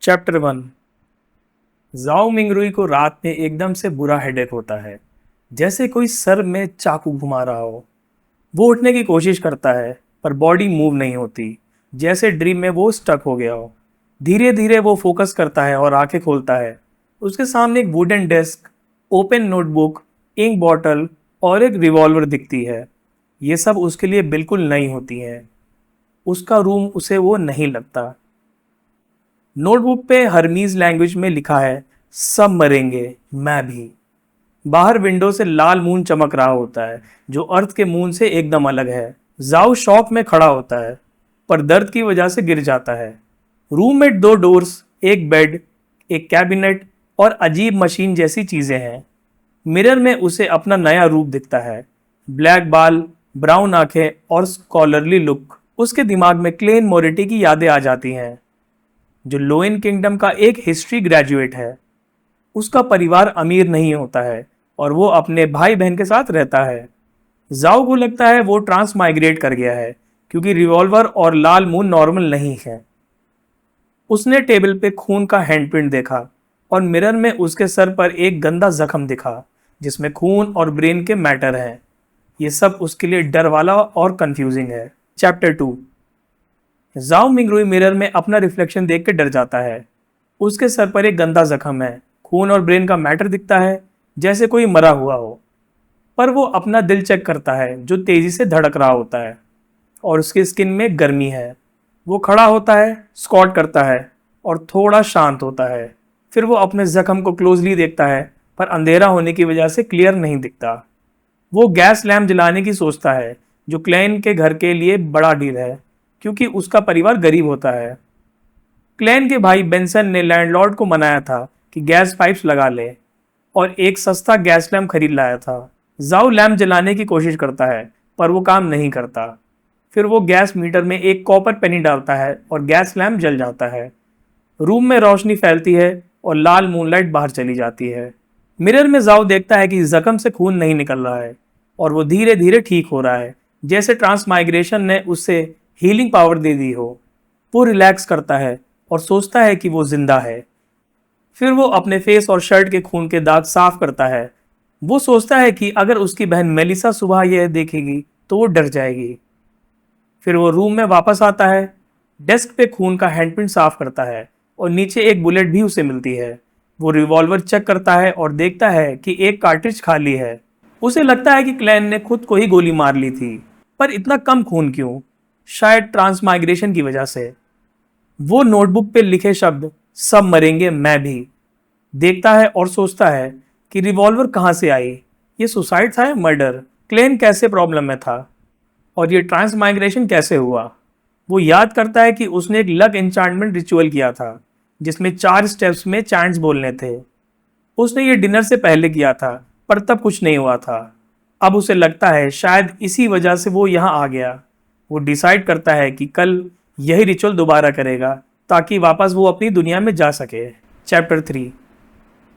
Chapter 1। जाओ मिंगरुई को रात में एकदम से बुरा हेडेक होता है, जैसे कोई सर में चाकू घुमा रहा हो। वो उठने की कोशिश करता है पर बॉडी मूव नहीं होती, जैसे ड्रीम में वो स्टक हो गया हो। धीरे धीरे वो फोकस करता है और आंखें खोलता है। उसके सामने एक wooden desk, open notebook, ink bottle और एक रिवॉल्वर दिखती है। ये सब उसके लिए बिल्कुल नई होती हैं। उसका रूम उसे वो नहीं लगता। नोटबुक पे हर्मीज लैंग्वेज में लिखा है, सब मरेंगे, मैं भी। बाहर विंडो से लाल मून चमक रहा होता है, जो अर्थ के मून से एकदम अलग है। जाओ शॉक में खड़ा होता है, पर दर्द की वजह से गिर जाता है। रूम में 2 डोर्स, एक बेड, एक कैबिनेट और अजीब मशीन जैसी चीजें हैं। मिरर में उसे अपना नया रूप दिखता है। ब्लैक बाल, ब्राउन आंखें और स्कॉलरली लुक। उसके दिमाग में क्लेन मोरिटी की यादें आ जाती हैं, जो लोइन किंगडम का एक हिस्ट्री ग्रेजुएट है। उसका परिवार अमीर नहीं होता है और वो अपने भाई बहन के साथ रहता है। जाओ को लगता है वो ट्रांस माइग्रेट कर गया है, क्योंकि रिवॉल्वर और लाल मून नॉर्मल नहीं है। उसने टेबल पे खून का हैंडप्रिंट देखा और मिरर में उसके सर पर एक गंदा जख्म दिखा, जिसमें खून और ब्रेन के मैटर हैं। ये सब उसके लिए डर वाला और कंफ्यूजिंग है। चैप्टर 2। जाओ मिंगरुई मिरर में अपना रिफ्लेक्शन देख के डर जाता है। उसके सर पर एक गंदा जख्म है, खून और ब्रेन का मैटर दिखता है, जैसे कोई मरा हुआ हो। पर वो अपना दिल चेक करता है, जो तेजी से धड़क रहा होता है, और उसकी स्किन में गर्मी है। वो खड़ा होता है, स्क्वाट करता है और थोड़ा शांत होता है। फिर वो अपने जख्म को क्लोजली देखता है, पर अंधेरा होने की वजह से क्लियर नहीं दिखता। वो गैस लैम्प जलाने की सोचता है, जो क्लेन के घर के लिए बड़ा डील है, क्योंकि उसका परिवार गरीब होता है। क्लेन के भाई बेंसन ने लैंडलॉर्ड को मनाया था कि गैस पाइप्स लगा ले, और एक सस्ता गैस लैम्प खरीद लाया था। जाओ लैम्प जलाने की कोशिश करता है, पर वो काम नहीं करता। फिर वो गैस मीटर में एक कॉपर पेनी डालता है और गैस लैम्प जल जाता है। रूम में रोशनी फैलती है और लाल मूनलाइट बाहर चली जाती है। मिरर में जाओ देखता है कि जख्म से खून नहीं निकल रहा है और वो धीरे धीरे ठीक हो रहा है, जैसे ट्रांसमाइग्रेशन ने उससे हीलिंग पावर दे दी हो। वो रिलैक्स करता है और सोचता है कि वो जिंदा है। फिर वो अपने फेस और शर्ट के खून के दाग साफ करता है। वो सोचता है कि अगर उसकी बहन मेलिसा सुबह यह देखेगी तो वो डर जाएगी। फिर वो रूम में वापस आता है, डेस्क पे खून का हैंडप्रिंट साफ करता है और नीचे एक बुलेट भी उसे मिलती है। वो रिवॉल्वर चेक करता है और देखता है कि एक कार्ट्रिज खाली है। उसे लगता है कि क्लैन ने खुद को ही गोली मार ली थी, पर इतना कम खून क्यों? शायद ट्रांसमाइग्रेशन की वजह से। वो नोटबुक पे लिखे शब्द, सब मरेंगे, मैं भी, देखता है और सोचता है कि रिवॉल्वर कहाँ से आई? ये सुसाइड था या मर्डर? क्लेन कैसे प्रॉब्लम में था? और ये ट्रांसमाइग्रेशन कैसे हुआ? वो याद करता है कि उसने एक लक एन्चांटमेंट रिचुअल किया था, जिसमें 4 स्टेप्स में चैंट्स बोलने थे। उसने ये डिनर से पहले किया था, पर तब कुछ नहीं हुआ था। अब उसे लगता है शायद इसी वजह से वो यहाँ आ गया। वो डिसाइड करता है कि कल यही रिचुअल दोबारा करेगा, ताकि वापस वो अपनी दुनिया में जा सके। चैप्टर 3।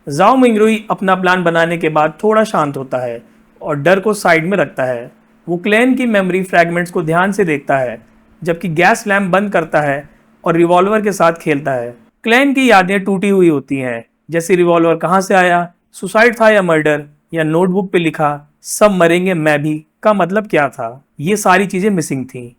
जाओ मिंगरुई अपना प्लान बनाने के बाद थोड़ा शांत होता है और डर को साइड में रखता है। वो क्लेन की मेमोरी फ्रैगमेंट्स को ध्यान से देखता है, जबकि गैस लैम्प बंद करता है और रिवॉल्वर के साथ खेलता है। क्लेन की यादें टूटी हुई होती हैं, जैसे रिवॉल्वर कहाँ से आया, सुसाइड था या मर्डर, या नोटबुक पे लिखा सब मरेंगे मैं भी का मतलब क्या था। ये सारी चीजें मिसिंग थी।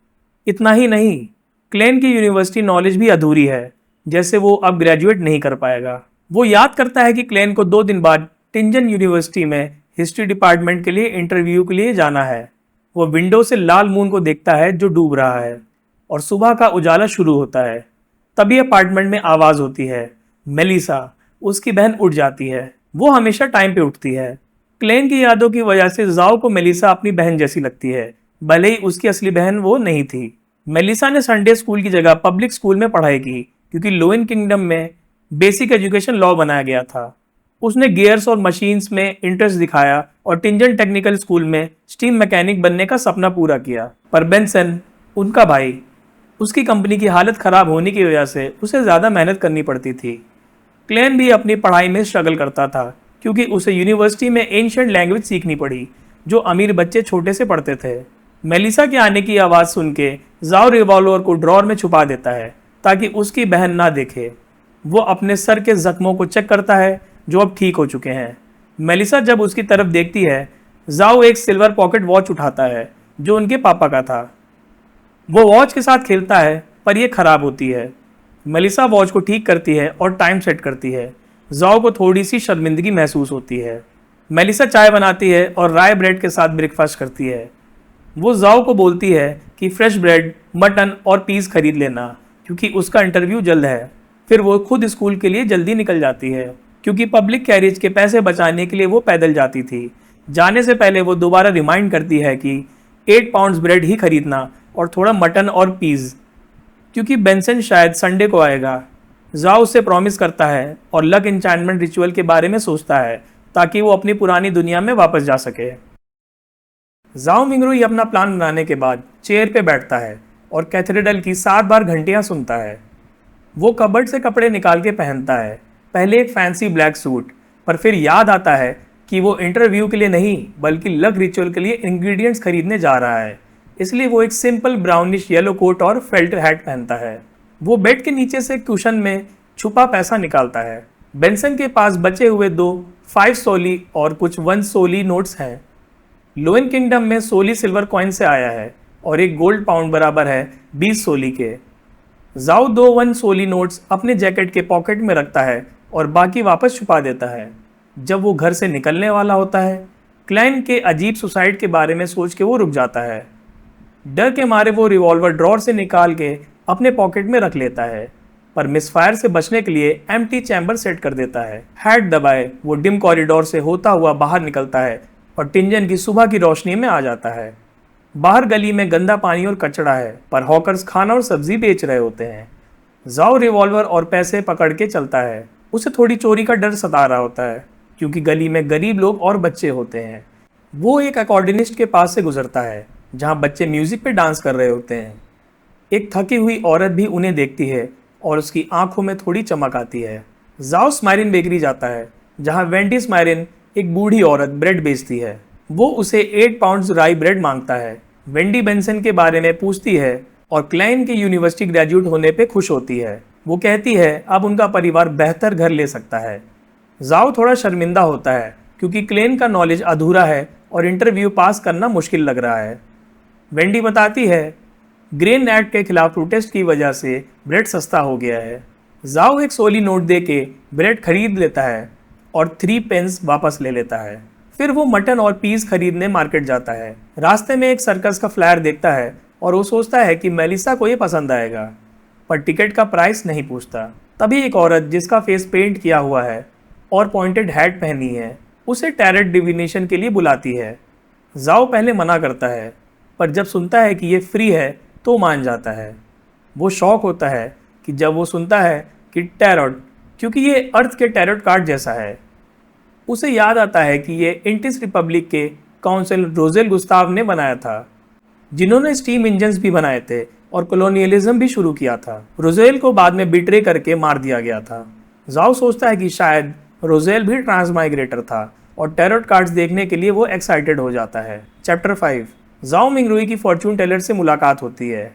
इतना ही नहीं, क्लेन की यूनिवर्सिटी नॉलेज भी अधूरी है, जैसे वो अब ग्रेजुएट नहीं कर पाएगा। वो याद करता है कि क्लेन को 2 दिन बाद टिंजन यूनिवर्सिटी में हिस्ट्री डिपार्टमेंट के लिए इंटरव्यू के लिए जाना है। वो विंडो से लाल मून को देखता है जो डूब रहा है, और सुबह का उजाला शुरू होता है। तभी अपार्टमेंट में आवाज होती है, मेलिसा। उसकी बहन उठ जाती है। वो हमेशा टाइम पे उठती है। क्लेन की यादों की वजह से जाओ को मेलिसा अपनी बहन जैसी लगती है, भले ही उसकी असली बहन वो नहीं थी। मेलिसा ने संडे स्कूल की जगह पब्लिक स्कूल में पढ़ाई की, क्योंकि लोइन किंगडम में बेसिक एजुकेशन लॉ बनाया गया था। उसने गियर्स और मशीन्स में इंटरेस्ट दिखाया और टिंजन टेक्निकल स्कूल में स्टीम मैकेनिक बनने का सपना पूरा किया। पर बेंसन, उनका भाई, उसकी कंपनी की हालत खराब होने की वजह से उसे ज़्यादा मेहनत करनी पड़ती थी। क्लेन भी अपनी पढ़ाई में स्ट्रगल करता था, क्योंकि उसे यूनिवर्सिटी में एंशिएंट लैंग्वेज सीखनी पड़ी, जो अमीर बच्चे छोटे से पढ़ते थे। मेलिसा के आने की आवाज़ सुन के जाओ रिवॉल्वर को ड्रॉर में छुपा देता है, ताकि उसकी बहन ना देखे। वो अपने सर के जख्मों को चेक करता है जो अब ठीक हो चुके हैं। मेलिसा जब उसकी तरफ देखती है, जाओ एक सिल्वर पॉकेट वॉच उठाता है जो उनके पापा का था। वो वॉच के साथ खेलता है पर यह खराब होती है। मेलिसा वॉच को ठीक करती है और टाइम सेट करती है। जाओ को थोड़ी सी शर्मिंदगी महसूस होती है। मेलिसा चाय बनाती है और राय ब्रेड के साथ ब्रेकफास्ट करती है। वो जाओ को बोलती है कि फ्रेश ब्रेड, मटन और पीस खरीद लेना क्योंकि उसका इंटरव्यू जल्द है। फिर वो खुद स्कूल के लिए जल्दी निकल जाती है क्योंकि पब्लिक कैरिज के पैसे बचाने के लिए वो पैदल जाती थी। जाने से पहले वो दोबारा रिमाइंड करती है कि 8 पाउंड्स ब्रेड ही खरीदना और थोड़ा मटन और पीस, क्योंकि बेंसन शायद संडे को आएगा। जाओ उससे प्रॉमिस करता है और लक इंचैंटमेंट रिचुअल के बारे में सोचता है ताकि वो अपनी पुरानी दुनिया में वापस जा सके। जाओ मिंगरुई अपना प्लान बनाने के बाद चेयर पे बैठता है और कैथेड्रल की 7 बार घंटियां सुनता है। वो कबर्ड से कपड़े निकाल के पहनता है, पहले एक फैंसी ब्लैक सूट, पर फिर याद आता है कि वो इंटरव्यू के लिए नहीं बल्कि लक रिचुअल के लिए इंग्रेडिएंट्स खरीदने जा रहा है। इसलिए वो एक सिंपल ब्राउनिश येलो कोट और फेल्ट हैट पहनता है। वो बेड के नीचे से कुशन में छुपा पैसा निकालता है। बेंसन के पास बचे हुए 2 5 सोली और कुछ 1 सोली नोट्स हैं। लोइन किंगडम में सोली सिल्वर कॉइन से आया है और एक गोल्ड पाउंड बराबर है 20 सोली के। जाओ 2 1 सोली नोट्स अपने जैकेट के पॉकेट में रखता है और बाकी वापस छुपा देता है। जब वो घर से निकलने वाला होता है, क्लैन के अजीब सुसाइड के बारे में सोच के वो रुक जाता है। डर के मारे वो रिवॉल्वर ड्रॉर से निकाल के अपने पॉकेट में रख लेता है, पर मिसफायर से बचने के लिए एम्प्टी चैम्बर सेट कर देता है। हैट दबाए वो डिम कॉरिडोर से होता हुआ बाहर निकलता है और टिंजन की सुबह की रोशनी में आ जाता है। बाहर गली में गंदा पानी और कचरा है, पर हॉकर्स खाना और सब्जी बेच रहे होते हैं। जाओ रिवॉल्वर और पैसे पकड़ के चलता है। उसे थोड़ी चोरी का डर सता रहा होता है क्योंकि गली में गरीब लोग और बच्चे होते हैं। वो एक अकॉर्डिनिस्ट के पास से गुजरता है जहाँ बच्चे म्यूजिक पे डांस कर रहे होते हैं। एक थकी हुई औरत भी उन्हें देखती है और उसकी आंखों में थोड़ी चमक आती है। जाओ स्माइरिन बेकरी जाता है जहाँ वेंडी स्माइरिन, एक बूढ़ी औरत, ब्रेड बेचती है। वो उसे 8 पाउंड्स राई ब्रेड मांगता है। वेंडी बेंसन के बारे में पूछती है और क्लाइन के यूनिवर्सिटी ग्रेजुएट होने पे खुश होती है। वो कहती है अब उनका परिवार बेहतर घर ले सकता है। जाओ थोड़ा शर्मिंदा होता है क्योंकि क्लेन का नॉलेज अधूरा है और इंटरव्यू पास करना मुश्किल लग रहा है। वेंडी बताती है ग्रेन एक्ट के खिलाफ प्रोटेस्ट की वजह से ब्रेड सस्ता हो गया है। जाओ एक सोली नोट दे के ब्रेड खरीद लेता है और 3 पेंस वापस ले लेता है। फिर वो मटन और पीस खरीदने मार्केट जाता है। रास्ते में एक सर्कस का फ्लायर देखता है और वो सोचता है कि मेलिसा को ये पसंद आएगा, पर टिकट का प्राइस नहीं पूछता। तभी एक औरत जिसका फेस पेंट किया हुआ है और पॉइंटेड हैट पहनी है उसे टैरेट डिविनेशन के लिए बुलाती है। जाओ पहले मना करता है, पर जब सुनता है कि ये फ्री है तो मान जाता है। वो शॉक होता है कि जब वो सुनता है कि टैरोट, क्योंकि ये अर्थ के टैरोट कार्ड जैसा है। उसे याद आता है कि ये इंटिस रिपब्लिक के काउंसिल रोजेल गुस्ताव ने बनाया था, जिन्होंने स्टीम इंजन्स भी बनाए थे और कॉलोनियलिज्म भी शुरू किया था। रोजेल को बाद में बिट्रे करके मार दिया गया था। जाओ सोचता है कि शायद रोजेल भी ट्रांसमाइग्रेटर था और टैरोट कार्ड्स देखने के लिए वो एक्साइटेड हो जाता है। चैप्टर 5। जाओ मिंगरुई की फॉर्चून टेलर से मुलाकात होती है।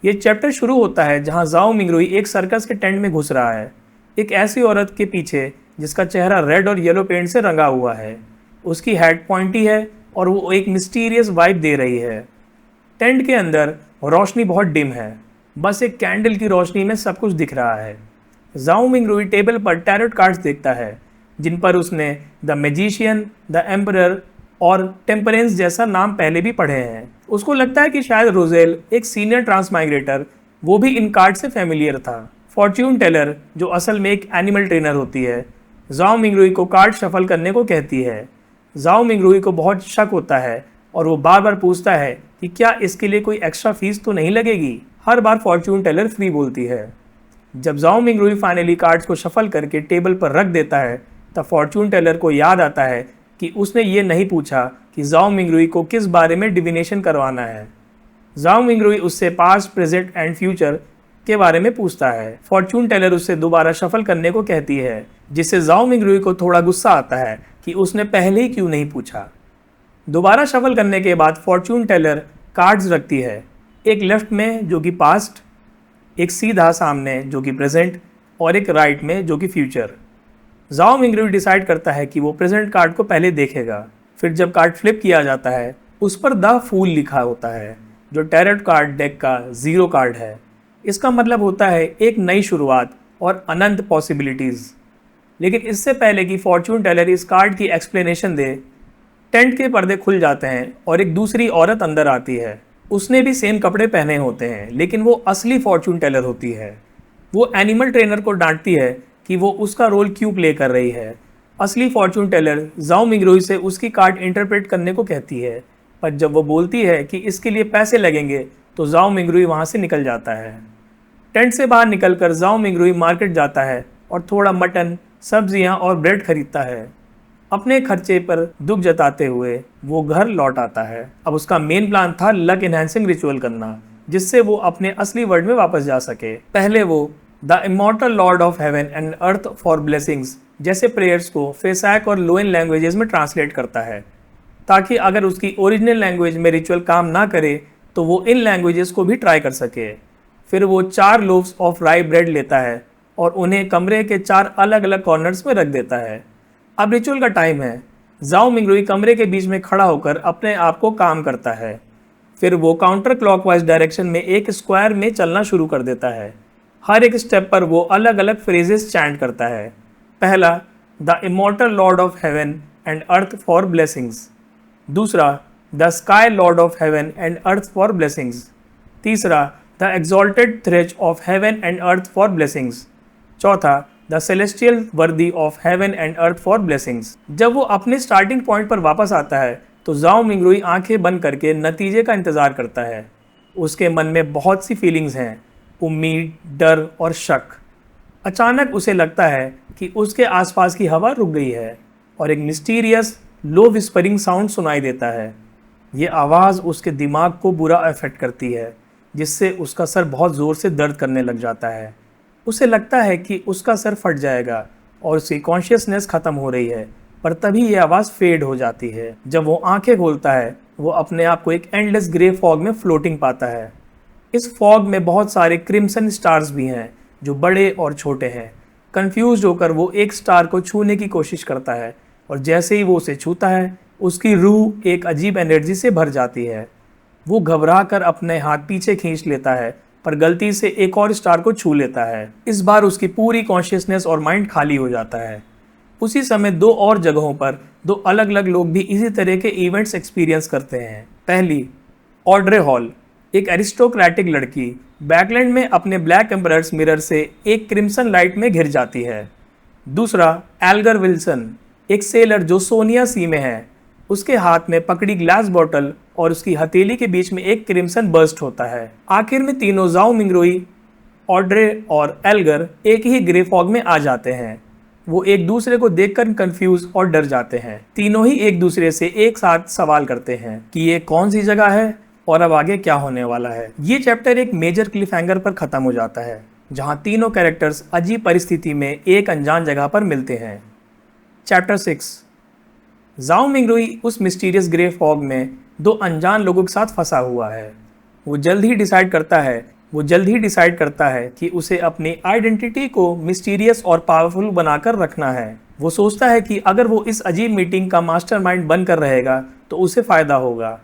ये चैप्टर शुरू होता है जहां जाओ मिंगरुई एक सर्कस के टेंट में घुस रहा है, एक ऐसी औरत के पीछे जिसका चेहरा रेड और येलो पेंट से रंगा हुआ है। उसकी हैट पॉइंटी है और वो एक मिस्टीरियस वाइब दे रही है। टेंट के अंदर रोशनी बहुत डिम है, बस एक कैंडल की रोशनी में सब कुछ दिख रहा है। जाओ मिंगरुई टेबल पर टैरोट कार्ड्स देखता है जिन पर उसने द मैजिशियन, द एम्परर और टेम्परेंस जैसा नाम पहले भी पढ़े हैं। उसको लगता है कि शायद रोजेल, एक सीनियर ट्रांसमाइग्रेटर, वो भी इन कार्ड से फेमिलियर था। फॉर्च्यून टेलर, जो असल में एक एनिमल ट्रेनर होती है, जाओ मिंगरुई को कार्ड शफल करने को कहती है। जाओ मिंगरुई को बहुत शक होता है और वो बार बार पूछता है कि क्या इसके लिए कोई एक्स्ट्रा फीस तो नहीं लगेगी। हर बार फॉर्च्यून टेलर फ्री बोलती है। जब जाओ मिंगरुई फाइनली कार्ड्स को शफल करके टेबल पर रख देता है तब फॉर्च्यून टेलर को याद आता है कि उसने ये नहीं पूछा कि जाओ मिंगरुई को किस बारे में डिविनेशन करवाना है। जाओ मिंगरुई उससे पास्ट, प्रेजेंट एंड फ्यूचर के बारे में पूछता है। फॉर्च्यून टेलर उससे दोबारा शफल करने को कहती है, जिससे जाओ मिंगरुई को थोड़ा गुस्सा आता है कि उसने पहले ही क्यों नहीं पूछा। दोबारा शफल करने के बाद फॉर्च्यून टेलर कार्ड्स रखती है, एक लेफ्ट में जो कि पास्ट, एक सीधा सामने जो कि प्रेजेंट और एक राइट में जो कि फ्यूचर। जाओ मिंगरुई डिसाइड करता है कि वो प्रेजेंट कार्ड को पहले देखेगा। फिर जब कार्ड फ्लिप किया जाता है उस पर द फूल लिखा होता है, जो टैरोट कार्ड डेक का 0 कार्ड है। इसका मतलब होता है एक नई शुरुआत और अनंत पॉसिबिलिटीज़। लेकिन इससे पहले कि फॉर्च्यून टेलर इस कार्ड की एक्सप्लेनेशन दे, टेंट के पर्दे खुल जाते हैं और एक दूसरी औरत अंदर आती है। उसने भी सेम कपड़े पहने होते हैं, लेकिन वो असली फॉर्च्यून टेलर होती है। वो एनिमल ट्रेनर को डांटती है कि वो उसका रोल क्यों प्ले कर रही है। असली फॉर्च्यून टेलर जाओ मिंगरुई से उसकी कार्ड इंटरप्रेट करने को कहती है, पर जब वो बोलती है कि इसके लिए पैसे लगेंगे तो जाओ मिंगरुई वहाँ से निकल जाता है। टेंट से बाहर निकलकर जाओ मिंगरुई मार्केट जाता है और थोड़ा मटन, सब्जियाँ और ब्रेड खरीदता है। अपने खर्चे पर दुख जताते हुए वो घर लौट आता है। अब उसका मेन प्लान था लक एनहांसिंग रिचुअल करना, जिससे वो अपने असली वर्ल्ड में वापस जा सके। पहले वो the immortal lord of heaven and earth for blessings जैसे प्रेयर्स को फेसैक और लोएन लैंग्वेजेस में ट्रांसलेट करता है, ताकि अगर उसकी ओरिजिनल लैंग्वेज में रिचुअल काम ना करे तो वो इन लैंग्वेजेस को भी ट्राई कर सके। फिर वो 4 लोव्स ऑफ राई ब्रेड लेता है और उन्हें कमरे के 4 अलग अलग कॉर्नर्स में रख देता है। अब रिचुअल का टाइम है। जाओ मिंगरुई कमरे के बीच में खड़ा होकर अपने आप को काम करता है। फिर वो काउंटर क्लॉकवाइज डायरेक्शन में एक स्क्वायर में चलना शुरू कर देता है। हर एक स्टेप पर वो अलग अलग फ्रेजेस चैंट करता है। पहला, the immortal lord of heaven and earth for blessings. दूसरा, the sky lord of heaven and earth for blessings. तीसरा, the exalted thearch of heaven and earth for blessings. चौथा, the celestial worthy of heaven and earth for blessings. जब वो अपने starting point पर वापस आता है तो जाओ मिंगरुई आंखें बंद करके नतीजे का इंतजार करता है। उसके मन में बहुत सी फीलिंग्स हैं, उम्मीद, डर और शक। अचानक उसे लगता है कि उसके आसपास की हवा रुक गई है और एक मिस्टीरियस लो विस्परिंग साउंड सुनाई देता है। ये आवाज़ उसके दिमाग को बुरा अफेक्ट करती है, जिससे उसका सर बहुत ज़ोर से दर्द करने लग जाता है। उसे लगता है कि उसका सर फट जाएगा और उसकी कॉन्शियसनेस ख़त्म हो रही है, पर तभी ये आवाज़ फेड हो जाती है। जब वो आंखें खोलता है वो अपने आप को एक एंडलेस ग्रे फॉग में फ्लोटिंग पाता है। इस फॉग में बहुत सारे क्रिम्सन स्टार्स भी हैं, जो बड़े और छोटे हैं। कंफ्यूज्ड होकर वो एक स्टार को छूने की कोशिश करता है और जैसे ही वो उसे छूता है उसकी रूह एक अजीब एनर्जी से भर जाती है। वो घबरा कर अपने हाथ पीछे खींच लेता है, पर गलती से एक और स्टार को छू लेता है। इस बार उसकी पूरी कॉन्शियसनेस और माइंड खाली हो जाता है। उसी समय 2 और जगहों पर 2 अलग अलग लोग भी इसी तरह के इवेंट्स एक्सपीरियंस करते हैं। पहली, ऑड्रे हॉल, एक एरिस्टोक्रेटिक लड़की बैकलैंड में अपने ब्लैक एम्बरर्स मिरर से एक क्रिम्सन लाइट में घिर जाती है। दूसरा, एल्गर विल्सन, एक सेलर जो सोनिया सी में है। उसके हाथ में पकड़ी ग्लास बॉटल और उसकी हथेली के बीच में एक क्रिम्सन बर्स्ट होता है। आखिर में तीनों जाओ मिंगरुई, ऑड्रे और एल्गर एक ही ग्रे फॉग में आ जाते हैं। वो एक दूसरे को देखकर कंफ्यूज और डर जाते हैं। तीनों ही एक दूसरे से एक साथ सवाल करते हैं कि ये कौन सी जगह है और अब आगे क्या होने वाला है। ये चैप्टर एक मेजर क्लिफहैंगर पर खत्म हो जाता है, जहां तीनों कैरेक्टर्स अजीब परिस्थिति में एक अनजान जगह पर मिलते हैं। चैप्टर 6, जाओ मिंगरुई उस मिस्टीरियस ग्रे फॉग में 2 अनजान लोगों के साथ फंसा हुआ है। वो जल्द ही डिसाइड करता है कि उसे अपनी आइडेंटिटी को मिस्टीरियस और पावरफुल बनाकर रखना है। वो सोचता है कि अगर वो इस अजीब मीटिंग का मास्टरमाइंड बनकर रहेगा तो उसे फ़ायदा होगा।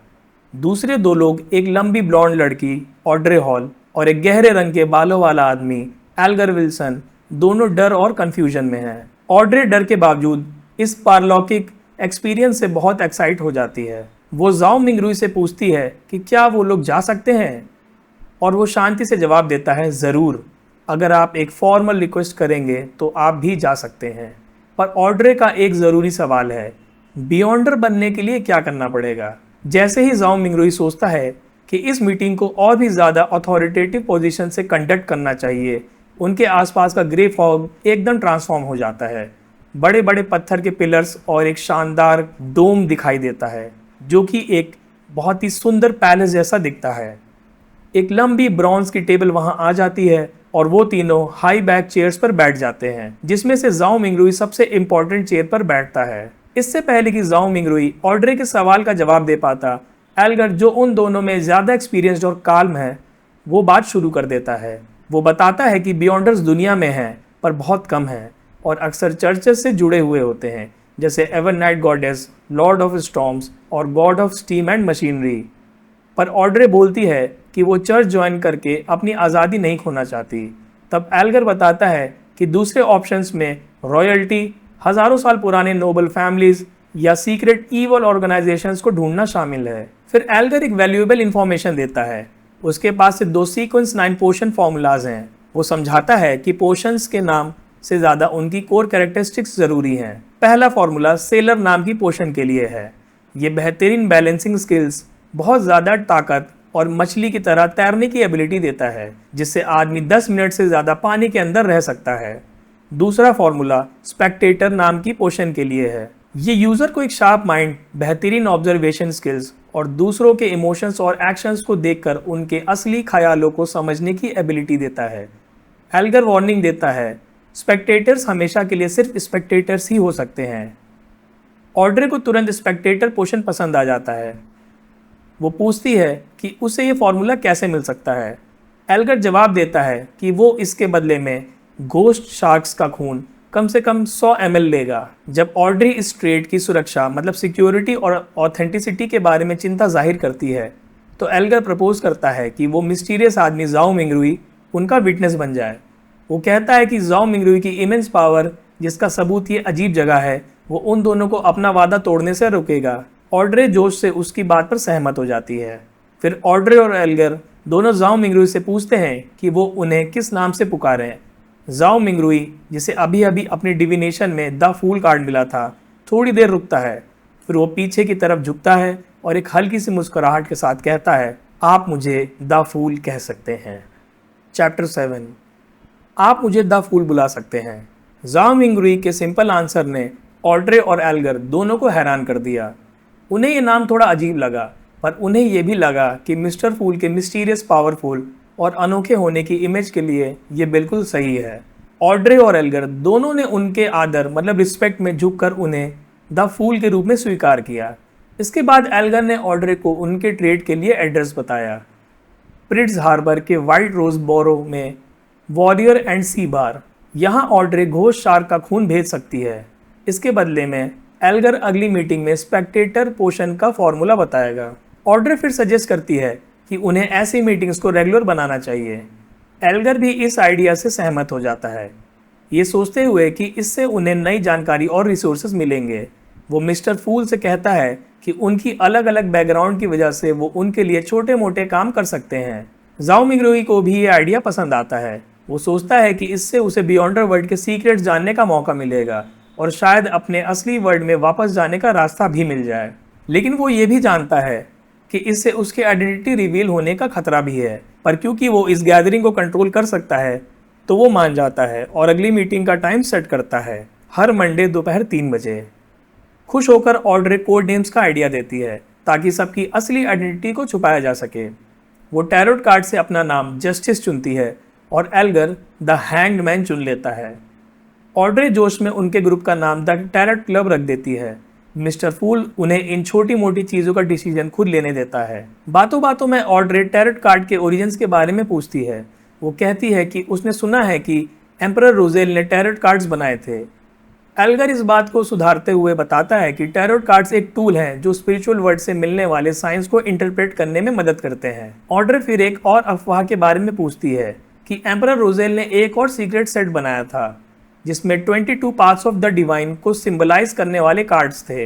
दूसरे 2 लोग, एक लंबी ब्लॉन्ड लड़की ऑड्रे हॉल और एक गहरे रंग के बालों वाला आदमी एल्गर विल्सन, दोनों डर और कन्फ्यूजन में हैं। ऑड्रे डर के बावजूद इस पारलौकिक एक्सपीरियंस से बहुत एक्साइट हो जाती है। वो जाओ मिंगरुई से पूछती है कि क्या वो लोग जा सकते हैं, और वो शांति से जवाब देता है, ज़रूर, अगर आप एक फॉर्मल रिक्वेस्ट करेंगे तो आप भी जा सकते हैं। पर ऑड्रे का एक ज़रूरी सवाल है, बियॉन्डर बनने के लिए क्या करना पड़ेगा। जैसे ही जाओ मिंगरुई सोचता है कि इस मीटिंग को और भी ज़्यादा अथॉरिटेटिव पोजीशन से कंडक्ट करना चाहिए, उनके आसपास का ग्रे फॉग एकदम ट्रांसफॉर्म हो जाता है। बड़े बड़े पत्थर के पिलर्स और एक शानदार डोम दिखाई देता है, जो कि एक बहुत ही सुंदर पैलेस जैसा दिखता है। एक लंबी ब्रॉन्ज की टेबल वहां आ जाती है और वो तीनों हाई बैक चेयर्स पर बैठ जाते हैं, जिसमें से जाओ मिंगरुई सबसे इंपॉर्टेंट चेयर पर बैठता है। इससे पहले कि जाओ मिंगरुई ऑड्रे के सवाल का जवाब दे पाता, एल्गर, जो उन दोनों में ज़्यादा एक्सपीरियंस्ड और काल्म है, वो बात शुरू कर देता है। वो बताता है कि बियॉन्डर्स दुनिया में हैं पर बहुत कम हैं और अक्सर चर्चेस से जुड़े हुए होते हैं, जैसे Evernight goddess, lord of storms और god of steam and machinery. पर ऑड्रे बोलती है कि वो चर्च ज्वाइन करके अपनी आज़ादी नहीं खोना चाहती। तब एल्गर बताता है कि दूसरे ऑप्शंस में रॉयल्टी, हज़ारों साल पुराने नोबल फैमिलीज या सीक्रेट ईवल ऑर्गेनाइजेशंस को ढूंढना शामिल है। फिर एल्गर एक वैल्यूएबल इंफॉर्मेशन देता है। उसके पास से 2 सीक्वेंस 9 पोशन फॉर्मूलाज हैं। वो समझाता है कि पोशंस के नाम से ज़्यादा उनकी कोर कैरेक्टरिस्टिक्स ज़रूरी हैं। पहला फॉर्मूला सेलर नाम की पोशन के लिए है। ये बेहतरीन बैलेंसिंग स्किल्स, बहुत ज़्यादा ताकत और मछली की तरह तैरने की एबिलिटी देता है, जिससे आदमी 10 मिनट से ज़्यादा पानी के अंदर रह सकता है। दूसरा फॉर्मूला स्पेक्टेटर नाम की पोशन के लिए है। ये यूज़र को एक शार्प माइंड, बेहतरीन ऑब्जर्वेशन स्किल्स और दूसरों के इमोशंस और एक्शंस को देखकर उनके असली ख्यालों को समझने की एबिलिटी देता है। एल्गर वार्निंग देता है, स्पेक्टेटर्स हमेशा के लिए सिर्फ स्पेक्टेटर्स ही हो सकते हैं। ऑड्रे को तुरंत स्पेक्टेटर पोशन पसंद आ जाता है। वो पूछती है कि उसे ये फॉर्मूला कैसे मिल सकता है। एल्गर जवाब देता है कि वो इसके बदले में घोस्ट शार्क्स का खून कम से कम 100 ml लेगा। जब ऑड्री इस ट्रेड की सुरक्षा मतलब सिक्योरिटी और ऑथेंटिसिटी के बारे में चिंता जाहिर करती है, तो एल्गर प्रपोज करता है कि वो मिस्टीरियस आदमी जाओ मिंगरुई उनका विटनेस बन जाए। वो कहता है कि जाओ मिंगरुई की इमेंस पावर, जिसका सबूत ये अजीब जगह है, वो उन दोनों को अपना वादा तोड़ने से रोकेगा। ऑड्रे जोश से उसकी बात पर सहमत हो जाती है। फिर ऑड्रे और एल्गर दोनों जाओ मिंगरुई से पूछते हैं कि वो उन्हें किस नाम से पुकारें। जाओ मिंगरुई, जिसे अभी अभी अपनी डिविनेशन में द फूल कार्ड मिला था, थोड़ी देर रुकता है। फिर वो पीछे की तरफ झुकता है और एक हल्की सी मुस्कुराहट के साथ कहता है, आप मुझे द फूल कह सकते हैं। चैप्टर 7, आप मुझे द फूल बुला सकते हैं। जाओ मिंगरुई के सिंपल आंसर ने ऑड्रे और एल्गर दोनों को हैरान कर दिया। उन्हें ये नाम थोड़ा अजीब लगा, पर उन्हें यह भी लगा कि मिस्टर फूल के मिस्टीरियस, पावरफुल और अनोखे होने की इमेज के लिए ये बिल्कुल सही है। ऑड्रे और एल्गर दोनों ने उनके आदर मतलब रिस्पेक्ट में झुककर उन्हें द फूल के रूप में स्वीकार किया। इसके बाद एल्गर ने ऑड्रे को उनके ट्रेड के लिए एड्रेस बताया। प्रिट्स हार्बर के वाइट रोज बोरो में वॉरियर एंड सी बार। यहाँ ऑड्रे घोस्ट शार्क का खून भेज सकती है। इसके बदले में एल्गर अगली मीटिंग में स्पेक्टेटर पोशन का फॉर्मूला बताएगा। ऑड्रे फिर सजेस्ट करती है कि उन्हें ऐसी मीटिंग्स को रेगुलर बनाना चाहिए। एल्गर भी इस आइडिया से सहमत हो जाता है, ये सोचते हुए कि इससे उन्हें नई जानकारी और रिसोर्सेज मिलेंगे। वो मिस्टर फूल से कहता है कि उनकी अलग अलग बैकग्राउंड की वजह से वो उनके लिए छोटे मोटे काम कर सकते हैं। जाओ मिंगरुई को भी ये आइडिया पसंद आता है। वो सोचता है कि इससे उसे बियॉन्डर वर्ल्ड के सीक्रेट्स जानने का मौका मिलेगा और शायद अपने असली वर्ल्ड में वापस जाने का रास्ता भी मिल जाए। लेकिन वो ये भी जानता है कि इससे उसके आइडेंटिटी रिवील होने का खतरा भी है, पर क्योंकि वो इस गैदरिंग को कंट्रोल कर सकता है तो वो मान जाता है और अगली मीटिंग का टाइम सेट करता है, हर मंडे दोपहर 3 बजे। खुश होकर ऑड्रे कोड नेम्स का आइडिया देती है ताकि सबकी असली आइडेंटिटी को छुपाया जा सके। वो टैरोट कार्ड से अपना नाम जस्टिस चुनती है और एल्गर द हैंग्ड मैन चुन लेता है। ऑड्रे जोश में उनके ग्रुप का नाम द टैरोट क्लब रख देती है। मिस्टर फूल उन्हें इन छोटी मोटी चीज़ों का डिसीजन खुद लेने देता है। बातों बातों में ऑड्रे टैरोट कार्ड के ओरिजिन्स के बारे में पूछती है। वो कहती है कि उसने सुना है कि एम्परर रोजेल ने टैरोट कार्ड्स बनाए थे। एल्गर इस बात को सुधारते हुए बताता है कि टैरोट कार्ड्स एक टूल हैं जो स्पिरिचुअल वर्ल्ड से मिलने वाले साइंस को इंटरप्रेट करने में मदद करते हैं। ऑड्रे फिर एक और अफवाह के बारे में पूछती है कि एम्परर रोजेल ने एक और सीक्रेट सेट बनाया था जिसमें 22 पार्ट्स ऑफ द डिवाइन को सिंबलाइज करने वाले कार्ड्स थे।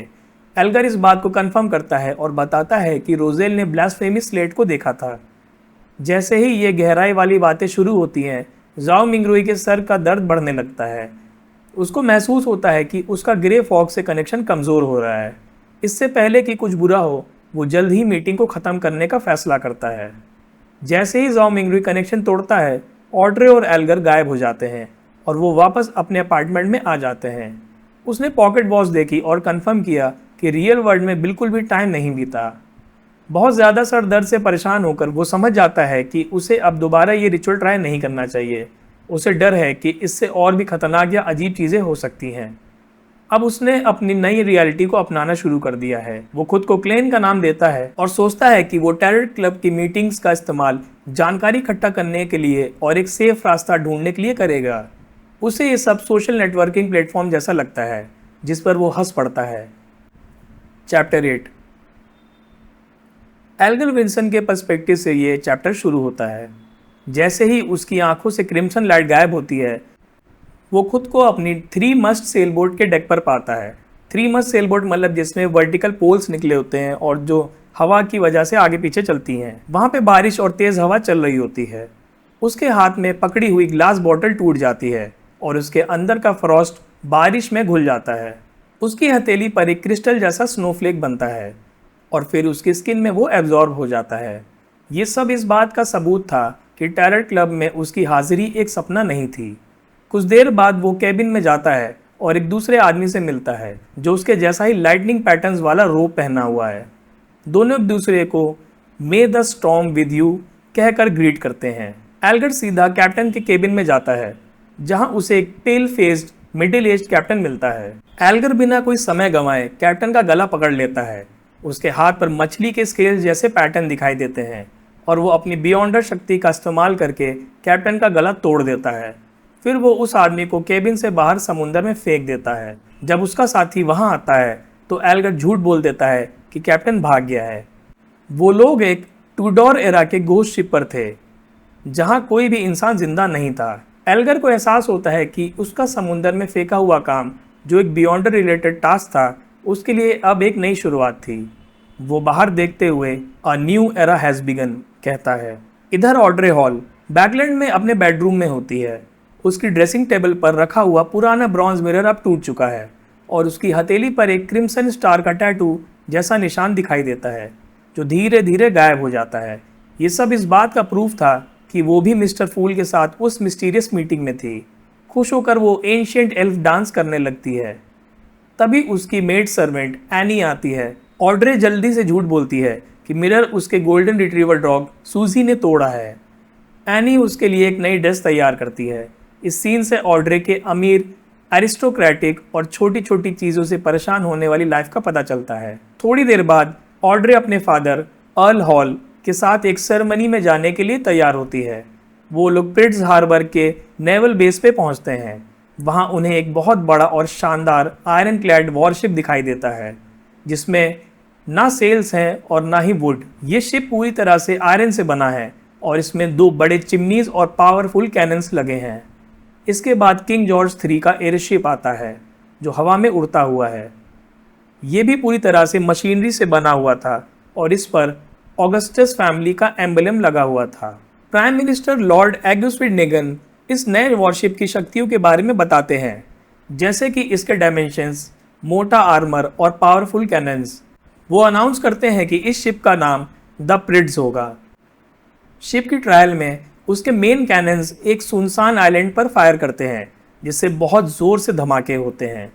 एल्गर इस बात को कंफर्म करता है और बताता है कि रोजेल ने ब्लास्फेमी स्लेट को देखा था। जैसे ही ये गहराई वाली बातें शुरू होती हैं, जाओ मिंगरुई के सर का दर्द बढ़ने लगता है। उसको महसूस होता है कि उसका ग्रे फॉग से कनेक्शन कमज़ोर हो रहा है। इससे पहले कि कुछ बुरा हो, वो जल्द ही मीटिंग को ख़त्म करने का फैसला करता है। जैसे ही जाओ मिंगरुई कनेक्शन तोड़ता है, ऑड्रे और एल्गर गायब हो जाते हैं और वो वापस अपने अपार्टमेंट में आ जाते हैं। उसने पॉकेट वॉच देखी और कंफर्म किया कि रियल वर्ल्ड में बिल्कुल भी टाइम नहीं बीता। बहुत ज़्यादा सर दर्द से परेशान होकर वो समझ जाता है कि उसे अब दोबारा ये रिचुअल ट्राई नहीं करना चाहिए। उसे डर है कि इससे और भी खतरनाक या अजीब चीज़ें हो सकती हैं। अब उसने अपनी नई रियलिटी को अपनाना शुरू कर दिया है। वो खुद को क्लेन का नाम देता है और सोचता है कि वो टैरोट क्लब की मीटिंग्स का इस्तेमाल जानकारी इकट्ठा करने के लिए और एक सेफ रास्ता ढूंढने के लिए करेगा। उसे ये सब सोशल नेटवर्किंग प्लेटफॉर्म जैसा लगता है जिस पर वो हंस पड़ता है। चैप्टर 8। एल्गर विंसन के पर्सपेक्टिव से ये चैप्टर शुरू होता है। जैसे ही उसकी आंखों से क्रिम्सन लाइट गायब होती है, वो खुद को अपनी 3 मस्ट सेल बोट के डेक पर पाता है। 3 मस्ट सेल बोट मतलब जिसमें वर्टिकल पोल्स निकले होते हैं और जो हवा की वजह से आगे पीछे चलती हैं। वहाँ पे बारिश और तेज़ हवा चल रही होती है। उसके हाथ में पकड़ी हुई ग्लास बॉटल टूट जाती है और उसके अंदर का फ्रॉस्ट बारिश में घुल जाता है। उसकी हथेली पर एक क्रिस्टल जैसा स्नोफ्लेक बनता है और फिर उसकी स्किन में वो एब्जॉर्ब हो जाता है। ये सब इस बात का सबूत था कि टैरट क्लब में उसकी हाजिरी एक सपना नहीं थी। कुछ देर बाद वो कैबिन में जाता है और एक दूसरे आदमी से मिलता है जो उसके जैसा ही लाइटनिंग पैटर्न्स वाला रोब पहना हुआ है। दोनों एक दूसरे को मे द स्टॉर्म विद यू कहकर ग्रीट करते हैं। एल्गर सीधा कैप्टन के केबिन में जाता है जहां उसे एक पेल फेस्ड मिडिल एज कैप्टन मिलता है। एल्गर बिना कोई समय गंवाए कैप्टन का गला पकड़ लेता है। उसके हाथ पर मछली के स्केल जैसे पैटर्न दिखाई देते हैं और वो अपनी बियॉन्डर शक्ति का इस्तेमाल करके कैप्टन का गला तोड़ देता है। फिर वो उस आदमी को केबिन से बाहर समुंदर में फेंक देता है। जब उसका साथी वहां आता है तो एल्गर झूठ बोल देता है कि कैप्टन भाग गया है। वो लोग एक टूडोर एरा के घोस्ट शिप पर थे जहां कोई भी इंसान जिंदा नहीं था। एल्गर को एहसास होता है कि उसका समुंदर में फेंका हुआ काम जो एक बियॉन्डर रिलेटेड टास्क था, उसके लिए अब एक नई शुरुआत थी। वो बाहर देखते हुए a new era has begun कहता है। इधर ऑड्रे हॉल बैकलैंड में अपने बेडरूम में होती है। उसकी ड्रेसिंग टेबल पर रखा हुआ पुराना ब्रॉन्ज मिरर अब टूट चुका है और उसकी हथेली पर एक क्रिम्सन स्टार का टैटू जैसा निशान दिखाई देता है जो धीरे धीरे गायब हो जाता है। ये सब इस बात का प्रूफ था कि वो भी मिस्टर फूल के साथ उस मिस्टीरियस मीटिंग में थी। खुश होकर वो एंशिएंट एल्फ डांस करने लगती है। तभी उसकी मेड सर्वेंट एनी आती है। ऑड्रे जल्दी से झूठ बोलती है कि मिरर उसके गोल्डन रिट्रीवर डॉग सूजी ने तोड़ा है। एनी उसके लिए एक नई ड्रेस तैयार करती है। इस सीन से ऑड्रे के अमीर, एरिस्टोक्रेटिक और छोटी छोटी चीज़ों से परेशान होने वाली लाइफ का पता चलता है। थोड़ी देर बाद ऑड्रे अपने फादर अर्ल हॉल के साथ एक सेरेमनी में जाने के लिए तैयार होती है। वो लोग प्रिट्स हार्बर के नेवल बेस पे पहुंचते हैं। वहां उन्हें एक बहुत बड़ा और शानदार आयरन क्लैड वॉरशिप दिखाई देता है जिसमें ना सेल्स हैं और ना ही वुड। ये शिप पूरी तरह से आयरन से बना है और इसमें 2 बड़े चिमनीज और पावरफुल कैनन्स लगे हैं। इसके बाद किंग जॉर्ज 3 का एयरशिप आता है जो हवा में उड़ता हुआ है। ये भी पूरी तरह से मशीनरी से बना हुआ था और इस पर ऑगस्टस फैमिली का एम्बलम लगा हुआ था। प्राइम मिनिस्टर लॉर्ड एग्युस्विड नेगन इस नए वॉरशिप की शक्तियों के बारे में बताते हैं, जैसे कि इसके डायमेंशंस, मोटा आर्मर और पावरफुल कैनन्स। वो अनाउंस करते हैं कि इस शिप का नाम द प्रिड्स होगा। शिप की ट्रायल में उसके मेन कैनन्स एक सुनसान आइलैंड पर फायर करते हैं जिससे बहुत ज़ोर से धमाके होते हैं।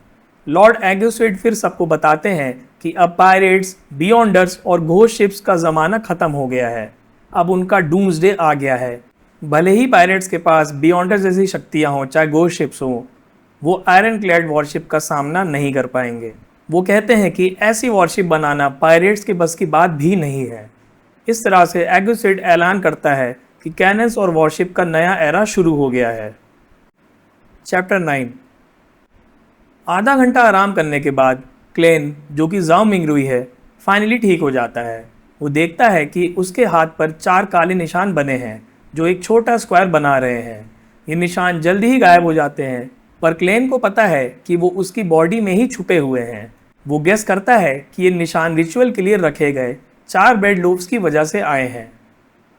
लॉर्ड एग्युस्विड फिर सबको बताते हैं कि अब पायरेट्स, बियॉन्डर्स और घोस्ट शिप्स का ज़माना ख़त्म हो गया है। अब उनका डूम्सडे आ गया है। भले ही पायरेट्स के पास बियॉन्डर्स जैसी शक्तियाँ हों चाहे घोस्ट शिप्स हों, वो आयरन क्लैड वॉरशिप का सामना नहीं कर पाएंगे। वो कहते हैं कि ऐसी वॉरशिप बनाना पायरेट्स के बस की बात भी नहीं है। इस तरह से एग्युस्विड ऐलान करता है कि कैनन्स और वॉरशिप का नया एरा शुरू हो गया है। चैप्टर 9। आधा घंटा आराम करने के बाद क्लेन, जो कि जाओ मिंगरुई है, फाइनली ठीक हो जाता है। वो देखता है कि उसके हाथ पर 4 काले निशान बने हैं जो एक छोटा स्क्वायर बना रहे हैं। ये निशान जल्दी ही गायब हो जाते हैं, पर क्लेन को पता है कि वो उसकी बॉडी में ही छुपे हुए हैं। वो गेस करता है कि ये निशान रिचुअल के लिए रखे गए 4 बेड लूप्स की वजह से आए हैं।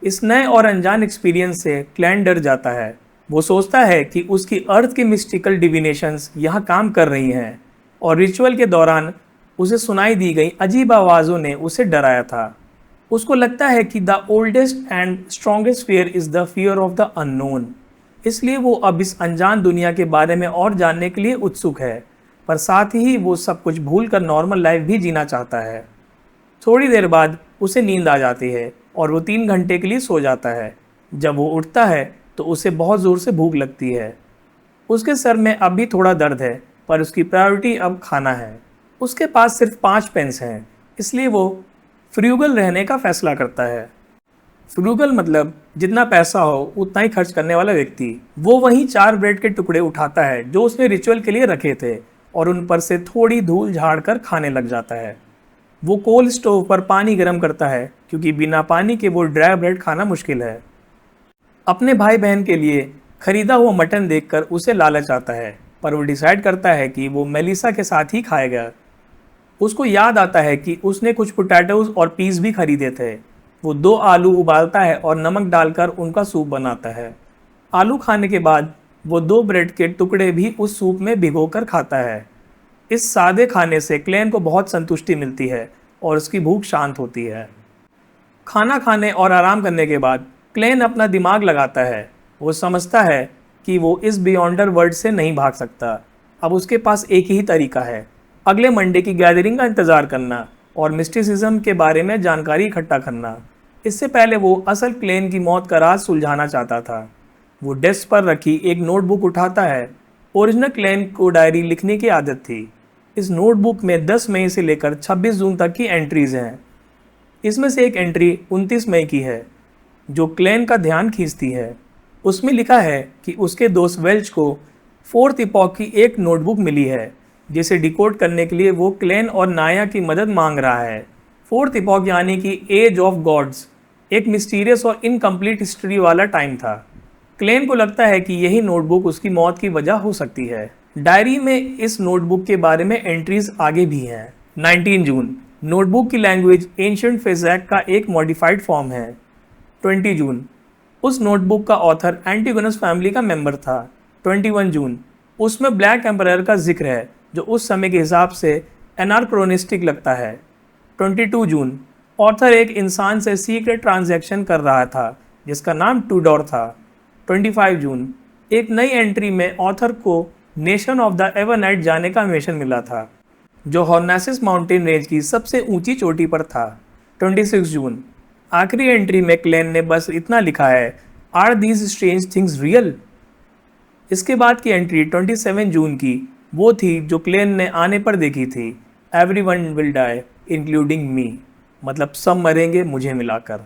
इस नए और अनजान एक्सपीरियंस से क्लेन डर जाता है। वो सोचता है कि उसकी अर्थ की मिस्टिकल डिविनेशंस यहाँ काम कर रही हैं और रिचुअल के दौरान उसे सुनाई दी गई अजीब आवाज़ों ने उसे डराया था। उसको लगता है कि the oldest and strongest fear is the fear of the unknown. इसलिए वो अब इस अनजान दुनिया के बारे में और जानने के लिए उत्सुक है, पर साथ ही वो सब कुछ भूल कर नॉर्मल लाइफ भी जीना चाहता है। थोड़ी देर बाद उसे नींद आ जाती है और वो 3 घंटे के लिए सो जाता है। जब वो उठता है तो उसे बहुत ज़ोर से भूख लगती है। उसके सर में अब भी थोड़ा दर्द है, पर उसकी प्रायोरिटी अब खाना है। उसके पास सिर्फ 5 पेंस हैं, इसलिए वो फ्रूगल रहने का फैसला करता है। फ्रूगल मतलब जितना पैसा हो उतना ही खर्च करने वाला व्यक्ति। वो वहीं 4 ब्रेड के टुकड़े उठाता है जो उसने रिचुअल के लिए रखे थे और उन पर से थोड़ी धूल झाड़ कर खाने लग जाता है। वो कोल स्टोव पर पानी गर्म करता है क्योंकि बिना पानी के वो ड्राई ब्रेड खाना मुश्किल है। अपने भाई बहन के लिए खरीदा हुआ मटन देखकर उसे लालच आता है, पर वो डिसाइड करता है कि वो मेलिसा के साथ ही खाएगा। उसको याद आता है कि उसने कुछ पोटैटोज और पीस भी खरीदे थे। वो 2 आलू उबालता है और नमक डालकर उनका सूप बनाता है। आलू खाने के बाद वो 2 ब्रेड के टुकड़े भी उस सूप में भिगोकर खाता है। इस सादे खाने से क्लेन को बहुत संतुष्टि मिलती है और उसकी भूख शांत होती है। खाना खाने और आराम करने के बाद क्लेन अपना दिमाग लगाता है। वो समझता है कि वो इस बियॉन्डर वर्ल्ड से नहीं भाग सकता। अब उसके पास एक ही तरीका है, अगले मंडे की गैदरिंग का इंतज़ार करना और मिस्टिसिज्म के बारे में जानकारी इकट्ठा करना। इससे पहले वो असल क्लेन की मौत का राज सुलझाना चाहता था। वो डेस्क पर रखी एक नोटबुक उठाता है। ओरिजिनल क्लेन को डायरी लिखने की आदत थी। इस नोटबुक में 10 मई से लेकर 26 जून तक की एंट्रीज हैं। इसमें से एक एंट्री 29 मई की है जो क्लेन का ध्यान खींचती है। उसमें लिखा है कि उसके दोस्त वेल्च को 4th इपॉक की एक नोटबुक मिली है जिसे डिकोड करने के लिए वो क्लेन और नाया की मदद मांग रहा है। 4th इपॉक यानी कि एज ऑफ गॉड्स एक मिस्टीरियस और इनकम्प्लीट हिस्ट्री वाला टाइम था। क्लेन को लगता है कि यही नोटबुक उसकी मौत की वजह हो सकती है। डायरी में इस नोटबुक के बारे में एंट्रीज आगे भी हैं। 19 जून नोटबुक की लैंग्वेज एंशिएंट फेज़ैक का एक मॉडिफाइड फॉर्म है। 20 जून उस नोटबुक का ऑथर एंटीगोनस फैमिली का मेंबर था। 21 जून उसमें ब्लैक एम्परर का जिक्र है जो उस समय के हिसाब से एनाक्रोनिस्टिक लगता है। 22 जून ऑथर एक इंसान से सीक्रेट ट्रांजैक्शन कर रहा था जिसका नाम टूडोर था। 25 जून एक नई एंट्री में ऑथर को नेशन ऑफ द एवरनाइट जाने का मिशन मिला था जो हॉर्नेसिस माउंटेन रेंज की सबसे ऊंची चोटी पर था। 26 जून आखिरी एंट्री में क्लेन ने बस इतना लिखा है, are these strange things real. इसके बाद की एंट्री 27 जून की वो थी जो क्लेन ने आने पर देखी थी। Everyone will die including me, मतलब सब मरेंगे मुझे मिलाकर।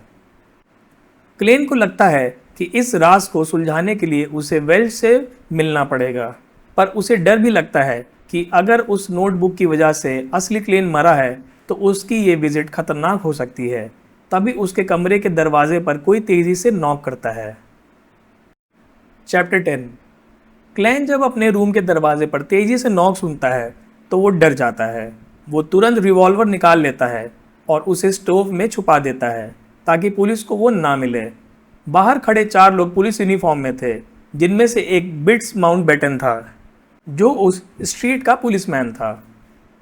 क्लेन को लगता है कि इस राज को सुलझाने के लिए उसे वेल्च से मिलना पड़ेगा, पर उसे डर भी लगता है कि अगर उस नोटबुक की वजह से असली क्लेन मरा है तो उसकी ये विजिट खतरनाक हो सकती है। तभी उसके कमरे के दरवाजे पर कोई तेजी से नॉक करता है। चैप्टर 10। क्लेन जब अपने रूम के दरवाजे पर तेजी से नॉक सुनता है तो वो डर जाता है। वो तुरंत रिवॉल्वर निकाल लेता है और उसे स्टोव में छुपा देता है ताकि पुलिस को वो ना मिले। बाहर खड़े 4 लोग पुलिस यूनिफॉर्म में थे, जिनमें से एक बिट्स माउंटबेटन था जो उस स्ट्रीट का पुलिसमैन था।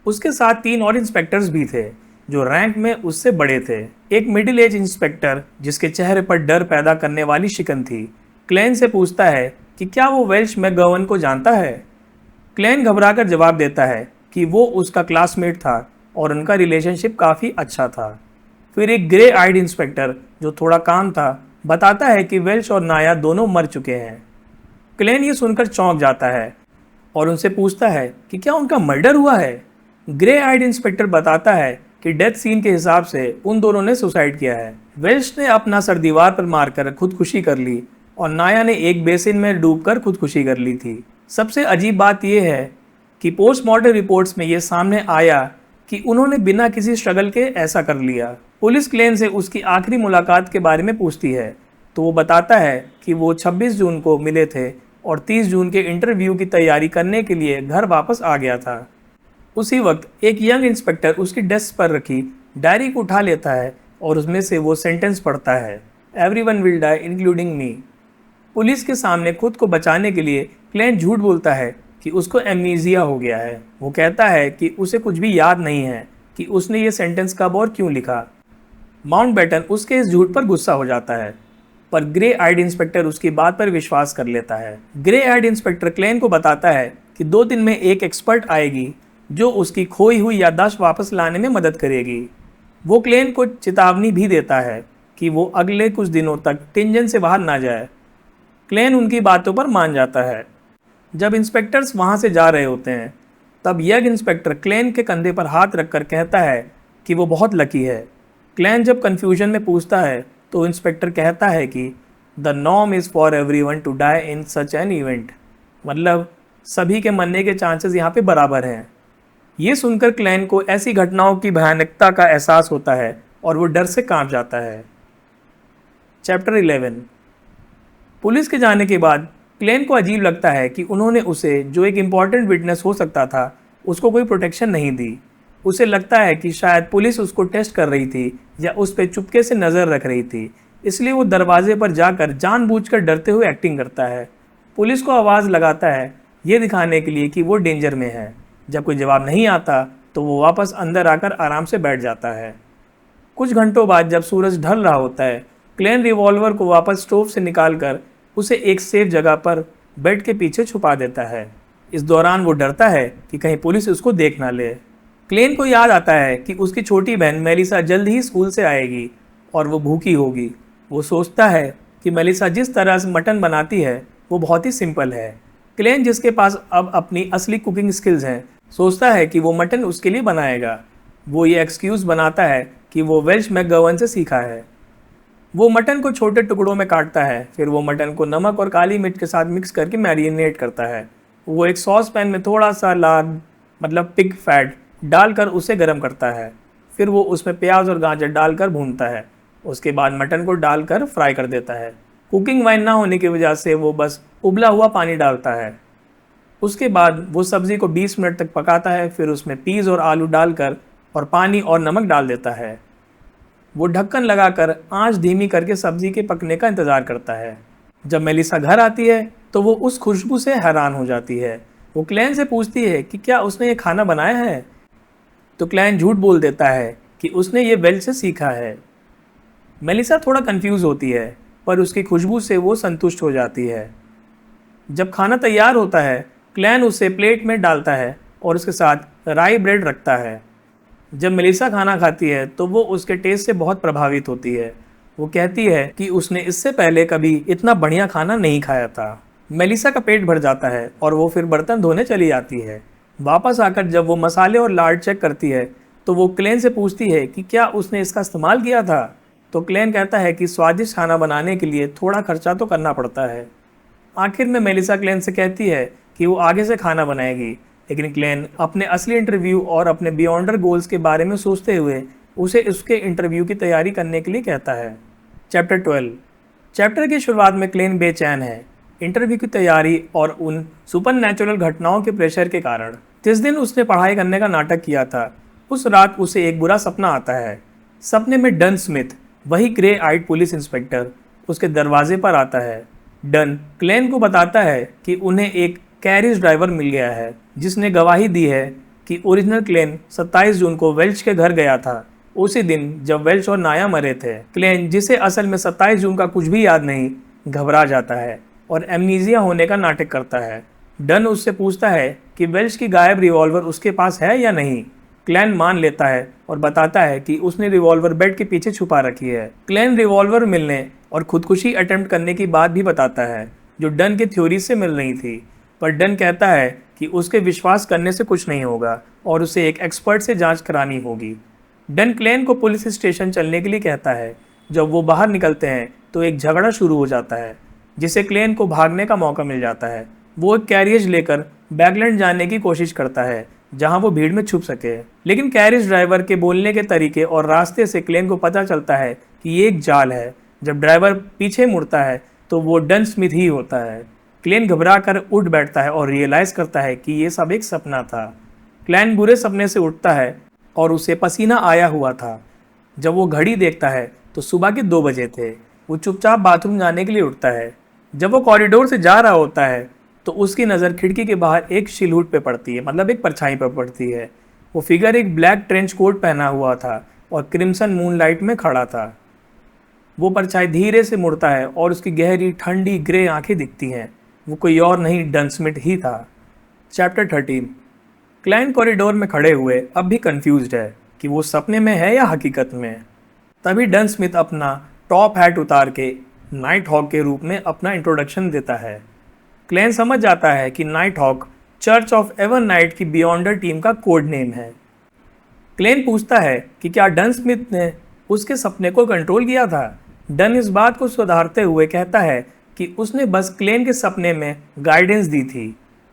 उसके साथ 3 और इंस्पेक्टर्स भी थे जो रैंक में उससे बड़े थे। एक मिडिल एज इंस्पेक्टर जिसके चेहरे पर डर पैदा करने वाली शिकन थी क्लेन से पूछता है कि क्या वो वेल्च मैकगोवन को जानता है। क्लेन घबराकर जवाब देता है कि वो उसका क्लासमेट था और उनका रिलेशनशिप काफ़ी अच्छा था। फिर एक ग्रे आइड इंस्पेक्टर जो थोड़ा काम था बताता है कि वेल्च और नाया दोनों मर चुके हैं। क्लेन ये सुनकर चौंक जाता है और उनसे पूछता है कि क्या उनका मर्डर हुआ है। ग्रे आइड इंस्पेक्टर बताता है कि डेथ सीन के हिसाब से उन दोनों ने सुसाइड किया है। वेल्च ने अपना सर दीवार पर मारकर खुदकुशी कर ली और नाया ने एक बेसिन में डूबकर खुदकुशी कर ली थी। सबसे अजीब बात यह है कि पोस्टमार्टम रिपोर्ट्स में यह सामने आया कि उन्होंने बिना किसी स्ट्रगल के ऐसा कर लिया। पुलिस क्लेन से उसकी आखिरी मुलाकात के बारे में पूछती है तो वो बताता है कि वो 26 जून को मिले थे और 30 जून के इंटरव्यू की तैयारी करने के लिए घर वापस आ गया था। उसी वक्त एक यंग इंस्पेक्टर उसकी डेस्क पर रखी डायरी को उठा लेता है और उसमें से वो सेंटेंस पढ़ता है, everyone will die including me. Police के सामने खुद को बचाने के लिए क्लेन झूठ बोलता है कि उसको एमनीजिया हो गया है। वो कहता है कि उसे कुछ भी याद नहीं है कि उसने ये सेंटेंस कब और क्यों लिखा। माउंटबेटन उसके इस झूठ पर गुस्सा हो जाता है, पर ग्रे आइड इंस्पेक्टर उसकी बात पर विश्वास कर लेता है। ग्रे आइड इंस्पेक्टर क्लेन को बताता है कि 2 दिन में एक एक्सपर्ट आएगी जो उसकी खोई हुई याददाश्त वापस लाने में मदद करेगी। वो क्लेन को चेतावनी भी देता है कि वो अगले कुछ दिनों तक टिंजन से बाहर ना जाए। क्लेन उनकी बातों पर मान जाता है। जब इंस्पेक्टर्स वहाँ से जा रहे होते हैं तब यंग इंस्पेक्टर क्लेन के कंधे पर हाथ रखकर कहता है कि वो बहुत लकी है। क्लेन जब कन्फ्यूजन में पूछता है तो इंस्पेक्टर कहता है कि the norm is for everyone to die in such an event, मतलब सभी के मरने के चांसेस यहाँ पे बराबर हैं। ये सुनकर क्लैन को ऐसी घटनाओं की भयानकता का एहसास होता है और वो डर से कांप जाता है। चैप्टर 11। पुलिस के जाने के बाद क्लैन को अजीब लगता है कि उन्होंने उसे, जो एक इम्पॉर्टेंट विटनेस हो सकता था, उसको कोई प्रोटेक्शन नहीं दी। उसे लगता है कि शायद पुलिस उसको टेस्ट कर रही थी या उस पर चुपके से नज़र रख रही थी, इसलिए वो दरवाजे पर जाकर जानबूझकर डरते हुए एक्टिंग करता है। पुलिस को आवाज़ लगाता है, ये दिखाने के लिए कि वो डेंजर में है। जब कोई जवाब नहीं आता तो वो वापस अंदर आकर आराम से बैठ जाता है। कुछ घंटों बाद जब सूरज ढल रहा होता है, क्लैन रिवॉल्वर को वापस स्टोव से निकालकर उसे एक सेफ जगह पर बेड के पीछे छुपा देता है। इस दौरान वो डरता है कि कहीं पुलिस उसको देख ना ले। क्लैन को याद आता है कि उसकी छोटी बहन मेलिसा जल्द ही स्कूल से आएगी और वो भूखी होगी। वो सोचता है कि मेलिसा जिस तरह से मटन बनाती है वो बहुत ही सिंपल है। क्लैन, जिसके पास अब अपनी असली कुकिंग स्किल्स हैं, सोचता है कि वो मटन उसके लिए बनाएगा। वो ये एक्सक्यूज़ बनाता है कि वो वेल्श मैकगवर्न से सीखा है। वो मटन को छोटे टुकड़ों में काटता है, फिर वो मटन को नमक और काली मिर्च के साथ मिक्स करके मैरिनेट करता है। वो एक सॉस पैन में थोड़ा सा लार्ड, मतलब पिग फैट, डालकर उसे गर्म करता है। फिर वो उसमें प्याज और गाजर डालकर भूनता है। उसके बाद मटन को डालकर फ्राई कर देता है। कुकिंग वाइन ना होने की वजह से वो बस उबला हुआ पानी डालता है। उसके बाद वो सब्ज़ी को 20 मिनट तक पकाता है, फिर उसमें पीस और आलू डालकर और पानी और नमक डाल देता है। वो ढक्कन लगाकर आंच धीमी करके सब्ज़ी के पकने का इंतज़ार करता है। जब मेलिसा घर आती है तो वो उस खुशबू से हैरान हो जाती है। वो क्लैन से पूछती है कि क्या उसने ये खाना बनाया है, तो क्लैन झूठ बोल देता है कि उसने ये वेल्च से सीखा है। मेलिसा थोड़ा कंफ्यूज होती है, पर उसकी खुशबू से वो संतुष्ट हो जाती है। जब खाना तैयार होता है, क्लैन उसे प्लेट में डालता है और उसके साथ राई ब्रेड रखता है। जब मेलिसा खाना खाती है तो वो उसके टेस्ट से बहुत प्रभावित होती है। वो कहती है कि उसने इससे पहले कभी इतना बढ़िया खाना नहीं खाया था। मेलिसा का पेट भर जाता है और वो फिर बर्तन धोने चली जाती है। वापस आकर जब वो मसाले और लार्ड चेक करती है तो वो क्लैन से पूछती है कि क्या उसने इसका इस्तेमाल किया था। तो क्लैन कहता है कि स्वादिष्ट खाना बनाने के लिए थोड़ा खर्चा तो करना पड़ता है। आखिर में मेलिसा क्लैन से कहती है कि वो आगे से खाना बनाएगी, लेकिन क्लैन अपने असली इंटरव्यू और अपने बियॉन्डर गोल्स के बारे में सोचते हुए उसे उसके इंटरव्यू की तैयारी करने के लिए कहता है। चैप्टर 12। चैप्टर की शुरुआत में क्लैन बेचैन है, इंटरव्यू की तैयारी और उन सुपरनैचुरल घटनाओं के प्रेशर के कारण। जिस दिन उसने पढ़ाई करने का नाटक किया था, उस रात उसे एक बुरा सपना आता है। सपने में डन स्मिथ, वही ग्रे आइड पुलिस इंस्पेक्टर, उसके दरवाजे पर आता है। डन क्लैन को बताता है कि उन्हें एक कैरिज ड्राइवर मिल गया है जिसने गवाही दी है कि ओरिजिनल क्लैन 27 जून को वेल्च के घर गया था, उसी दिन जब वेल्च और नाया मरे थे। क्लैन, जिसे असल में 27 जून का कुछ भी याद नहीं, घबरा जाता है और एमनीजिया होने का नाटक करता है। डन उससे पूछता है कि वेल्च की गायब रिवॉल्वर उसके पास है या नहीं। क्लैन मान लेता है और बताता है कि उसने रिवॉल्वर बेड के पीछे छुपा रखी है। क्लैन रिवॉल्वर मिलने और खुदकुशी अटेम्प्ट करने की बात भी बताता है, जो डन के थ्योरी से मिल रही थी, पर डन कहता है कि उसके विश्वास करने से कुछ नहीं होगा और उसे एक एक्सपर्ट से जांच करानी होगी। डन क्लैन को पुलिस स्टेशन चलने के लिए कहता है। जब वो बाहर निकलते हैं तो एक झगड़ा शुरू हो जाता है, जिससे क्लैन को भागने का मौका मिल जाता है। वो एक कैरियज लेकर बैकलैंड जाने की कोशिश करता है, जहां वो भीड़ में छुप सके, लेकिन कैरियज ड्राइवर के बोलने के तरीके और रास्ते से क्लैन को पता चलता है कि ये एक जाल है। जब ड्राइवर पीछे मुड़ता है तो वो डन स्मिथ ही होता है। क्लैन घबरा कर उठ बैठता है और रियलाइज़ करता है कि ये सब एक सपना था। क्लैन बुरे सपने से उठता है और उसे पसीना आया हुआ था। जब वो घड़ी देखता है तो सुबह के 2 बजे थे। वो चुपचाप बाथरूम जाने के लिए उठता है। जब वो कॉरिडोर से जा रहा होता है तो उसकी नज़र खिड़की के बाहर एक शिलहूट पे पड़ती है, मतलब एक परछाई पर पड़ती है। वो फिगर एक ब्लैक ट्रेंच कोट पहना हुआ था और क्रिम्सन मूनलाइट में खड़ा था। वो परछाई धीरे से मुड़ता है और उसकी गहरी ठंडी ग्रे आंखें दिखती हैं। वो कोई और नहीं, डन स्मिथ ही था। चैप्टर 13। क्लैन कॉरिडोर में खड़े हुए अब भी कंफ्यूज्ड है कि वो सपने में है या हकीकत में। तभी डन स्मिथ अपना टॉप हैट उतार के नाइट हॉक के रूप में अपना इंट्रोडक्शन देता है। क्लैन समझ जाता है कि Night Hawk Church of Evernight की बियॉन्डर टीम का कोड नेम है। क्लैन पूछता है कि क्या डन स्मिथ ने उसके सपने को कंट्रोल किया था। डन इस बात को सुधारते हुए कहता है कि उसने बस क्लेन के सपने में गाइडेंस दी थी,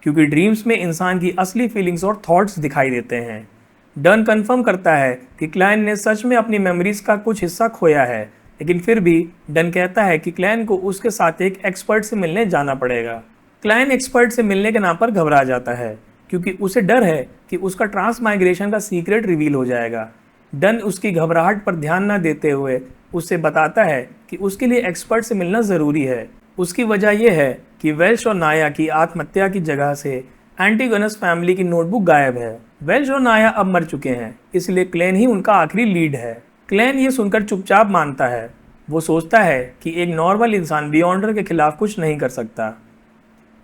क्योंकि ड्रीम्स में इंसान की असली फीलिंग्स और थॉट्स दिखाई देते हैं। डन कंफर्म करता है कि क्लैन ने सच में अपनी मेमोरीज का कुछ हिस्सा खोया है, लेकिन फिर भी डन कहता है कि क्लैन को उसके साथ एक एक्सपर्ट से मिलने जाना पड़ेगा। क्लैन एक्सपर्ट से मिलने के नाम पर घबरा जाता है, क्योंकि उसे डर है कि उसका ट्रांस माइग्रेशन का सीक्रेट रिवील हो जाएगा। डन उसकी घबराहट पर ध्यान न देते हुए उसे बताता है कि उसके लिए एक्सपर्ट से मिलना ज़रूरी है। उसकी वजह यह है कि वेल्श और नाया की आत्महत्या की जगह से एंटीगोनस फैमिली की नोटबुक गायब है। वेल्श और नाया अब मर चुके हैं, इसलिए क्लेन ही उनका आखिरी लीड है। क्लेन ये सुनकर चुपचाप मानता है। वो सोचता है कि एक नॉर्मल इंसान बियॉन्डर के खिलाफ कुछ नहीं कर सकता।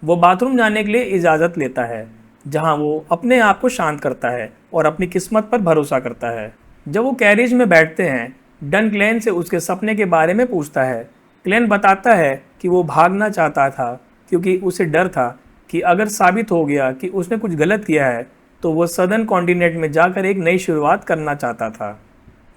वो बाथरूम जाने के लिए इजाज़त लेता है, जहां वो अपने आप को शांत करता है और अपनी किस्मत पर भरोसा करता है। जब वो कैरेज में बैठते हैं, डन क्लेन से उसके सपने के बारे में पूछता है। क्लेन बताता है कि वो भागना चाहता था, क्योंकि उसे डर था कि अगर साबित हो गया कि उसने कुछ गलत किया है तो वो सदर्न कॉन्टिनेंट में जाकर एक नई शुरुआत करना चाहता था।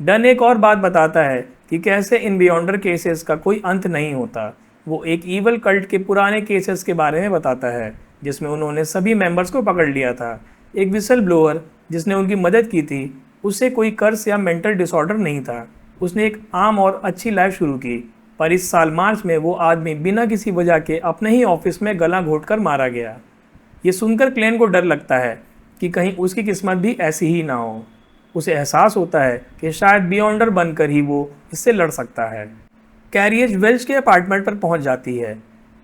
डन एक और बात बताता है कि कैसे इन बियॉन्डर केसेस का कोई अंत नहीं होता। वो एक ईवल कल्ट के पुराने केसेस के बारे में बताता है, जिसमें उन्होंने सभी मेंबर्स को पकड़ लिया था। एक विसल ब्लोअर जिसने उनकी मदद की थी, उसे कोई कर्स या मेंटल डिसऑर्डर नहीं था। उसने एक आम और अच्छी लाइफ शुरू की, पर इस साल मार्च में वो आदमी बिना किसी वजह के अपने ही ऑफिस में गला घोंटकर मारा गया। ये सुनकर क्लेन को डर लगता है कि कहीं उसकी किस्मत भी ऐसी ही ना हो। उसे एहसास होता है कि शायद बियॉन्डर बनकर ही वो इससे लड़ सकता है। कैरियज वेल्श के अपार्टमेंट पर पहुंच जाती है।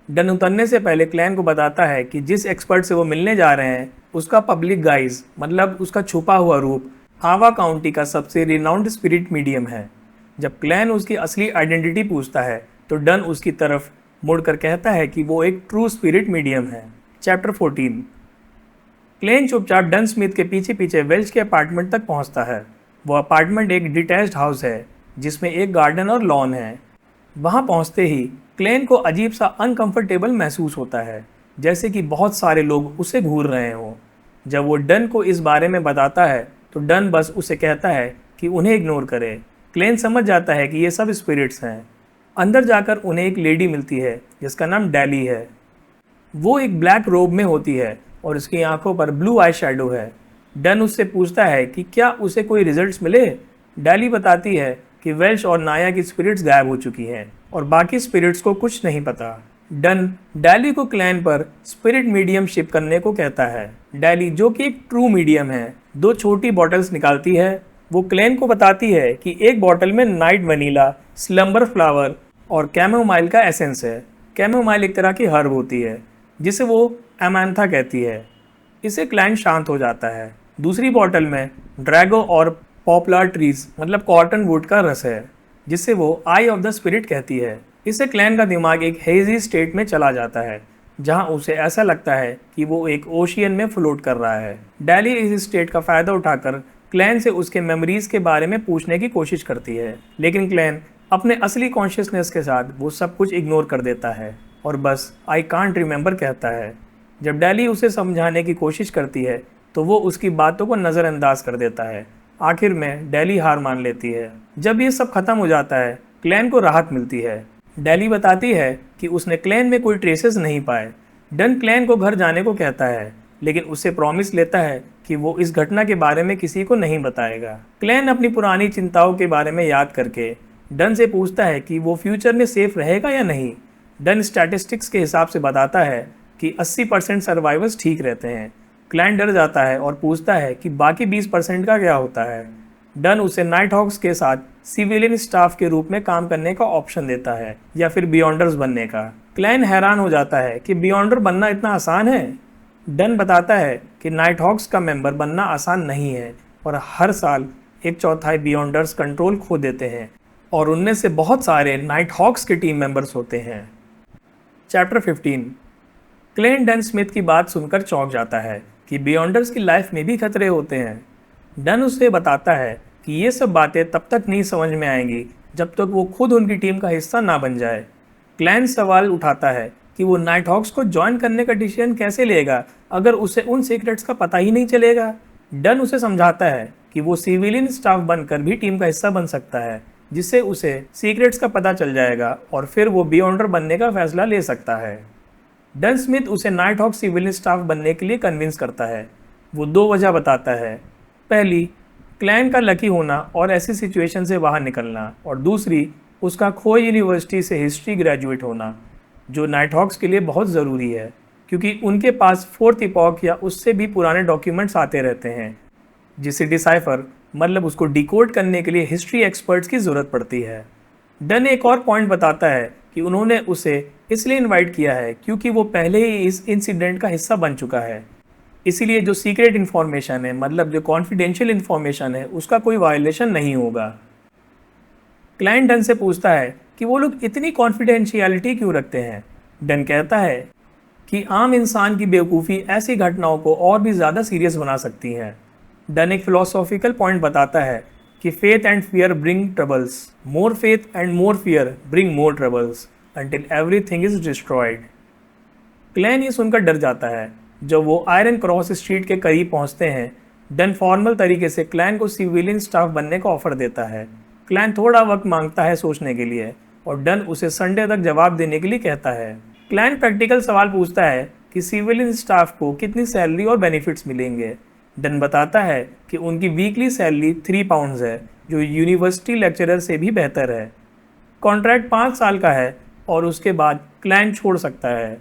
डन उतरने से पहले क्लेन को बताता है कि जिस एक्सपर्ट से वो मिलने जा रहे हैं उसका पब्लिक गाइज, मतलब उसका छुपा हुआ रूप, आवा काउंटी का सबसे रिनाउंड स्पिरिट मीडियम है। जब क्लेन उसकी असली आइडेंटिटी पूछता है तो डन उसकी तरफ मुड़कर कहता है कि वो एक ट्रू स्पिरिट मीडियम है। चैप्टर 14। क्लेन चुपचाप डन स्मिथ के पीछे पीछे वेल्च के अपार्टमेंट तक पहुंचता है। वो अपार्टमेंट एक डिटैच्ड हाउस है, जिसमें एक गार्डन और लॉन है। वहां पहुंचते ही क्लेन को अजीब सा अनकंफर्टेबल महसूस होता है, जैसे कि बहुत सारे लोग उसे घूर रहे हों। जब वो डन को इस बारे में बताता है तो डन बस उसे कहता है कि उन्हें इग्नोर करे। क्लेन समझ जाता है कि ये सब स्पिरिट्स हैं। अंदर जाकर उन्हें एक लेडी मिलती है जिसका नाम डैली है। वो एक ब्लैक रोब में होती है और उसकी आंखों पर ब्लू आई शैडो है। डन उससे पूछता है कि क्या उसे कोई रिजल्ट्स मिले। डैली बताती है कि वेल्श और नाया की स्पिरिट्स गायब हो चुकी हैं और बाकी स्पिरिट्स को कुछ नहीं पता। डन डैली को क्लैन पर स्पिरिट मीडियम शिप करने को कहता है। डैली, जो कि एक ट्रू मीडियम है, 2 छोटी बॉटल्स निकालती है। वो क्लैन को बताती है कि एक बॉटल में नाइट वनीला, स्लम्बर फ्लावर और कैमोमाइल का एसेंस है। कैमोमाइल एक तरह की हर्ब होती है जिसे वो एमांथा कहती है। इससे क्लैन शांत हो जाता है। दूसरी बॉटल में ड्रैगो और पॉपुलर ट्रीज, मतलब कॉटन वुड का रस है, जिसे वो आई ऑफ द स्पिरिट कहती है। इससे क्लैन का दिमाग एक हेजी स्टेट में चला जाता है, जहां उसे ऐसा लगता है कि वो एक ओशियन में फ्लोट कर रहा है। डैली इस स्टेट का फ़ायदा उठाकर क्लैन से उसके मेमोरीज के बारे में पूछने की कोशिश करती है, लेकिन क्लैन अपने असली कॉन्शियसनेस के साथ वो सब कुछ इग्नोर कर देता है और बस आई कांट रिमेंबर कहता है। जब डैली उसे समझाने की कोशिश करती है तो वो उसकी बातों को नज़रअंदाज कर देता है। आखिर में डैली हार मान लेती है। जब ये सब खत्म हो जाता है, क्लैन को राहत मिलती है। डैली बताती है कि उसने क्लैन में कोई ट्रेसेस नहीं पाए। डन क्लैन को घर जाने को कहता है, लेकिन उससे प्रॉमिस लेता है कि वो इस घटना के बारे में किसी को नहीं बताएगा। क्लैन अपनी पुरानी चिंताओं के बारे में याद करके डन से पूछता है कि वो फ्यूचर में सेफ रहेगा या नहीं। डन स्टैटिस्टिक्स के हिसाब से बताता है कि 80% सर्वाइवर्स ठीक रहते हैं। क्लैन डर जाता है और पूछता है कि बाकी 20% का क्या होता है। डन उसे नाइट हॉक्स के साथ सिविलियन स्टाफ के रूप में काम करने का ऑप्शन देता है या फिर बियॉन्डर्स बनने का। क्लैन हैरान हो जाता है कि बियॉन्डर बनना इतना आसान है। डन बताता है कि नाइट हॉक्स का मेंबर बनना आसान नहीं है और हर साल 1/4 बियॉन्डर्स कंट्रोल खो देते हैं और उनमें से बहुत सारे नाइट हॉक्स के टीम मेंबर्स होते हैं। चैप्टर 15। क्लेन डन स्मिथ की बात सुनकर चौंक जाता है कि बियॉन्डर्स की लाइफ में भी खतरे होते हैं। डन उसे बताता है कि ये सब बातें तब तक नहीं समझ में आएंगी जब तक वो खुद उनकी टीम का हिस्सा ना बन जाए। क्लैन सवाल उठाता है कि वो नाइट हॉक्स को ज्वाइन करने का डिसीजन कैसे लेगा अगर उसे उन सीक्रेट्स का पता ही नहीं चलेगा। डन उसे समझाता है कि वो सिविलियन स्टाफ बनकर भी टीम का हिस्सा बन सकता है, जिससे उसे सीक्रेट्स का पता चल जाएगा और फिर वो बियॉन्डर बनने का फैसला ले सकता है। डन स्मिथ उसे नाइट हॉक सिविलियन स्टाफ बनने के लिए कन्विंस करता है। वो 2 वजह बताता है। पहली, क्लैन का लकी होना और ऐसी सिचुएशन से बाहर निकलना, और दूसरी, उसका खो यूनिवर्सिटी से हिस्ट्री ग्रेजुएट होना, जो नाइट हॉक्स के लिए बहुत ज़रूरी है क्योंकि उनके पास फोर्थ इपॉक या उससे भी पुराने डॉक्यूमेंट्स आते रहते हैं जिसे डिसाइफर मतलब उसको डिकोड करने के लिए हिस्ट्री एक्सपर्ट्स की ज़रूरत पड़ती है। डन एक और पॉइंट बताता है कि उन्होंने उसे इसलिए इनवाइट किया है क्योंकि वो पहले ही इस इंसिडेंट का हिस्सा बन चुका है, इसीलिए जो सीक्रेट इन्फॉर्मेशन है मतलब जो कॉन्फिडेंशियल इन्फॉर्मेशन है उसका कोई वायलेशन नहीं होगा। क्लाइंट डन से पूछता है कि वो लोग इतनी कॉन्फिडेंशियलिटी क्यों रखते हैं। डन कहता है कि आम इंसान की बेवकूफ़ी ऐसी घटनाओं को और भी ज़्यादा सीरियस बना सकती हैं। डन एक फिलोसॉफिकल पॉइंट बताता है कि faith and fear bring troubles, more faith and more fear bring more troubles until everything is destroyed. Clan ये सुनकर डर जाता है। जब वो आयरन क्रॉस स्ट्रीट के करीब पहुंचते हैं, डन फॉर्मल तरीके से क्लैन को सिविलियन स्टाफ बनने का ऑफर देता है। क्लैन थोड़ा वक्त मांगता है सोचने के लिए और डन उसे संडे तक जवाब देने के लिए कहता है। क्लैन प्रैक्टिकल सवाल पूछता है कि सिविलियन स्टाफ को कितनी सैलरी और बेनिफिट्स मिलेंगे। डन बताता है कि उनकी वीकली सैलरी 3 पाउंड्स है, जो यूनिवर्सिटी लेक्चरर से भी बेहतर है। कॉन्ट्रैक्ट 5 साल का है और उसके बाद क्लैन छोड़ सकता है,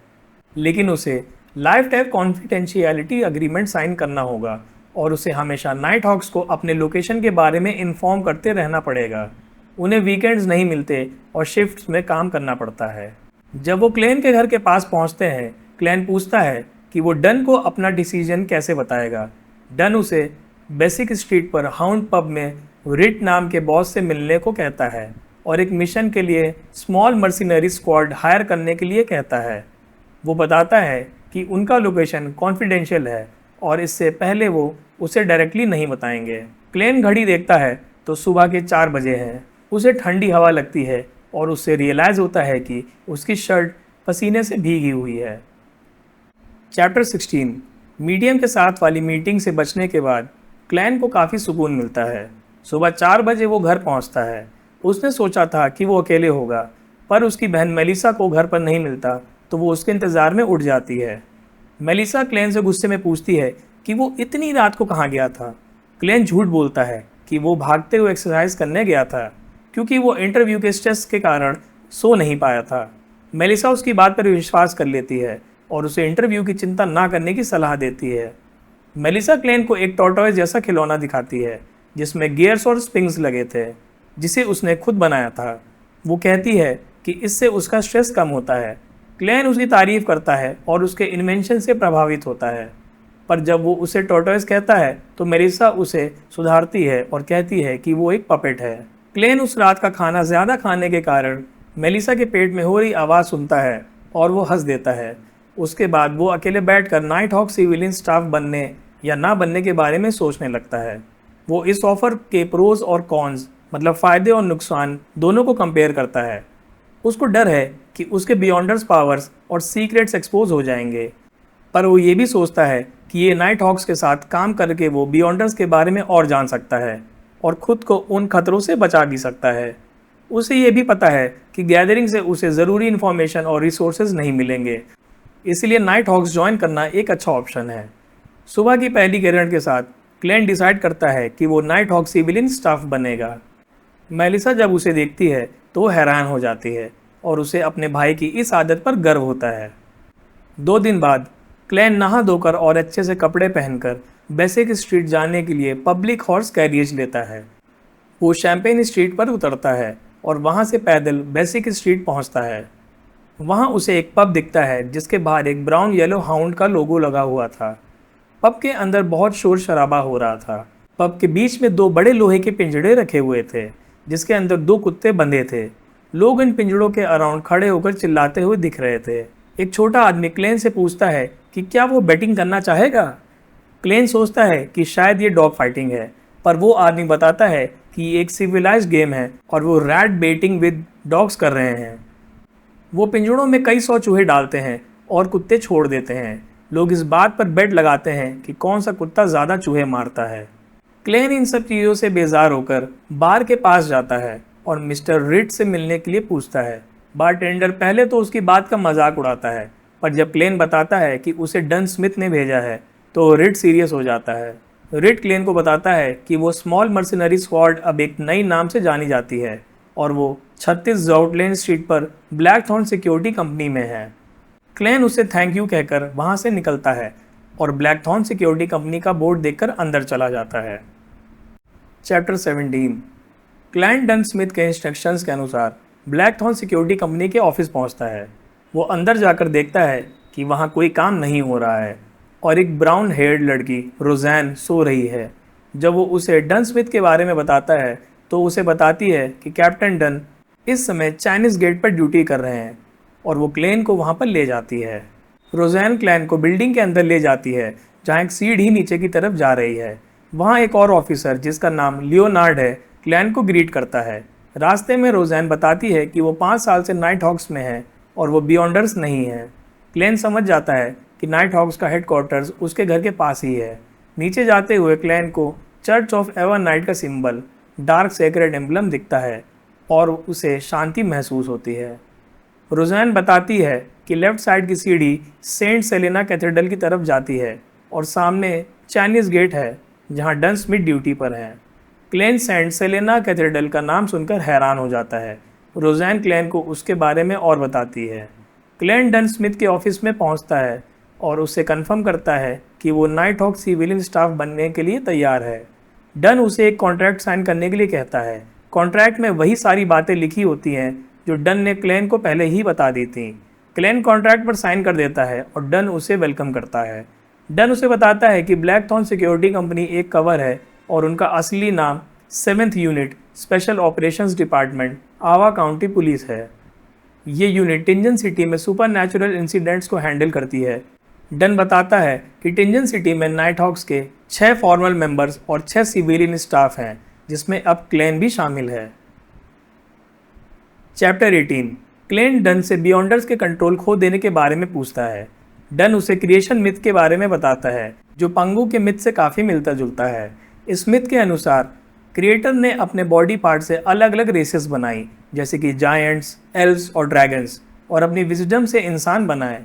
लेकिन उसे lifetime confidentiality agreement sign करना होगा और उसे हमेशा नाइट हॉक्स को अपने लोकेशन के बारे में इन्फॉर्म करते रहना पड़ेगा। उन्हें वीकेंड्स नहीं मिलते और शिफ्ट्स में काम करना पड़ता है। जब वो क्लैन के घर के पास पहुंचते हैं, क्लैन पूछता है कि वो डन को अपना डिसीजन कैसे बताएगा। डन उसे बेसिक स्ट्रीट पर हाउंड पब में रिट नाम के बॉस से मिलने को कहता है और एक मिशन के लिए स्मॉल मर्सिनरी स्क्वाड हायर करने के लिए कहता है। वो बताता है कि उनका लोकेशन कॉन्फिडेंशियल है और इससे पहले वो उसे डायरेक्टली नहीं बताएंगे। क्लेन घड़ी देखता है तो सुबह के 4 बजे हैं। उसे ठंडी हवा लगती है और उससे रियलाइज़ होता है कि उसकी शर्ट पसीने से भीगी हुई है। चैप्टर 16 मीडियम के साथ वाली मीटिंग से बचने के बाद क्लैन को काफ़ी सुकून मिलता है। सुबह 4 बजे वो घर पहुंचता है। उसने सोचा था कि वो अकेले होगा, पर उसकी बहन मेलिसा को घर पर नहीं मिलता तो वो उसके इंतज़ार में उठ जाती है। मेलिसा क्लैन से गुस्से में पूछती है कि वो इतनी रात को कहाँ गया था। क्लैन झूठ बोलता है कि वो भागते हुए एक्सरसाइज करने गया था क्योंकि वो इंटरव्यू के स्ट्रेस के कारण सो नहीं पाया था। मेलिसा उसकी बात पर विश्वास कर लेती है और उसे इंटरव्यू की चिंता ना करने की सलाह देती है। मेलिसा क्लैन को एक टॉर्टॉइस जैसा खिलौना दिखाती है जिसमें गियर्स और स्प्रिंग्स लगे थे, जिसे उसने खुद बनाया था। वो कहती है कि इससे उसका स्ट्रेस कम होता है। क्लैन उसकी तारीफ करता है और उसके इन्वेंशन से प्रभावित होता है, पर जब वो उसे टॉर्टॉइस कहता है तो मेलिसा उसे सुधारती है और कहती है कि वो एक पपेट है। क्लैन उस रात का खाना ज़्यादा खाने के कारण मेलिसा के पेट में हो रही आवाज़ सुनता है और वो हंस देता है। उसके बाद वो अकेले बैठकर नाइट हॉक सिविलियन स्टाफ बनने या ना बनने के बारे में सोचने लगता है। वो इस ऑफ़र के प्रोज और कॉन्स मतलब फ़ायदे और नुकसान दोनों को कंपेयर करता है। उसको डर है कि उसके बियॉन्डर्स पावर्स और सीक्रेट्स एक्सपोज हो जाएंगे, पर वो ये भी सोचता है कि ये नाइट हॉक्स के साथ काम करके वो बियॉन्डर्स के बारे में और जान सकता है और ख़ुद को उन खतरों से बचा भी सकता है। उसे ये भी पता है कि गैदरिंग से उसे ज़रूरी इन्फॉर्मेशन और रिसोर्सेज नहीं मिलेंगे, इसलिए नाइट हॉक्स ज्वाइन करना एक अच्छा ऑप्शन है। सुबह की पहली किरण के साथ क्लैन डिसाइड करता है कि वो नाइट हॉक सिविलियन स्टाफ बनेगा। मेलिसा जब उसे देखती है तो वो हैरान हो जाती है और उसे अपने भाई की इस आदत पर गर्व होता है। 2 दिन बाद क्लैन नहा धोकर और अच्छे से कपड़े पहनकर बेसिक स्ट्रीट जाने के लिए पब्लिक हॉर्स कैरियज लेता है। वो शैम्पेन स्ट्रीट पर उतरता है और वहाँ से पैदल बेसिक स्ट्रीट पहुँचता है। वहाँ उसे एक पब दिखता है जिसके बाहर एक ब्राउन येलो हाउंड का लोगो लगा हुआ था। पब के अंदर बहुत शोर शराबा हो रहा था। पब के बीच में 2 बड़े लोहे के पिंजड़े रखे हुए थे जिसके अंदर 2 कुत्ते बंधे थे। लोग इन पिंजड़ों के अराउंड खड़े होकर चिल्लाते हुए दिख रहे थे। एक छोटा आदमी क्लैन से पूछता है कि क्या वो बैटिंग करना चाहेगा। क्लैन सोचता है कि शायद ये डॉग फाइटिंग है, पर वो आदमी बताता है कि ये एक सिविलाइज्ड गेम है और वो रैट बेटिंग विद डॉग्स कर रहे हैं। वो पिंजड़ों में कई 100 चूहे डालते हैं और कुत्ते छोड़ देते हैं। लोग इस बात पर बेट लगाते हैं कि कौन सा कुत्ता ज़्यादा चूहे मारता है। क्लैन इन सब चीज़ों से बेजार होकर बार के पास जाता है और मिस्टर रिट से मिलने के लिए पूछता है। बारटेंडर पहले तो उसकी बात का मजाक उड़ाता है, पर जब क्लेन बताता है कि उसे डन स्मिथ ने भेजा है तो रिट सीरियस हो जाता है। रिट क्लेन को बताता है कि वो स्मॉल मर्सिनरी स्क्वाड अब एक नई नाम से जानी जाती है और वो 36 जाउटलैंड स्ट्रीट पर ब्लैकथॉर्न सिक्योरिटी कंपनी में है। क्लेन उसे थैंक यू कहकर वहां से निकलता है और ब्लैकथॉर्न सिक्योरिटी कंपनी का बोर्ड देखकर अंदर चला जाता है। चैप्टर 17। क्लाइंट डन स्मिथ के इंस्ट्रक्शंस के अनुसार ब्लैकथॉर्न सिक्योरिटी कंपनी के ऑफिस पहुंचता है। वो अंदर जाकर देखता है कि वहां कोई काम नहीं हो रहा है और एक ब्राउन हेयर्ड लड़की रोज़ैन सो रही है। जब वो उसे डन स्मिथ के बारे में बताता है तो उसे बताती है कि कैप्टन डन इस समय चाइनीज गेट पर ड्यूटी कर रहे हैं और वो क्लेन को वहां पर ले जाती है। रोज़ैन क्लेन को बिल्डिंग के अंदर ले जाती है जहां एक सीढ़ी नीचे की तरफ जा रही है। वहां एक और ऑफिसर जिसका नाम लियोनार्ड है क्लेन को ग्रीट करता है। रास्ते में रोज़ैन बताती है कि वो 5 साल से नाइट हॉक्स में है और वो बियॉन्डर्स नहीं है। क्लेन समझ जाता है कि नाइट हॉक्स का हेडक्वार्टर्स उसके घर के पास ही है। नीचे जाते हुए क्लेन को चर्च ऑफ एवर नाइट का सिंबल डार्क सेक्रेड एम्बलम दिखता है और उसे शांति महसूस होती है। रोज़ैन बताती है कि लेफ्ट साइड की सीढ़ी सेंट सेलेना कैथेड्रल की तरफ जाती है और सामने चाइनीज गेट है जहां डन स्मिथ ड्यूटी पर है। क्लेन सेंट सेलेना कैथेड्रल का नाम सुनकर हैरान हो जाता है। रोज़ैन क्लेन को उसके बारे में और बताती है। क्लेन डन स्मिथ के ऑफिस में पहुंचता है और उससे कंफर्म करता है कि वो नाइट हॉक सिविलियन स्टाफ बनने के लिए तैयार है। डन उसे एक कॉन्ट्रैक्ट साइन करने के लिए कहता है। कॉन्ट्रैक्ट में वही सारी बातें लिखी होती हैं जो डन ने क्लेन को पहले ही बता दी थी। क्लेन कॉन्ट्रैक्ट पर साइन कर देता है और डन उसे वेलकम करता है। डन उसे बताता है कि ब्लैकथॉर्न सिक्योरिटी कंपनी एक कवर है और उनका असली नाम 7th unit special operations department आवा काउंटी पुलिस है। ये यूनिट टिंजन सिटी में सुपर नेचुरल इंसिडेंट्स को हैंडल करती है। डन बताता है कि टिंजन सिटी में नाइट हॉक्स के 6 फॉर्मल मेंबर्स और 6 सिविलियन स्टाफ हैं, जिसमें अब क्लेन भी शामिल है। चैप्टर 18। क्लेन डन से बियॉन्डर्स के कंट्रोल खो देने के बारे में पूछता है। डन उसे क्रिएशन मिथ के बारे में बताता है जो पंगू के मिथ से काफ़ी मिलता जुलता है। इस मिथ के अनुसार क्रिएटर ने अपने बॉडी पार्ट से अलग अलग रेसेस बनाई, जैसे कि जायंट्स, एल्व्स और ड्रैगन्स, और अपनी विजडम से इंसान बनाए।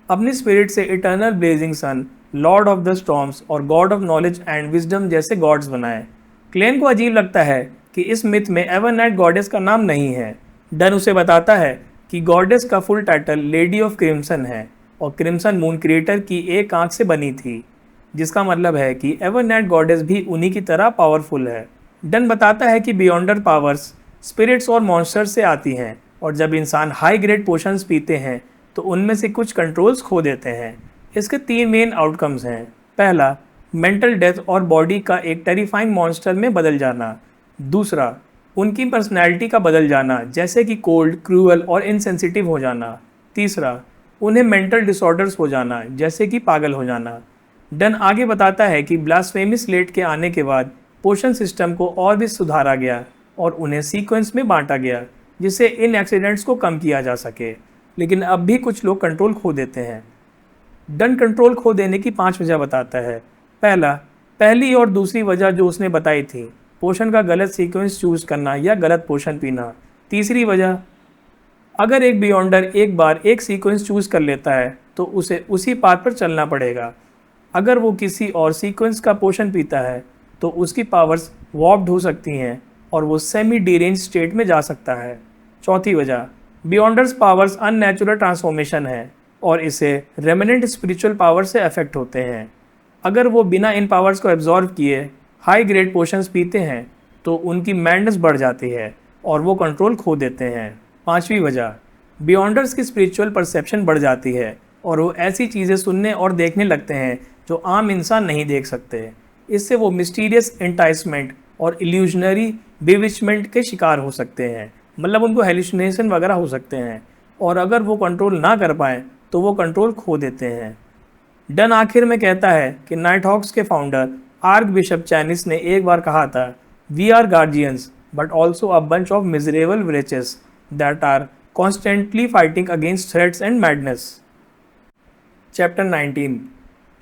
अपनी स्पिरिट से eternal blazing sun, lord of the storms और god of knowledge and wisdom जैसे गॉड्स बनाए। क्लेन को अजीब लगता है कि इस मिथ में एवरनाइट गॉडेस का नाम नहीं है। डन उसे बताता है कि गॉडेस का full title lady of crimson है और क्रिम्सन मून क्रिएटर की एक आंख से बनी थी, जिसका मतलब है कि एवरनाइट गॉडेस भी उन्हीं की तरह पावरफुल है। डन बताता है कि बियॉन्डर पावर्स स्पिरिट्स और मॉन्स्टर्स से आती हैं और जब इंसान हाई ग्रेड पोशंस पीते हैं तो उनमें से कुछ कंट्रोल्स खो देते हैं। इसके 3 मेन आउटकम्स हैं। पहला, मेंटल डेथ और बॉडी का एक टेरिफाइंग मॉन्स्टर में बदल जाना। दूसरा, उनकी पर्सनैलिटी का बदल जाना, जैसे कि कोल्ड, क्रूअल और इनसेंसिटिव हो जाना। तीसरा, उन्हें मेंटल डिसऑर्डर्स हो जाना, जैसे कि पागल हो जाना। डन आगे बताता है कि ब्लास्फेमी स्लेट के आने के बाद पोशन सिस्टम को और भी सुधारा गया और उन्हें सीक्वेंस में बांटा गया, जिससे इन एक्सीडेंट्स को कम किया जा सके। लेकिन अब भी कुछ लोग कंट्रोल खो देते हैं। डन कंट्रोल खो देने की 5 वजह बताता है। पहली और दूसरी वजह जो उसने बताई थी, पोशन का गलत सीक्वेंस चूज करना या गलत पोशन पीना। तीसरी वजह, अगर एक बियॉन्डर एक बार एक सीक्वेंस चूज कर लेता है तो उसे उसी पाथ पर चलना पड़ेगा। अगर वो किसी और सीक्वेंस का पोशन पीता है तो उसकी पावर्स वॉर्प्ड हो सकती हैं और वो सेमी डीरेंज स्टेट में जा सकता है। चौथी वजह, बियॉन्डर्स पावर्स अननेचुरल ट्रांसफॉर्मेशन है और इसे रेमिनेंट स्पिरिचुअल पावर से अफेक्ट होते हैं। अगर वो बिना इन पावर्स को एब्जॉर्व किए हाई ग्रेड पोशंस पीते हैं तो उनकी मैडनेस बढ़ जाती है और वो कंट्रोल खो देते हैं। 5वीं वजह, बियॉन्डर्स की स्पिरिचुअल परसेप्शन बढ़ जाती है और वो ऐसी चीज़ें सुनने और देखने लगते हैं जो आम इंसान नहीं देख सकते। इससे वो मिस्टीरियस एंटाइसमेंट और इल्यूजनरी बिविचमेंट के शिकार हो सकते हैं, मतलब उनको हेलुसिनेशन वगैरह हो सकते हैं, और अगर वो कंट्रोल ना कर पाएँ तो वो कंट्रोल खो देते हैं। डन आखिर में कहता है कि नाइट हॉक्स के फाउंडर आर्क बिशप चैनिस ने एक बार कहा था, we are guardians but also a bunch of miserable wretches that are constantly fighting against threats and madness. Chapter 19।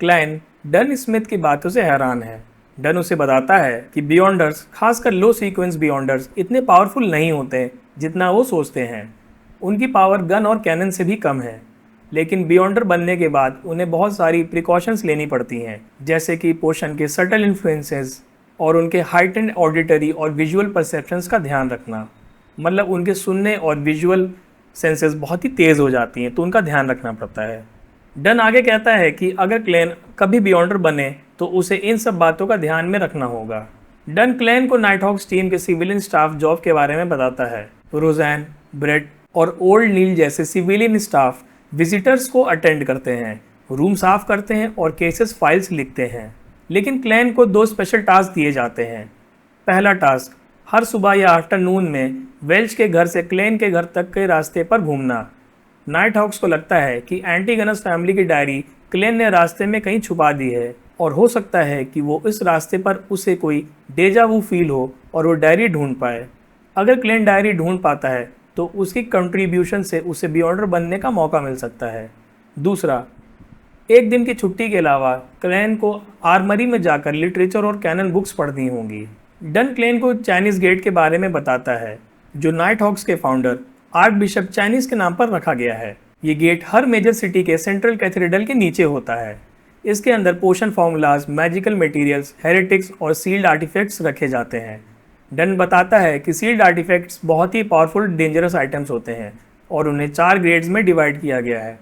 Klein Dunn Smith की बातों से हैरान है। डन उसे बताता है कि बियॉन्डर्स, खासकर लो सीक्वेंस बियॉन्डर्स, इतने पावरफुल नहीं होते जितना वो सोचते हैं। उनकी पावर गन और कैनन से भी कम है, लेकिन बियॉन्डर बनने के बाद उन्हें बहुत सारी प्रिकॉशंस लेनी पड़ती हैं, जैसे कि पोशन के सटल इन्फ्लुएंसेस और उनके हाइटेंड ऑडिटरी और विजुअल परसेप्शंस का ध्यान रखना। मतलब उनके सुनने और विजुअल सेंसेस बहुत ही तेज़ हो जाती हैं, तो उनका ध्यान रखना पड़ता है। डन आगे कहता है कि अगर क्लैन कभी बियॉन्डर बने तो उसे इन सब बातों का ध्यान में रखना होगा। डन क्लैन को नाइटहॉक्स टीम के सिविलियन स्टाफ जॉब के बारे में बताता है। रोजैन, ब्रेट और ओल्ड नील जैसे सिविलियन स्टाफ विजिटर्स को अटेंड करते हैं, रूम साफ करते हैं और केसेस फाइल्स लिखते हैं। लेकिन क्लैन को 2 स्पेशल टास्क दिए जाते हैं। पहला टास्क, हर सुबह या आफ्टरनून में वेल्च के घर से क्लैन के घर तक के रास्ते पर घूमना। नाइटहॉक्स को लगता है कि एंटीगनस फैमिली की डायरी क्लैन ने रास्ते में कहीं छुपा दी है और हो सकता है कि वो इस रास्ते पर उसे कोई डेजा वू फील हो और वो डायरी ढूंढ पाए। अगर क्लैन डायरी ढूंढ पाता है तो उसकी कंट्रीब्यूशन से उसे बियॉन्डर बनने का मौका मिल सकता है। दूसरा, एक दिन की छुट्टी के अलावा क्लैन को आर्मरी में जाकर लिटरेचर और कैनन बुक्स पढ़नी होंगी। डन क्लैन को चाइनीज गेट के बारे में बताता है, जो नाइटहॉक्स के फाउंडर आर्क बिशप चाइनीज के नाम पर रखा गया है। ये गेट हर मेजर सिटी के सेंट्रल कैथेड्रल के नीचे होता है। इसके अंदर पोशन फॉर्मूलाज, मैजिकल मटेरियल्स, हेरेटिक्स और सील्ड आर्टिफैक्ट्स रखे जाते हैं। डन बताता है कि सील्ड आर्टिफैक्ट्स बहुत ही पावरफुल डेंजरस आइटम्स होते हैं और उन्हें 4 ग्रेड्स में डिवाइड किया गया है।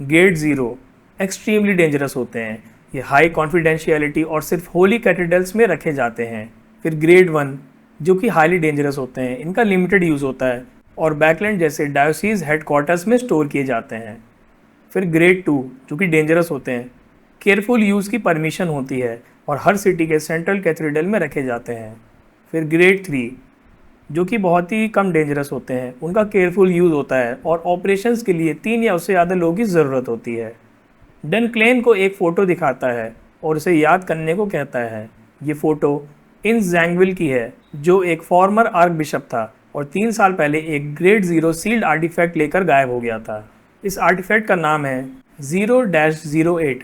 ग्रेड 0 एक्सट्रीमली डेंजरस होते हैं। ये हाई कॉन्फिडेंशियलिटी और सिर्फ होली कैथेड्रल्स में रखे जाते हैं। फिर ग्रेड 1 जो कि हाईली डेंजरस होते हैं, इनका लिमिटेड यूज़ होता है और बैकलैंड जैसे डायोसीज हेडक्वार्टर्स में स्टोर किए जाते हैं। फिर ग्रेड 2 जो कि डेंजरस होते हैं, केयरफुल यूज़ की परमिशन होती है और हर सिटी के सेंट्रल कैथेड्रल में रखे जाते हैं। फिर ग्रेड 3 जो कि बहुत ही कम डेंजरस होते हैं, उनका केयरफुल यूज़ होता है और ऑपरेशंस के लिए 3 या उससे ज़्यादा लोगों की ज़रूरत होती है। डन क्लैन को एक फ़ोटो दिखाता है और उसे याद करने को कहता है। ये फ़ोटो इन जैंगविल की है, जो एक फॉर्मर आर्क बिशप था और 3 साल पहले एक ग्रेड 0 सील्ड आर्टिफैक्ट लेकर गायब हो गया था। इस आर्टिफैक्ट का नाम है 0-08,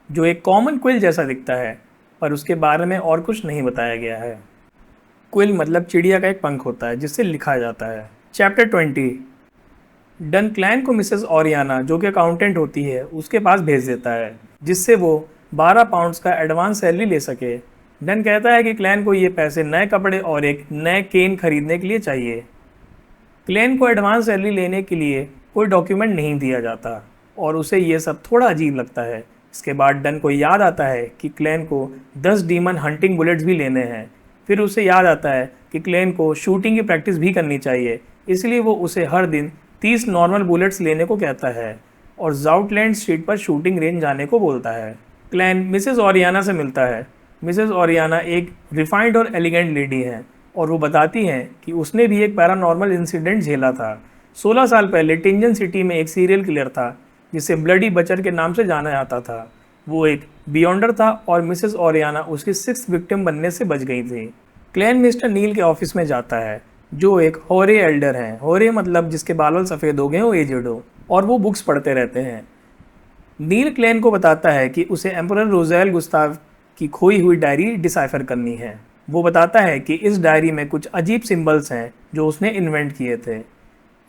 जो एक कॉमन क्विल जैसा दिखता है, पर उसके बारे में और कुछ नहीं बताया गया है। क्विल मतलब चिड़िया का एक पंख होता है जिससे लिखा जाता है। चैप्टर 20। डन क्लैन को मिसेस ओरियाना, जो कि अकाउंटेंट होती है, उसके पास भेज देता है, जिससे वो 12 पाउंड्स का एडवांस सैलरी ले सके। डन कहता है कि क्लैन को ये पैसे नए कपड़े और एक नए केन खरीदने के लिए चाहिए। क्लैन को एडवांस सैलरी लेने के लिए कोई डॉक्यूमेंट नहीं दिया जाता और उसे ये सब थोड़ा अजीब लगता है। इसके बाद डन को याद आता है कि क्लैन को 10 डीमन हंटिंग बुलेट्स भी लेने हैं। फिर उसे याद आता है कि क्लैन को शूटिंग की प्रैक्टिस भी करनी चाहिए, इसलिए वो उसे हर दिन 30 नॉर्मल बुलेट्स लेने को कहता है और जाउटलैंड स्ट्रीट पर शूटिंग रेंज जाने को बोलता है। क्लैन मिसेस ओरियाना से मिलता है। मिसेस ओरियाना एक रिफाइंड और एलिगेंट लेडी हैं और वो बताती हैं कि उसने भी एक पैरानॉर्मल इंसिडेंट झेला था। 16 साल पहले टिंजन सिटी में एक सीरियल किलर था जिसे ब्लडी बचर के नाम से जाना जाता था। वो एक बियॉन्डर था और मिसेस ओरियाना उसकी 6th विक्टिम बनने से बच गई थी। क्लैन मिस्टर नील के ऑफिस में जाता है, जो एक होरे एल्डर हैं। होरे मतलब जिसके बाल सफ़ेद हो गए हो, एजेड हो, और वो बुक्स पढ़ते रहते हैं। नील क्लैन को बताता है कि उसे एम्परर रोज़ेल गुस्ताव की खोई हुई डायरी डिसाइफर करनी है। वो बताता है कि इस डायरी में कुछ अजीब सिंबल्स हैं जो उसने इन्वेंट किए थे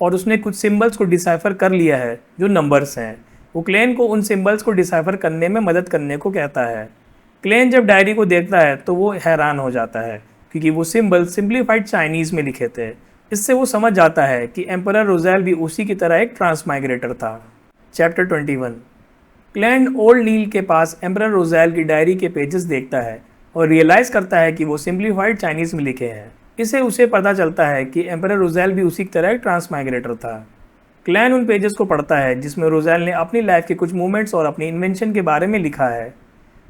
और उसने कुछ सिंबल्स को डिसाइफर कर लिया है जो नंबर्स हैं। वो क्लैन को उन सिंबल्स को डिसाइफर करने में मदद करने को कहता है। क्लैन जब डायरी को देखता है तो वो हैरान हो जाता है क्योंकि वो सिंबल सिंप्लीफाइड चाइनीज़ में लिखे थे। इससे वो समझ जाता है कि एम्परर रोज़ेल भी उसी की तरह एक ट्रांसमाइग्रेटर था। चैप्टर 21। क्लैन ओल्ड नील के पास एम्परर रोज़ेल की डायरी के पेजेस देखता है और रियलाइज़ करता है कि वो सिंप्लीफाइड चाइनीज़ में लिखे हैं। इससे उसे पता चलता है कि एम्परर रोज़ेल भी उसी की तरह एक ट्रांसमाइग्रेटर था। क्लैन उन पेजेस को पढ़ता है जिसमें रोज़ेल ने अपनी लाइफ के कुछ मूवमेंट्स और अपनी इन्वेंशन के बारे में लिखा है।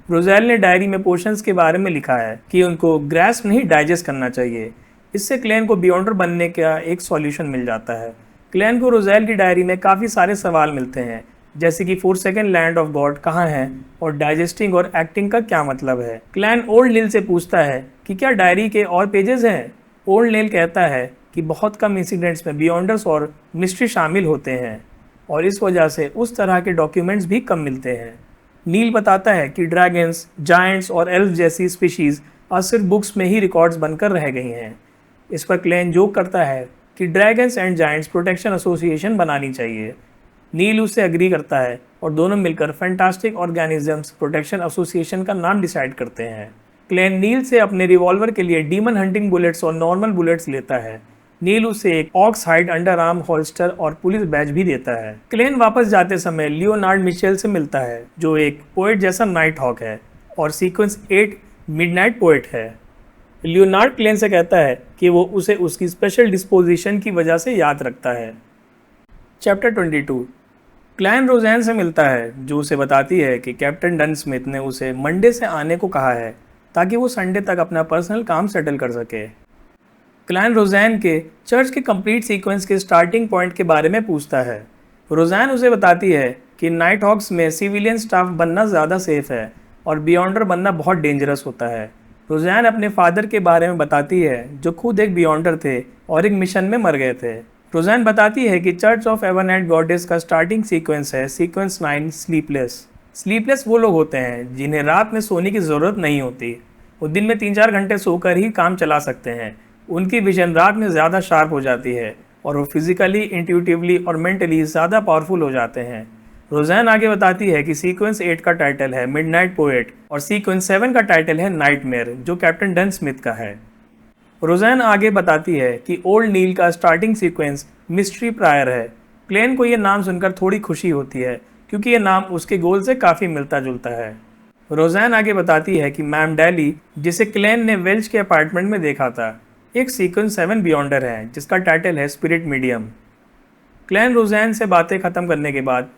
रोज़ेल ने डायरी में पोशंस के बारे में लिखा है कि उनको ग्रास्प नहीं डाइजेस्ट करना चाहिए। इससे क्लैन को बियॉन्डर बनने का एक सॉल्यूशन मिल जाता है। क्लैन को रोज़ेल की डायरी में काफ़ी सारे सवाल मिलते हैं, जैसे कि 42nd लैंड ऑफ गॉड कहाँ है और डाइजेस्टिंग और एक्टिंग का क्या मतलब है। क्लैन ओल्ड नील से पूछता है कि क्या डायरी के और पेजेस हैं। ओल्ड नील कहता है कि बहुत कम इंसिडेंट्स में बियॉन्डर्स और मिस्ट्री शामिल होते हैं और इस वजह से उस तरह के डॉक्यूमेंट्स भी कम मिलते हैं। नील बताता है कि ड्रैगन्स, जायंट्स और एल्फ जैसी स्पीशीज आज सिर्फ बुक्स में ही रिकॉर्ड्स बनकर रह गई हैं। इस पर क्लेन जोक करता है कि dragons and giants protection association बनानी चाहिए। नील उससे एग्री करता है और दोनों मिलकर फैंटास्टिक ऑर्गेनिजम्स प्रोटेक्शन एसोसिएशन का नाम डिसाइड करते हैं। क्लेन नील से अपने रिवॉल्वर के लिए डीमन हंटिंग बुलेट्स और नॉर्मल बुलेट्स लेता है। नील उसे एक oxhide underarm holster और पुलिस बैज भी देता है। क्लेन वापस जाते समय लियोनार्ड मिशेल से मिलता है, जो एक पोएट जैसा नाइट हॉक है और सीक्वेंस 8 मिडनाइट पोएट है। लियोनार्ड क्लेन से कहता है कि वो उसे उसकी स्पेशल डिस्पोजिशन की वजह से याद रखता है। चैप्टर 22। क्लेन रोज़ैन से मिलता है, जो उसे बताती है कि कैप्टन डन स्मिथ ने उसे मंडे से आने को कहा है ताकि वो संडे तक अपना पर्सनल काम सेटल कर सके। क्लेन रोज़ैन के चर्च के कंप्लीट सीक्वेंस के स्टार्टिंग पॉइंट के बारे में पूछता है। रोज़ैन उसे बताती है कि नाइट हॉक्स में सिविलियन स्टाफ बनना ज़्यादा सेफ है और बियॉन्डर बनना बहुत डेंजरस होता है। रोज़ैन अपने फादर के बारे में बताती है, जो खुद एक बियॉन्डर थे और एक मिशन में मर गए थे। रोज़ैन बताती है कि चर्च ऑफ एवरनाइट गॉडेस का स्टार्टिंग सीक्वेंस है सीक्वेंस 9 स्लीपलेस। स्लीपलेस वो लोग होते हैं जिन्हें रात में सोने की ज़रूरत नहीं होती। वो दिन में 3-4 घंटे सोकर ही काम चला सकते हैं। उनकी विजन रात में ज़्यादा शार्प हो जाती है और वो फिजिकली, इंट्यूटिवली और मेंटली ज़्यादा पावरफुल हो जाते हैं। रोज़ैन आगे बताती है कि सीक्वेंस 8 का टाइटल है मिडनाइट पोएट और सीक्वेंस 7 का टाइटल है नाइटमेयर, जो कैप्टन डन स्मिथ का है। रोज़ैन आगे बताती है कि ओल्ड नील का स्टार्टिंग सीक्वेंस मिस्ट्री प्रायर है। क्लेन को ये नाम सुनकर थोड़ी खुशी होती है, क्योंकि ये नाम उसके गोल से काफ़ी मिलता जुलता है। रोज़ैन आगे बताती है कि मैम डैली, जिसे क्लेन ने वेल्च के अपार्टमेंट में देखा था, एक सीक्वेंस 7 बियॉन्डर है जिसका टाइटल है स्पिरिट मीडियम। क्लेन रोज़ैन से बातें ख़त्म करने के बाद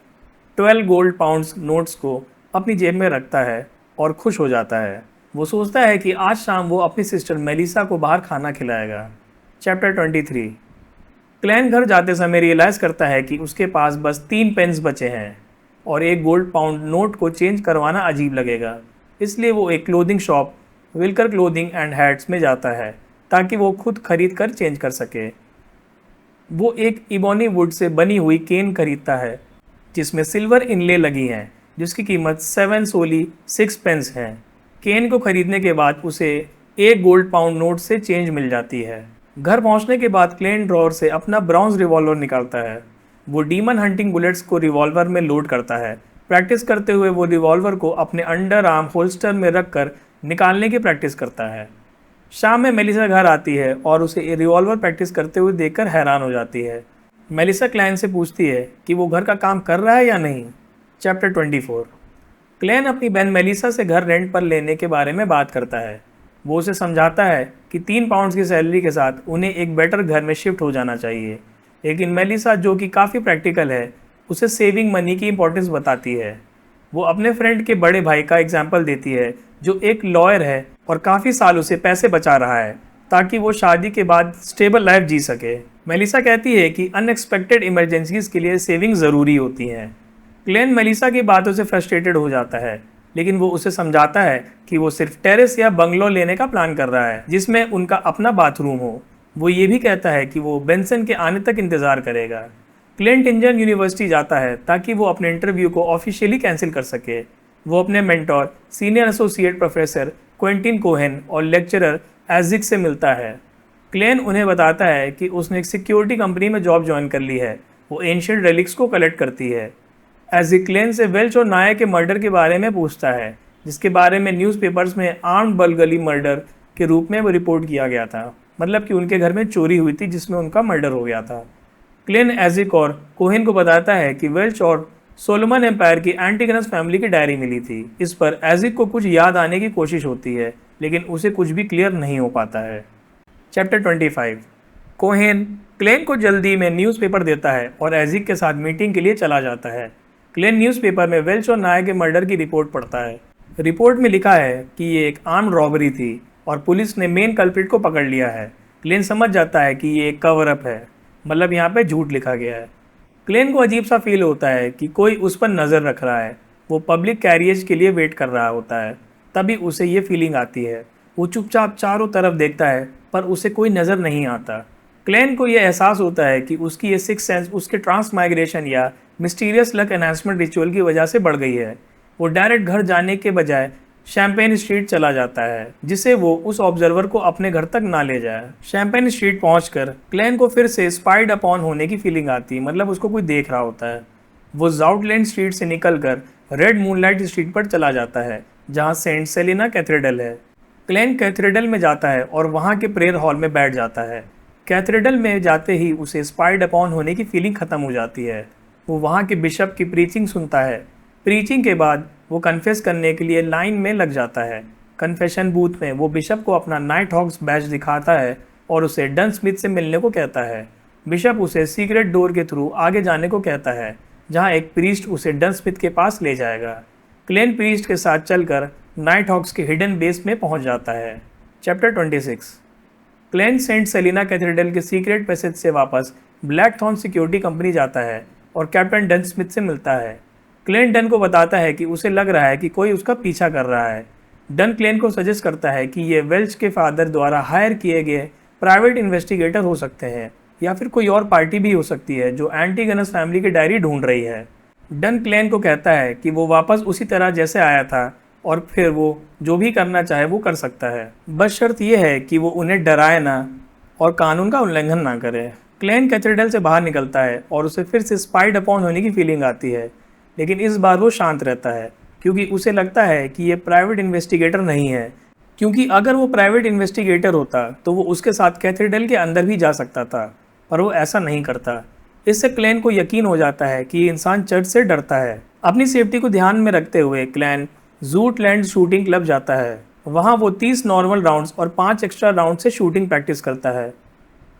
12 गोल्ड पाउंड्स नोट्स को अपनी जेब में रखता है और खुश हो जाता है। वो सोचता है कि आज शाम वो अपनी सिस्टर मेलिसा को बाहर खाना खिलाएगा। चैप्टर 23। क्लेन घर जाते समय रियलाइज़ करता है कि उसके पास बस 3 पेन्स बचे हैं और एक गोल्ड पाउंड नोट को चेंज करवाना अजीब लगेगा। इसलिए वो एक clothing shop Wilker clothing and hats में जाता है ताकि वो खुद खरीद कर चेंज कर सके। वो एक इबोनी वुड से बनी हुई केन खरीदता है जिसमें सिल्वर इनले लगी हैं, जिसकी कीमत 7 सोली 6 पेंस है। केन को खरीदने के बाद उसे एक गोल्ड पाउंड नोट से चेंज मिल जाती है। घर पहुंचने के बाद क्लेन ड्रॉअर से अपना ब्रॉन्ज रिवॉल्वर निकालता है। वो डीमन हंटिंग बुलेट्स को रिवॉल्वर में लोड करता है। प्रैक्टिस करते हुए वो रिवॉल्वर को अपने अंडर आर्म होल्स्टर में रखकर निकालने की प्रैक्टिस करता है। शाम में मेलिसा घर आती है और उसे रिवॉल्वर प्रैक्टिस करते हुए देखकर हैरान हो जाती है। मेलिसा क्लेन से पूछती है कि वो घर का काम कर रहा है या नहीं। चैप्टर 24। क्लेन अपनी बहन मेलिसा से घर रेंट पर लेने के बारे में बात करता है। वो उसे समझाता है कि 3 पाउंड्स की सैलरी के साथ उन्हें एक बेटर घर में शिफ्ट हो जाना चाहिए। लेकिन मेलिसा, जो कि काफ़ी प्रैक्टिकल है, उसे सेविंग मनी की इंपॉर्टेंस बताती है। वो अपने फ्रेंड के बड़े भाई का एग्जाम्पल देती है, जो एक लॉयर है और काफ़ी सालों से पैसे बचा रहा है ताकि वो शादी के बाद स्टेबल लाइफ जी सके। मेलिसा कहती है कि अनएक्सपेक्टेड इमरजेंसीज के लिए सेविंग ज़रूरी होती है। क्लेन मेलिसा की बातों से फ्रस्ट्रेटेड हो जाता है, लेकिन वो उसे समझाता है कि वो सिर्फ टेरेस या बंगलो लेने का प्लान कर रहा है जिसमें उनका अपना बाथरूम हो। वो ये भी कहता है कि वो बेंसन के आने तक इंतज़ार करेगा। क्लेन टिंजन यूनिवर्सिटी जाता है ताकि वो अपने इंटरव्यू को ऑफिशियली कैंसिल कर सके। वो अपने mentor senior associate professor Quentin Cohen और लेक्चरर एजिक से मिलता है। क्लेन उन्हें बताता है कि उसने एक सिक्योरिटी कंपनी में जॉब ज्वाइन कर ली है। वो एंशिएंट रेलिक्स को कलेक्ट करती है। एजिक क्लेन से वेल्च और नाया के मर्डर के बारे में पूछता है, जिसके बारे में न्यूज़पेपर्स में आर्म्ड बलगली मर्डर के रूप में वो रिपोर्ट किया गया था। मतलब कि उनके घर में चोरी हुई थी जिसमें उनका मर्डर हो गया था। क्लेन एजिक और कोहेन को बताता है कि वेल्च और सोलोमन एम्पायर की एंटिगनस फैमिली की डायरी मिली थी। इस पर एजिक को कुछ याद आने की कोशिश होती है, लेकिन उसे कुछ भी क्लियर नहीं हो पाता है। चैप्टर 25। कोहेन क्लेन को जल्दी में न्यूज़पेपर देता है और एजिक के साथ मीटिंग के लिए चला जाता है। क्लेन न्यूज़पेपर में वेल्च और नाया के मर्डर की रिपोर्ट पढ़ता है। रिपोर्ट में लिखा है कि ये एक आर्म्ड रॉबरी थी और पुलिस ने मेन कल्प्रिट को पकड़ लिया है। क्लेन समझ जाता है कि ये एक कवर अप है, मतलब यहाँ पे झूठ लिखा गया है। क्लेन को अजीब सा फील होता है कि कोई उस पर नज़र रख रहा है। वो पब्लिक कैरियज के लिए वेट कर रहा होता है, तभी उसे ये फीलिंग आती है। वो चुपचाप चारों तरफ देखता है पर उसे कोई नज़र नहीं आता। क्लेन को यह एहसास होता है कि उसकी ये सिक्स सेंस उसके ट्रांसमाइग्रेशन या मिस्टीरियस लक एनहांसमेंट रिचुअल की वजह से बढ़ गई है। वो डायरेक्ट घर जाने के बजाय शैम्पेन स्ट्रीट चला जाता है, जिससे वो उस ऑब्जर्वर को अपने घर तक ना ले जाए। शैम्पेन स्ट्रीट पहुंचकर क्लेन को फिर से स्पाइड अपॉन होने की फीलिंग आती है, मतलब उसको कोई देख रहा होता है। वो जाउटलैंड स्ट्रीट से निकलकर रेड मूनलाइट स्ट्रीट पर चला जाता है, जहां सेंट सेलिना कैथेड्रल है। क्लेन कैथेड्रल में जाता है और वहां के प्रेयर हॉल में बैठ जाता है। कैथेड्रल में जाते ही उसे स्पाइड अपॉन होने की फीलिंग खत्म हो जाती है। वो वहाँ के बिशप की प्रीचिंग सुनता है। प्रीचिंग के बाद वो कन्फेस करने के लिए लाइन में लग जाता है। कन्फेशन बूथ में वो बिशप को अपना नाइट हॉक्स बैज दिखाता है और उसे डन स्मिथ से मिलने को कहता है। बिशप उसे सीक्रेट डोर के थ्रू आगे जाने को कहता है, जहाँ एक प्रीस्ट उसे डन स्मिथ के पास ले जाएगा। क्लेन प्रीस्ट के साथ चलकर नाइट हॉक्स के हिडन बेस में पहुँच जाता है। Chapter 26। Klein Saint Selena cathedral के सीक्रेट पैसेज से वापस ब्लैकथॉर्न सिक्योरिटी कंपनी जाता है और कैप्टन डन स्मिथ से मिलता है। क्लेन डन को बताता है कि उसे लग रहा है कि कोई उसका पीछा कर रहा है। डन क्लेन को सजेस्ट करता है कि ये वेल्च के फादर द्वारा हायर किए गए प्राइवेट इन्वेस्टिगेटर हो सकते हैं, या फिर कोई और पार्टी भी हो सकती है जो एंटीगनस फैमिली की डायरी ढूंढ रही है। डन क्लेन को कहता है कि वो वापस उसी तरह जैसे आया था और फिर वो जो भी करना चाहे वो कर सकता है, बस शर्त यह है कि वो उन्हें डराए ना और कानून का उल्लंघन ना करे। क्लेन कैथेड्रल से बाहर निकलता है और उसे फिर से स्पाइड अपॉन होने की फीलिंग आती है, लेकिन इस बार वो शांत रहता है क्योंकि उसे लगता है कि ये प्राइवेट इन्वेस्टिगेटर नहीं है, क्योंकि अगर वो प्राइवेट इन्वेस्टिगेटर होता तो वो उसके साथ कैथेड्रल के अंदर भी जा सकता था, पर वो ऐसा नहीं करता। इससे क्लेन को यकीन हो जाता है कि ये इंसान चर्च से डरता है। अपनी सेफ्टी को ध्यान में रखते हुए क्लेन जूटलैंड शूटिंग क्लब जाता है। वहाँ वो 30 नॉर्मल राउंड्स और 5 एक्स्ट्रा राउंड से शूटिंग प्रैक्टिस करता है।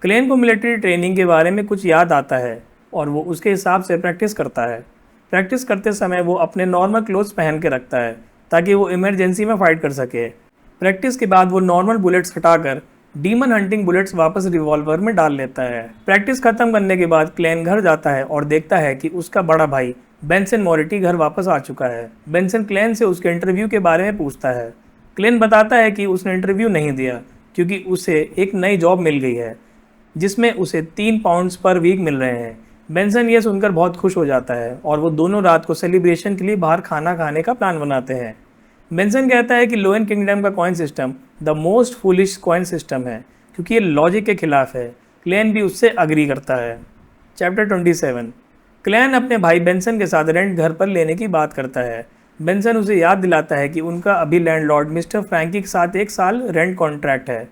क्लेन को मिलिट्री ट्रेनिंग के बारे में कुछ याद आता है और वो उसके हिसाब से प्रैक्टिस करता है। प्रैक्टिस करते समय वो अपने नॉर्मल क्लोथ्स पहन के रखता है ताकि वो इमरजेंसी में फाइट कर सके। प्रैक्टिस के बाद वो नॉर्मल बुलेट्स हटाकर डीमन हंटिंग बुलेट्स वापस रिवॉल्वर में डाल लेता है। प्रैक्टिस खत्म करने के बाद क्लेन घर जाता है और देखता है कि उसका बड़ा भाई बेंसन मोरिटी घर वापस आ चुका है। बेंसन क्लेन से उसके इंटरव्यू के बारे में पूछता है। क्लेन बताता है कि उसने इंटरव्यू नहीं दिया क्योंकि उसे एक नई जॉब मिल गई है जिसमें उसे 3 पाउंड्स पर वीक मिल रहे हैं। बेंसन ये सुनकर बहुत खुश हो जाता है और वो दोनों रात को सेलिब्रेशन के लिए बाहर खाना खाने का प्लान बनाते हैं। बेंसन कहता है कि लोएन किंगडम का coin system the most foolish coin system है क्योंकि ये लॉजिक के खिलाफ है। क्लेन भी उससे अग्री करता है। चैप्टर 27। क्लेन अपने भाई बेंसन के साथ रेंट घर पर लेने की बात करता है। बेंसन उसे याद दिलाता है कि उनका अभी लैंडलॉर्ड मिस्टर फ्रैंकी के साथ 1 साल रेंट कॉन्ट्रैक्ट है,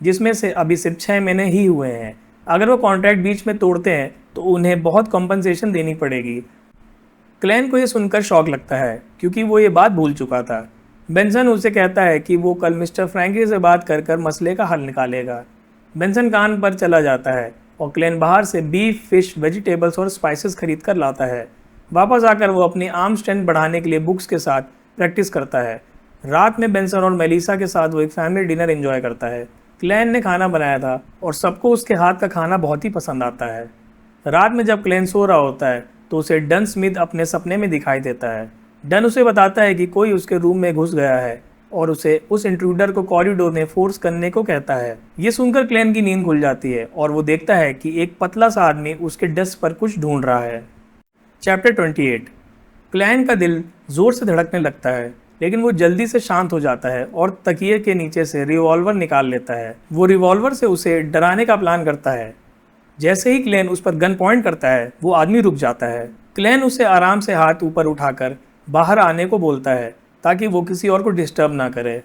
जिसमें से अभी सिर्फ 6 महीने ही हुए हैं। अगर वो कॉन्ट्रैक्ट बीच में तोड़ते हैं तो उन्हें बहुत कॉम्पनसेशन देनी पड़ेगी। क्लेन को ये सुनकर शॉक लगता है क्योंकि वो ये बात भूल चुका था। बेंसन उसे कहता है कि वो कल मिस्टर फ्रैंकी से बात कर मसले का हल निकालेगा। बेंसन कान पर चला जाता है और क्लेन बाहर से बीफ, फिश, वेजिटेबल्स और स्पाइसेस खरीद कर लाता है। वापस आकर वो अपनी आर्म स्ट्रेंथ बढ़ाने के लिए बुक्स के साथ प्रैक्टिस करता है। रात में बेंसन और मेलिसा के साथ वो एक फैमिली डिनर एंजॉय करता है। क्लेन ने खाना बनाया था और सबको उसके हाथ का खाना बहुत ही पसंद आता है। रात में जब क्लेन सो रहा होता है तो उसे डन स्मिथ अपने सपने में दिखाई देता है। डन उसे बताता है कि कोई उसके रूम में घुस गया है और उसे उस इंट्रूडर को कॉरिडोर में फोर्स करने को कहता है। ये सुनकर क्लेन की नींद खुल जाती है और वो देखता है कि एक पतला सा आदमी उसके डेस्क पर कुछ ढूंढ रहा है। चैप्टर 28। क्लेन का दिल जोर से धड़कने लगता है, लेकिन वो जल्दी से शांत हो जाता है और तकिए के नीचे से रिवॉल्वर निकाल लेता है। वो रिवॉल्वर से उसे डराने का प्लान करता है। जैसे ही क्लेन उस पर गन पॉइंट करता है, वो आदमी रुक जाता है। क्लेन उसे आराम से हाथ ऊपर उठाकर बाहर आने को बोलता है ताकि वो किसी और को डिस्टर्ब ना करे।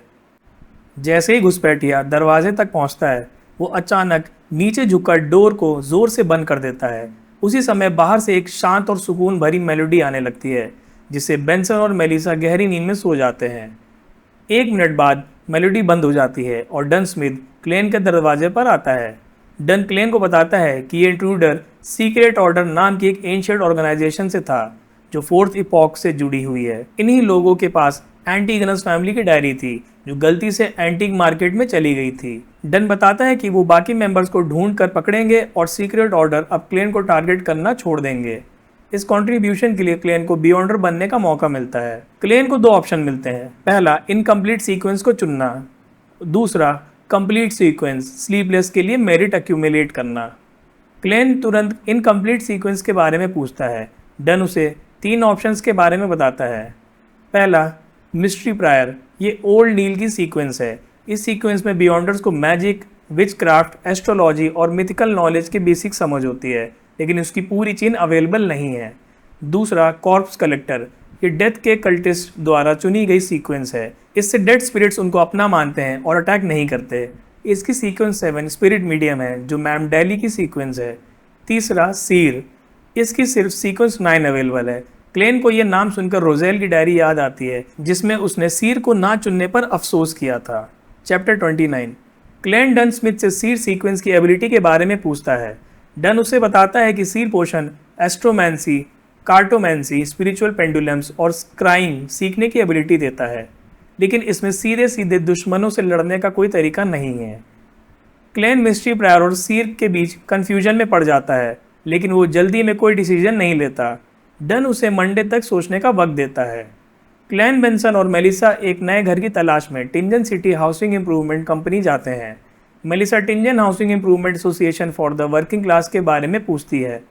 जैसे ही घुसपैठिया दरवाजे तक पहुंचता है, वो अचानक नीचे झुककर डोर को जोर से बंद कर देता है। उसी समय बाहर से एक शांत और सुकून भरी मेलोडी आने लगती है, जिससे बेंसन और मेलिसा गहरी नींद में सो जाते हैं। 1 मिनट बाद मेलोडी बंद हो जाती है और डन स्मिथ क्लेन के दरवाजे पर आता है। डन क्लेन को बताता है कि ये इंट्रूडर सीक्रेट ऑर्डर नाम की एक एंशिएंट ऑर्गेनाइजेशन से था जो 4th इपॉक से जुड़ी हुई है। इन्हीं लोगों के पास एंटीगनस फैमिली की डायरी थी जो गलती से एंटीक मार्केट में चली गई थी। डन बताता है कि वो बाकी मेंबर्स को ढूंढ कर पकड़ेंगे और सीक्रेट ऑर्डर अब क्लेन को टारगेट करना छोड़ देंगे। इस कंट्रीब्यूशन के लिए क्लेन को बियॉन्डर बनने का मौका मिलता है। क्लेन को 2 ऑप्शन मिलते हैं। पहला, इनकम्प्लीट सीक्वेंस को चुनना। दूसरा, कंप्लीट सीक्वेंस स्लीपलेस के लिए मेरिट एक्यूमुलेट करना। क्लेन तुरंत इनकम्प्लीट सीक्वेंस के बारे में पूछता है। डन उसे 3 ऑप्शंस के बारे में बताता है। पहला, मिस्ट्री प्रायर, ये ओल्ड नील की सीक्वेंस है। इस सीक्वेंस में बियॉन्डर्स को मैजिक, विच क्राफ्ट, एस्ट्रोलॉजी और मिथिकल नॉलेज के बेसिक समझ होती है, लेकिन उसकी पूरी चेन अवेलेबल नहीं है। दूसरा, कॉर्प्स कलेक्टर, ये डेथ के कल्टिस्ट द्वारा चुनी गई सीक्वेंस है। इससे डेड स्पिरिट्स उनको अपना मानते हैं और अटैक नहीं करते। इसकी सीक्वेंस 7 स्पिरिट मीडियम है, जो मैम डेली की सीक्वेंस है। तीसरा, सीर, इसकी सिर्फ सीक्वेंस 9 अवेलेबल है। क्लेन को यह नाम सुनकर रोजेल की डायरी याद आती है, जिसमें उसने सीर को ना चुनने पर अफसोस किया था। चैप्टर 29। क्लेन डन स्मिथ से सीर सीक्वेंस की एबिलिटी के बारे में पूछता है। डन उसे बताता है कि सीर पोशन एस्ट्रोमैंसी, कार्टोमैंसी, स्पिरिचुअल पेंडुलम्स और स्क्राइंग सीखने की एबिलिटी देता है, लेकिन इसमें सीधे सीधे दुश्मनों से लड़ने का कोई तरीका नहीं है। क्लेन मिस्ट्री प्रायर और सीर के बीच कंफ्यूजन में पड़ जाता है, लेकिन वो जल्दी में कोई डिसीजन नहीं लेता। डन उसे मंडे तक सोचने का वक्त देता है। क्लेन बेंसन और मेलिसा एक नए घर की तलाश में Tingen city housing improvement company जाते हैं। Melissa Tingen housing improvement association for the working class के बारे में पूछती है,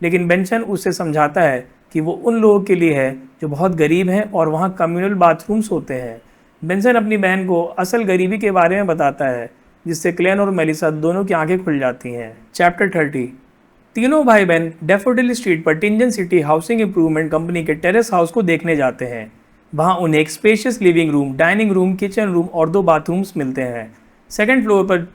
लेकिन बेंसन उसे समझाता है कि वो उन लोगों के लिए है जो बहुत गरीब हैं और वहाँ कम्युनल बाथरूम्स होते हैं। बेंसन अपनी बहन को असल गरीबी के बारे में बताता है, जिससे क्लेन और मेलिसा दोनों की आंखें खुल जाती हैं। चैप्टर 30। तीनों भाई बहन डेफोडिल स्ट्रीट पर टिंजन सिटी हाउसिंग इम्प्रूवमेंट कंपनी के टेरेस हाउस को देखने जाते हैं। वहां उन्हें एक spacious living room, dining room, kitchen room और 2 बाथरूम्स मिलते हैं। सेकंड फ्लोर पर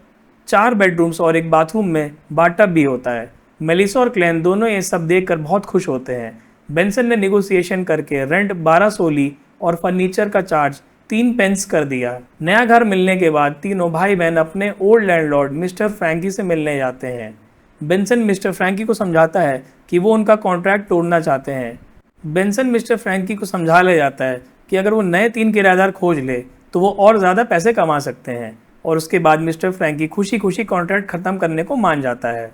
4 बेडरूम्स और एक बाथरूम में बाथटब भी होता है। मेलिसा और क्लेन दोनों ये सब देखकर बहुत खुश होते हैं। बेंसन ने नेगोशिएशन करके रेंट 1200 ली और फर्नीचर का चार्ज 3 पेंस कर दिया। नया घर मिलने के बाद तीनों भाई बहन अपने ओल्ड लैंडलॉर्ड मिस्टर फ्रैंकी से मिलने जाते हैं। बेंसन मिस्टर फ्रैंकी को समझाता है कि वो उनका कॉन्ट्रैक्ट तोड़ना चाहते हैं। बेंसन मिस्टर फ्रैंकी को समझा ले जाता है कि अगर वो नए 3 किराएदार खोज ले तो वो और ज़्यादा पैसे कमा सकते हैं, और उसके बाद मिस्टर फ्रैंकी खुशी खुशी कॉन्ट्रैक्ट ख़त्म करने को मान जाता है।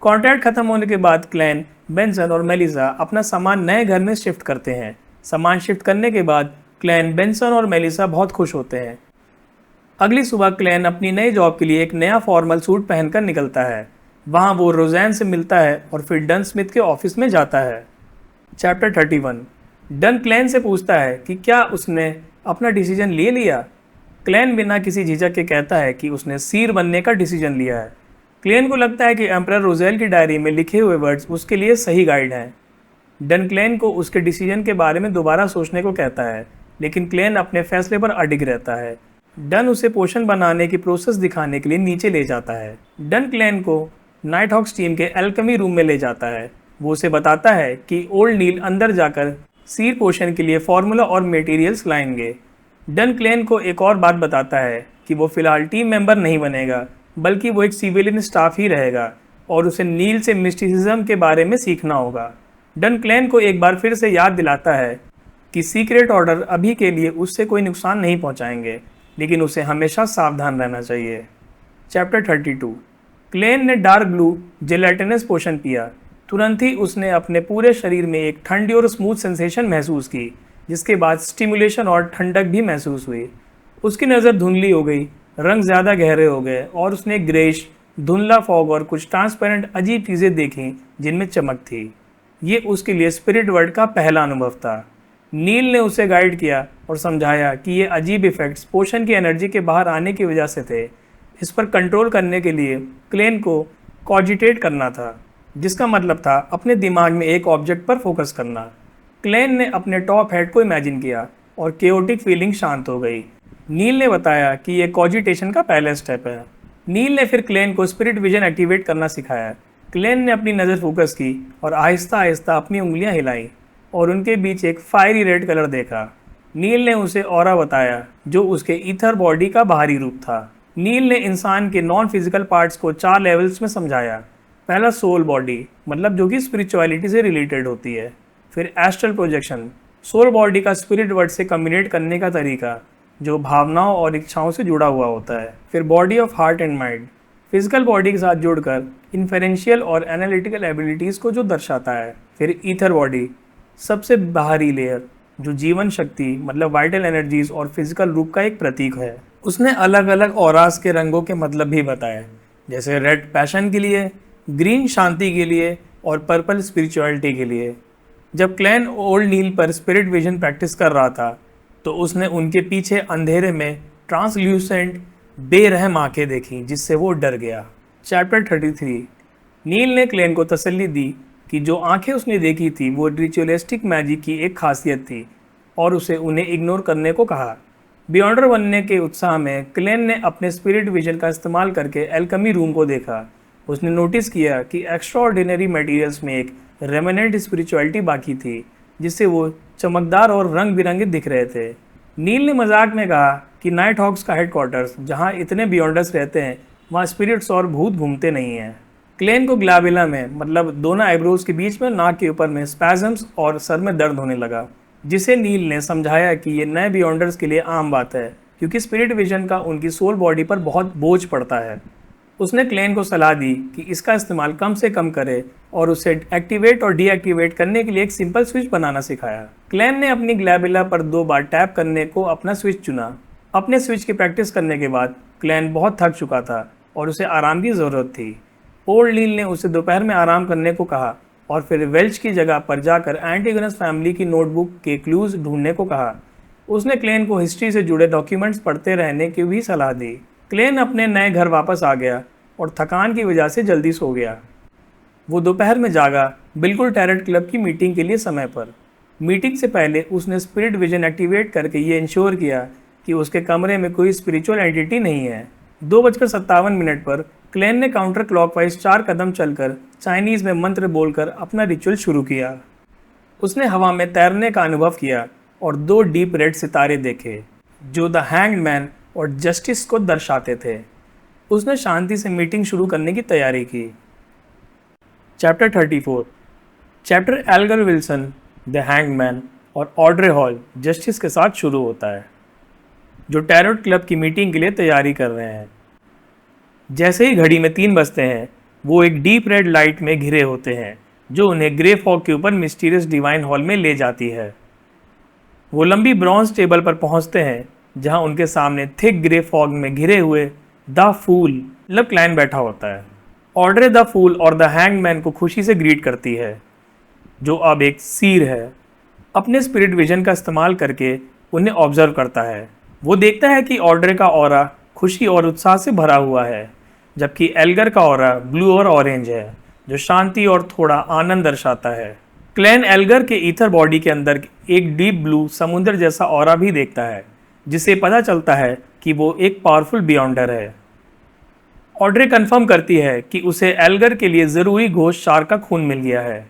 कॉन्ट्रैक्ट ख़त्म होने के बाद क्लेन, बेंसन और मेलिसा अपना सामान नए घर में शिफ्ट करते हैं। सामान शिफ्ट करने के बाद क्लेन, बेंसन और मेलिसा बहुत खुश होते हैं। अगली सुबह क्लेन अपनी नई जॉब के लिए एक नया फॉर्मल सूट पहनकर निकलता है। वहाँ वो रोजैन से मिलता है और फिर डन स्मिथ के ऑफिस में जाता है। चैप्टर 31। डन क्लेन से पूछता है कि क्या उसने अपना डिसीजन ले लिया। क्लेन बिना किसी झिझक के कहता है कि उसने सीर बनने का डिसीजन लिया है। क्लेन को लगता है कि एम्परर रोजेल की डायरी में लिखे हुए वर्ड्स उसके लिए सही गाइड हैं। डन क्लेन को उसके डिसीजन के बारे में दोबारा सोचने को कहता है, लेकिन क्लेन अपने फैसले पर अडिग रहता है। डन उसे पोशन बनाने की प्रोसेस दिखाने के लिए नीचे ले जाता है। डन क्लेन को नाइट हॉक्स टीम के एल्केमी रूम में ले जाता है। वो उसे बताता है कि ओल्ड नील अंदर जाकर सीर पोशन के लिए फार्मूला और मटेरियल्स लाएंगे। डन क्लेन को एक और बात बताता है कि वो फिलहाल टीम मेंबर नहीं बनेगा, बल्कि वो एक सिविलियन स्टाफ ही रहेगा और उसे नील से मिस्टिसिज्म के बारे में सीखना होगा। डन क्लेन को एक बार फिर से याद दिलाता है कि सीक्रेट ऑर्डर अभी के लिए उससे कोई नुकसान नहीं पहुंचाएंगे, लेकिन उसे हमेशा सावधान रहना चाहिए। चैप्टर 32। क्लेन ने डार्क ब्लू जेलेटिनस पोशन पिया। तुरंत ही उसने अपने पूरे शरीर में एक ठंडी और स्मूथ सेंसेशन महसूस की, जिसके बाद स्टिमुलेशन और ठंडक भी महसूस हुई। उसकी नज़र धुंधली हो गई, रंग ज़्यादा गहरे हो गए और उसने ग्रेश, धुंधला फॉग और कुछ ट्रांसपेरेंट अजीब चीज़ें देखीं जिनमें चमक थी। ये उसके लिए स्पिरिट वर्ल्ड का पहला अनुभव था। नील ने उसे गाइड किया और समझाया कि ये अजीब इफ़ेक्ट्स पोशन की एनर्जी के बाहर आने की वजह से थे। इस पर कंट्रोल करने के लिए क्लेन को कॉजिटेट करना था, जिसका मतलब था अपने दिमाग में एक ऑब्जेक्ट पर फोकस करना। क्लेन ने अपने टॉप हेड को इमेजिन किया और केओटिक फीलिंग शांत हो गई। नील ने बताया कि यह कॉजिटेशन का पहला स्टेप है। नील ने फिर क्लेन को स्पिरिट विजन एक्टिवेट करना सिखाया। क्लेन ने अपनी नज़र फोकस की और आहिस्ता आहिस्ता अपनी उंगलियां हिलाई और उनके बीच एक फायरी रेड कलर देखा। नील ने उसे ऑरा बताया, जो उसके ईथर बॉडी का बाहरी रूप था। नील ने इंसान के नॉन फिजिकल पार्ट्स को 4 लेवल्स में समझाया। पहला सोल बॉडी, मतलब जो कि स्पिरिचुअलिटी से रिलेटेड होती है। फिर एस्ट्रल प्रोजेक्शन, सोल बॉडी का स्पिरिट वर्ड से कम्युनिकेट करने का तरीका, जो भावनाओं और इच्छाओं से जुड़ा हुआ होता है। फिर body of heart and mind, physical body के साथ जुड़कर इन्फेरेंशियल और एनालिटिकल एबिलिटीज़ को जो दर्शाता है। फिर ईथर बॉडी, सबसे बाहरी लेयर, जो जीवन शक्ति मतलब वाइटल एनर्जीज और फिजिकल रूप का एक प्रतीक है। उसने अलग अलग ऑरास के रंगों के मतलब भी बताए, जैसे रेड पैशन के लिए, ग्रीन शांति के लिए और पर्पल स्पिरिचुअलिटी के लिए। जब क्लैन ओल्ड नील पर स्पिरिट विजन प्रैक्टिस कर रहा था तो उसने उनके पीछे अंधेरे में ट्रांसल्यूसेंट बेरहम आंखें देखी जिससे वो डर गया। चैप्टर 33। नील ने क्लैन को तसल्ली दी कि जो आंखें उसने देखी थी वो रिचुअलिस्टिक मैजिक की एक खासियत थी और उसे उन्हें इग्नोर करने को कहा। बियॉन्डर बनने के उत्साह में क्लैन ने अपने स्पिरिट विजन का इस्तेमाल करके एल्केमी रूम को देखा। उसने नोटिस किया कि एक्स्ट्राऑर्डिनरी मटेरियल्स में एक रेमिनेंट स्पिरिचुअलिटी बाकी थी जिससे वो चमकदार और रंग बिरंगे दिख रहे थे। नील ने मजाक में कहा कि नाइट हॉक्स का हेडक्वार्टर्स जहाँ इतने बियॉन्डर्स रहते हैं वहाँ स्पिरिट्स और भूत घूमते नहीं हैं। क्लेन को ग्लाबिला में मतलब दोनों आईब्रोज के बीच में नाक के ऊपर में स्पैजम्स और सर में दर्द होने लगा, जिसे नील ने समझाया कि ये नए बियॉन्डर्स के लिए आम बात है क्योंकि स्पिरिट विजन का उनकी सोल बॉडी पर बहुत बोझ पड़ता है। उसने क्लेन को सलाह दी कि इसका इस्तेमाल कम से कम करे और उसे एक्टिवेट और डीएक्टिवेट करने के लिए एक सिंपल स्विच बनाना सिखाया। क्लेन ने अपनी ग्लैबिला पर 2 बार टैप करने को अपना स्विच चुना। अपने स्विच की प्रैक्टिस करने के बाद क्लेन बहुत थक चुका था और उसे आराम की ज़रूरत थी। ओल्ड नील ने उसे दोपहर में आराम करने को कहा और फिर वेल्च की जगह पर जाकर एंटीगोनस फैमिली की नोटबुक के क्लूज ढूंढने को कहा। उसने क्लेन को हिस्ट्री से जुड़े डॉक्यूमेंट्स पढ़ते रहने की भी सलाह दी। क्लेन अपने नए घर वापस आ गया और थकान की वजह से जल्दी सो गया। वो दोपहर में जागा, बिल्कुल टैरेट क्लब की मीटिंग के लिए समय पर। मीटिंग से पहले उसने स्पिरिट विजन एक्टिवेट करके ये इंश्योर किया कि उसके कमरे में कोई स्पिरिचुअल एंटिटी नहीं है। 2:57 पर क्लेन ने काउंटर क्लॉकवाइज 4 कदम चलकर चाइनीज़ में मंत्र बोलकर अपना रिचुअल शुरू किया। उसने हवा में तैरने का अनुभव किया और 2 डीप रेड सितारे देखे जो द हैंग्ड मैन और जस्टिस को दर्शाते थे। उसने शांति से मीटिंग शुरू करने की तैयारी की। Chapter 34। Chapter Elgar Wilson the hanged man और ऑड्रे हॉल जस्टिस के साथ शुरू होता है जो टैरोट क्लब की मीटिंग के लिए तैयारी कर रहे हैं। जैसे ही घड़ी में 3 बजते हैं वो एक डीप रेड लाइट में घिरे होते हैं जो उन्हें ग्रे फॉग के ऊपर मिस्टीरियस डिवाइन हॉल में ले जाती है। वो लंबी ब्रॉन्ज टेबल पर पहुंचते हैं जहां उनके सामने थिक ग्रे फॉग में घिरे हुए द फूल मतलब क्लैन बैठा होता है। ऑड्रे द फूल और द हैंग मैन को खुशी से ग्रीट करती है जो अब एक सीर है। अपने स्पिरिट विजन का इस्तेमाल करके उन्हें ऑब्जर्व करता है। वो देखता है कि ऑड्रे का ऑरा खुशी और उत्साह से भरा हुआ है जबकि एल्गर का ऑरा ब्लू और ऑरेंज है जो शांति और थोड़ा आनंद दर्शाता है। क्लैन एल्गर के ईथर बॉडी के अंदर एक डीप ब्लू समुद्र जैसा ऑरा भी देखता है जिससे पता चलता है कि वो एक पावरफुल बियॉन्डर है। ऑड्रे कंफर्म करती है कि उसे एल्गर के लिए ज़रूरी घोष शार्क का खून मिल गया है।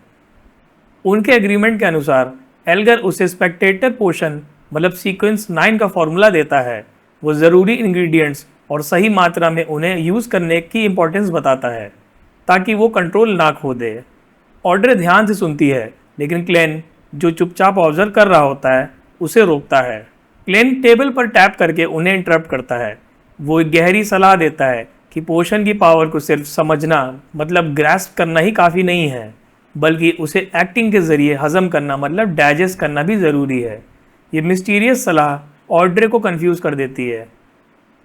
उनके एग्रीमेंट के अनुसार एल्गर उसे स्पेक्टेटर पोशन मतलब सीक्वेंस 9 का फॉर्मूला देता है। वो ज़रूरी इंग्रेडिएंट्स और सही मात्रा में उन्हें यूज़ करने की इम्पोर्टेंस बताता है ताकि वो कंट्रोल ना खो दे। ऑड्रे ध्यान से सुनती है लेकिन क्लेन जो चुपचाप ऑब्जर्व कर रहा होता है उसे रोकता है। क्लेन टेबल पर टैप करके उन्हें इंटरप्ट करता है। वो एक गहरी सलाह देता है कि पोशन की पावर को सिर्फ समझना मतलब ग्रास्प करना ही काफ़ी नहीं है बल्कि उसे एक्टिंग के ज़रिए हजम करना मतलब डाइजेस्ट करना भी ज़रूरी है। ये मिस्टीरियस सलाह ऑड्रे को कंफ्यूज कर देती है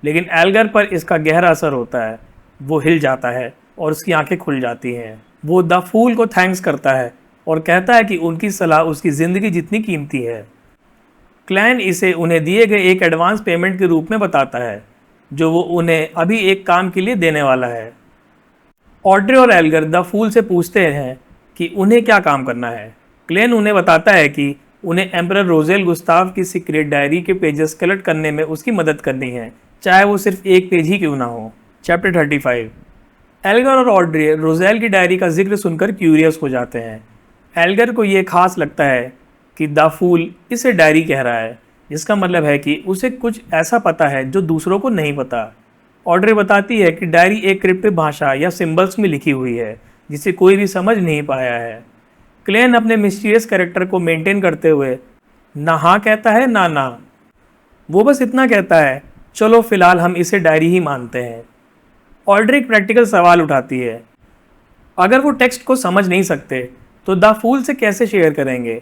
लेकिन एल्गर पर इसका गहरा असर होता है। वो हिल जाता है और उसकी आंखें खुल जाती हैं। वो द फूल को थैंक्स करता है और कहता है कि उनकी सलाह उसकी ज़िंदगी जितनी कीमती है। क्लैन इसे उन्हें दिए गए एक एडवांस पेमेंट के रूप में बताता है जो वो उन्हें अभी एक काम के लिए देने वाला है। ऑड्रे और एल्गर द फूल से पूछते हैं कि उन्हें क्या काम करना है। क्लेन उन्हें बताता है कि उन्हें एम्परर रोजेल गुस्ताव की सीक्रेट डायरी के पेजेस कलेक्ट करने में उसकी मदद करनी है, चाहे वो सिर्फ एक पेज ही क्यों ना हो। चैप्टर 35। एल्गर और ऑड्रे रोजेल की डायरी का जिक्र सुनकर क्यूरियस हो जाते हैं। एल्गर को ये खास लगता है कि द फूल इसे डायरी कह रहा है जिसका मतलब है कि उसे कुछ ऐसा पता है जो दूसरों को नहीं पता। ऑड्रे बताती है कि डायरी एक क्रिप्टिक भाषा या सिंबल्स में लिखी हुई है जिसे कोई भी समझ नहीं पाया है। क्लेन अपने मिस्टीरियस कैरेक्टर को मेंटेन करते हुए ना हाँ कहता है ना ना। वो बस इतना कहता है चलो फिलहाल हम इसे डायरी ही मानते हैं। ऑड्रे एक प्रैक्टिकल सवाल उठाती है, अगर वो टेक्स्ट को समझ नहीं सकते तो द फूल से कैसे शेयर करेंगे।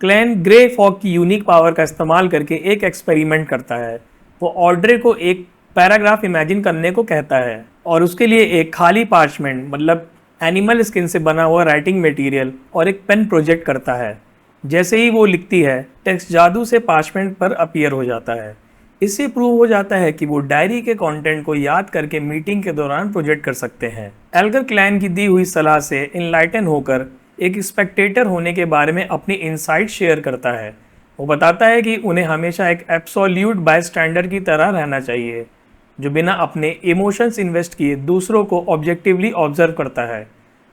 क्लेन ग्रे फॉग की यूनिक पावर का इस्तेमाल करके एक एक्सपेरिमेंट करता है। वो ऑड्रे को एक पैराग्राफ इमेजिन करने को कहता है और उसके लिए एक खाली पार्चमेंट मतलब एनिमल स्किन से बना हुआ राइटिंग मटेरियल और एक पेन प्रोजेक्ट करता है। जैसे ही वो लिखती है, टेक्स्ट जादू से पार्चमेंट पर अपीयर हो जाता है। इससे प्रूव हो जाता है कि वो डायरी के कंटेंट को याद करके मीटिंग के दौरान प्रोजेक्ट कर सकते हैं। एल्गर क्लैन की दी हुई सलाह से इनलाइटन होकर एक स्पेक्टेटर होने के बारे में अपनी इनसाइट शेयर करता है। वो बताता है कि उन्हें हमेशा एक एब्सोल्यूट बायस्टैंडर की तरह रहना चाहिए, जो बिना अपने इमोशंस इन्वेस्ट किए दूसरों को ऑब्जेक्टिवली ऑब्जर्व करता है।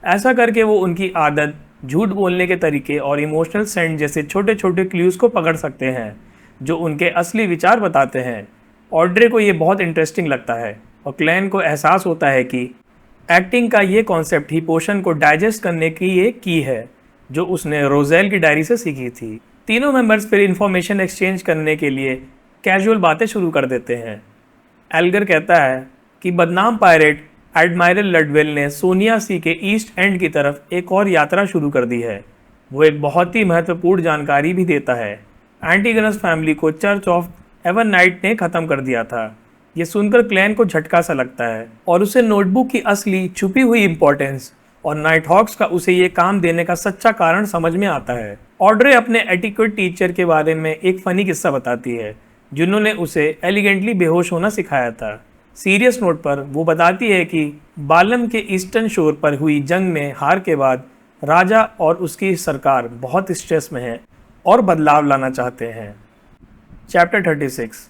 ऐसा करके वो उनकी आदत, झूठ बोलने के तरीके और इमोशनल सेंट जैसे छोटे छोटे क्लूज़ को पकड़ सकते हैं, जो उनके असली विचार बताते हैं। ऑड्रे को ये बहुत इंटरेस्टिंग लगता है और क्लैन को एहसास होता है कि एक्टिंग का ये कॉन्सेप्ट ही पोशन को डाइजेस्ट करने की ये की है, जो उसने रोजेल की डायरी से सीखी थी। तीनों मेंबर्स फिर इंफॉर्मेशन एक्सचेंज करने के लिए कैजुअल बातें शुरू कर देते हैं। एल्गर कहता है कि बदनाम पायरेट एडमायरल लडवेल ने सोनिया सी के ईस्ट एंड की तरफ एक और यात्रा शुरू कर दी है। वो एक बहुत ही महत्वपूर्ण जानकारी भी देता है। एंटीगनस फैमिली को चर्च ऑफ एवन नाइट ने ख़त्म कर दिया था। ये सुनकर क्लैन को झटका सा लगता है और उसे नोटबुक की असली छुपी हुई इंपॉर्टेंस और नाइट हॉक्स का उसे ये काम देने का सच्चा कारण समझ में आता है। ऑड्रे अपने एटिक्वेट टीचर के बारे में एक फ़नी किस्सा बताती है, जिन्होंने उसे एलिगेंटली बेहोश होना सिखाया था। सीरियस नोट पर वो बताती है कि बालम के ईस्टर्न शोर पर हुई जंग में हार के बाद राजा और उसकी सरकार बहुत स्ट्रेस में है और बदलाव लाना चाहते हैं। चैप्टर 36।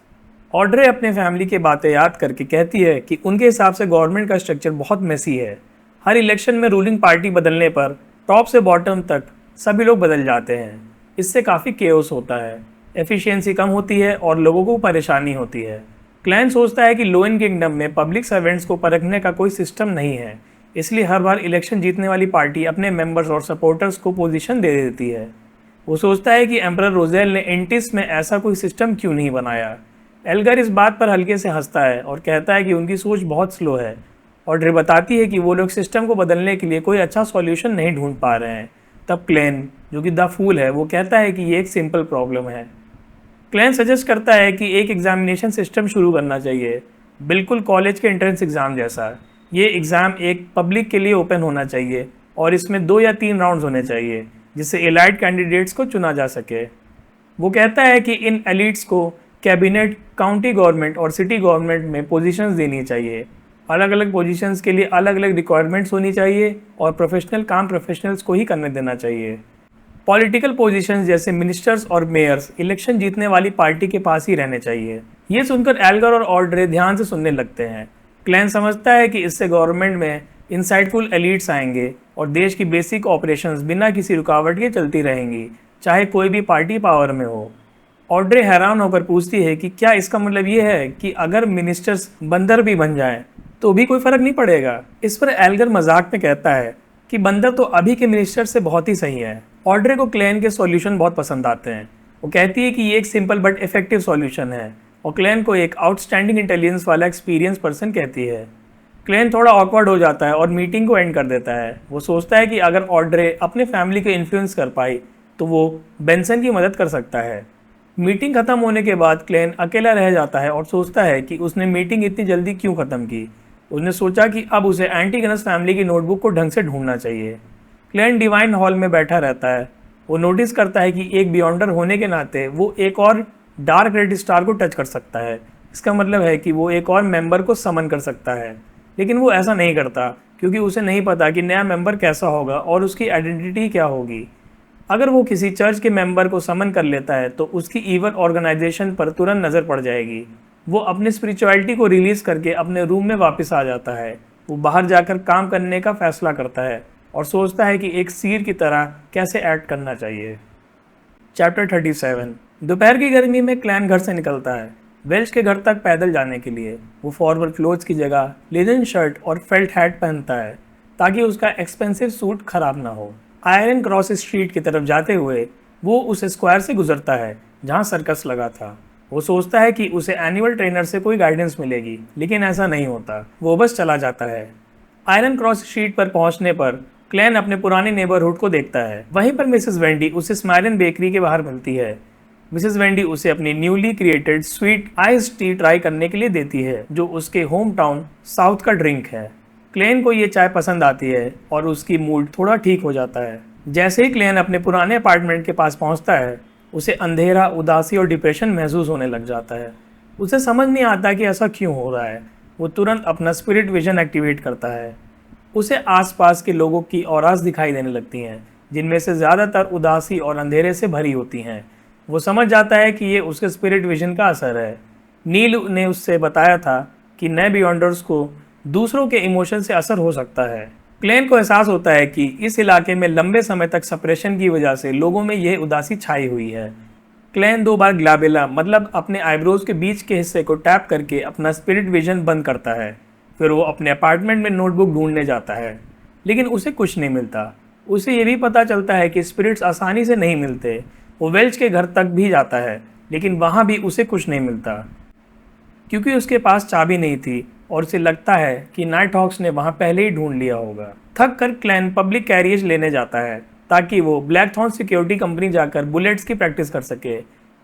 ऑड्रे अपने फैमिली की बातें याद करके कहती है कि उनके हिसाब से गवर्नमेंट का स्ट्रक्चर बहुत मेसी है। हर इलेक्शन में रूलिंग पार्टी बदलने पर टॉप से बॉटम तक सभी लोग बदल जाते हैं। इससे काफ़ी केओस होता है, एफिशिएंसी कम होती है और लोगों को परेशानी होती है। क्लैन सोचता है कि लोएन किंगडम में पब्लिक सर्वेंट्स को परखने का कोई सिस्टम नहीं है, इसलिए हर बार इलेक्शन जीतने वाली पार्टी अपने मेंबर्स और सपोर्टर्स को पोजीशन दे देती है। वो सोचता है कि एम्परर रोजेल ने एंटिस में ऐसा कोई सिस्टम क्यों नहीं बनाया। एल्गर इस बात पर हल्के से हंसता है और कहता है कि उनकी सोच बहुत स्लो है। ऑड्रे बताती है कि वो लोग सिस्टम को बदलने के लिए कोई अच्छा सॉल्यूशन नहीं ढूंढ पा रहे हैं। तब क्लैन, जो कि द फूल है, वो कहता है कि ये एक सिंपल प्रॉब्लम है। क्लैन सजेस्ट करता है कि एक एग्जामिनेशन सिस्टम शुरू करना चाहिए, बिल्कुल कॉलेज के एंट्रेंस एग्ज़ाम जैसा। ये एग्ज़ाम एक पब्लिक के लिए ओपन होना चाहिए और इसमें 2 या 3 राउंड्स होने चाहिए, जिससे एलाइट कैंडिडेट्स को चुना जा सके। वो कहता है कि इन एलिट्स को कैबिनेट, काउंटी गवर्नमेंट और सिटी गवर्नमेंट में पोजीशंस देनी चाहिए। अलग अलग पोजीशंस के लिए अलग अलग रिक्वायरमेंट्स होनी चाहिए और प्रोफेशनल काम प्रोफेशनल्स को ही करने देना चाहिए। पॉलिटिकल पोजीशंस जैसे मिनिस्टर्स और मेयर्स इलेक्शन जीतने वाली पार्टी के पास ही रहने चाहिए। ये सुनकर एल्गर और ऑड्रे ध्यान से सुनने लगते हैं। क्लैन समझता है कि इससे गवर्नमेंट में इंसाइटफुल एलिट्स आएंगे और देश की बेसिक ऑपरेशंस बिना किसी रुकावट के चलती रहेंगी, चाहे कोई भी पार्टी पावर में हो। ऑड्रे हैरान होकर पूछती है कि क्या इसका मतलब ये है कि अगर मिनिस्टर्स बंदर भी बन जाएं तो भी कोई फर्क नहीं पड़ेगा। इस पर एल्गर मजाक में कहता है कि बंदर तो अभी के मिनिस्टर से बहुत ही सही है। ऑड्रे को क्लैन के सॉल्यूशन बहुत पसंद आते हैं। वो कहती है कि ये एक सिंपल बट इफेक्टिव सॉल्यूशन है और क्लैन को एक आउटस्टैंडिंग इंटेलिजेंस वाला एक्सपीरियंस पर्सन कहती है। क्लैन थोड़ा ऑकवर्ड हो जाता है और मीटिंग को एंड कर देता है। वो सोचता है कि अगर ऑड्रे अपने फैमिली को इन्फ्लुएंस कर पाई तो वो बेंसन की मदद कर सकता है। मीटिंग खत्म होने के बाद क्लैन अकेला रह जाता है और सोचता है कि उसने मीटिंग इतनी जल्दी क्यों ख़त्म की। उसने सोचा कि अब उसे एंटीगनस फैमिली की नोटबुक को ढंग से ढूंढना चाहिए। क्लैन डिवाइन हॉल में बैठा रहता है। वो नोटिस करता है कि एक बियॉन्डर होने के नाते वो एक और डार्क रेड स्टार को टच कर सकता है। इसका मतलब है कि वो एक और मेंबर को समन कर सकता है, लेकिन वो ऐसा नहीं करता क्योंकि उसे नहीं पता कि नया मेंबर कैसा होगा और उसकी आइडेंटिटी क्या होगी। अगर वो किसी चर्च के मेंबर को समन कर लेता है तो उसकी इवल ऑर्गेनाइजेशन पर तुरंत नज़र पड़ जाएगी। वो अपनी स्पिरिचुअलिटी को रिलीज़ करके अपने रूम में वापस आ जाता है। वो बाहर जाकर काम करने का फैसला करता है और सोचता है कि एक सीर की तरह कैसे एक्ट करना चाहिए। चैप्टर 37। दोपहर की गर्मी में क्लैन घर से निकलता है, वेल्श के घर तक पैदल जाने के लिए। वो फॉर्मल क्लोथ्स की जगह लिनन शर्ट और फेल्ट हैट पहनता है ताकि उसका एक्सपेंसिव सूट खराब ना हो। आयरन क्रॉस स्ट्रीट की तरफ जाते हुए वो उस स्क्वायर से गुजरता है जहाँ सर्कस लगा था। वो सोचता है कि उसे एनुअल ट्रेनर से कोई गाइडेंस मिलेगी, लेकिन ऐसा नहीं होता। वो बस चला जाता है। आयरन क्रॉस स्ट्रीट पर पहुंचने पर क्लैन अपने पुराने नेबरहुड को देखता है। वहीं पर मिसेस वेंडी उसे स्माइलन बेकरी के बाहर मिलती है। मिसेस वेंडी उसे अपनी newly created sweet ice tea try करने के लिए देती है, जो उसके होम टाउन साउथ का ड्रिंक है। क्लैन को ये चाय पसंद आती है और उसकी मूड थोड़ा ठीक हो जाता है। जैसे ही क्लेन अपने पुराने अपार्टमेंट के पास पहुंचता है, उसे अंधेरा, उदासी और डिप्रेशन महसूस होने लग जाता है। उसे समझ नहीं आता कि ऐसा क्यों हो रहा है। वो तुरंत अपना स्पिरिट विजन एक्टिवेट करता है। उसे आसपास के लोगों की औरास दिखाई देने लगती हैं, जिनमें से ज़्यादातर उदासी और अंधेरे से भरी होती हैं। वो समझ जाता है कि ये उसके स्पिरिट विजन का असर है। नील ने उससे बताया था कि नए बियॉन्डर्स को दूसरों के इमोशन से असर हो सकता है। क्लेन को एहसास होता है कि इस इलाके में लंबे समय तक सप्रेशन की वजह से लोगों में यह उदासी छाई हुई है। क्लेन 2 बार ग्लाबेला मतलब अपने आईब्रोज के बीच के हिस्से को टैप करके अपना स्पिरिट विजन बंद करता है। फिर वो अपने अपार्टमेंट में नोटबुक ढूंढने जाता है, लेकिन उसे कुछ नहीं मिलता। उसे ये भी पता चलता है कि स्पिरिट्स आसानी से नहीं मिलते। वो वेल्च के घर तक भी जाता है, लेकिन वहाँ भी उसे कुछ नहीं मिलता, क्योंकि उसके पास चाबी नहीं थी और उसे लगता है कि नाइट हॉक्स ने वहाँ पहले ही ढूंढ लिया होगा। थक कर क्लैन पब्लिक कैरियज लेने जाता है ताकि वो ब्लैकथॉर्न सिक्योरिटी कंपनी जाकर बुलेट्स की प्रैक्टिस कर सके।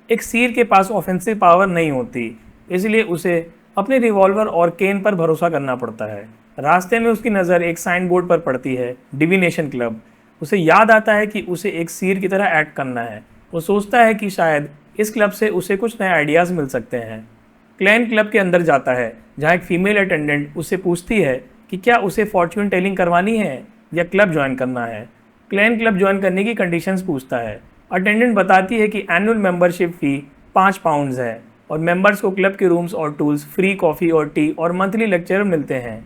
एक सीर के पास ऑफेंसिव पावर नहीं होती, इसलिए उसे अपने रिवॉल्वर और केन पर भरोसा करना पड़ता है। रास्ते में उसकी नज़र एक साइन बोर्ड पर पड़ती है, डिविनेशन क्लब। उसे याद आता है कि उसे एक सीर की तरह एक्ट करना है। वो सोचता है कि शायद इस क्लब से उसे कुछ नए आइडियाज़ मिल सकते हैं। क्लैन क्लब के अंदर जाता है, जहाँ एक फीमेल अटेंडेंट उससे पूछती है कि क्या उसे फॉर्च्यून टेलिंग करवानी है या क्लब ज्वाइन करना है। क्लैन क्लब ज्वाइन करने की कंडीशंस पूछता है। अटेंडेंट बताती है कि एनुअल मेंबरशिप फ़ी 5 पाउंड्स है और मेंबर्स को क्लब के रूम्स और टूल्स, फ्री कॉफ़ी और टी और मंथली लेक्चर मिलते हैं।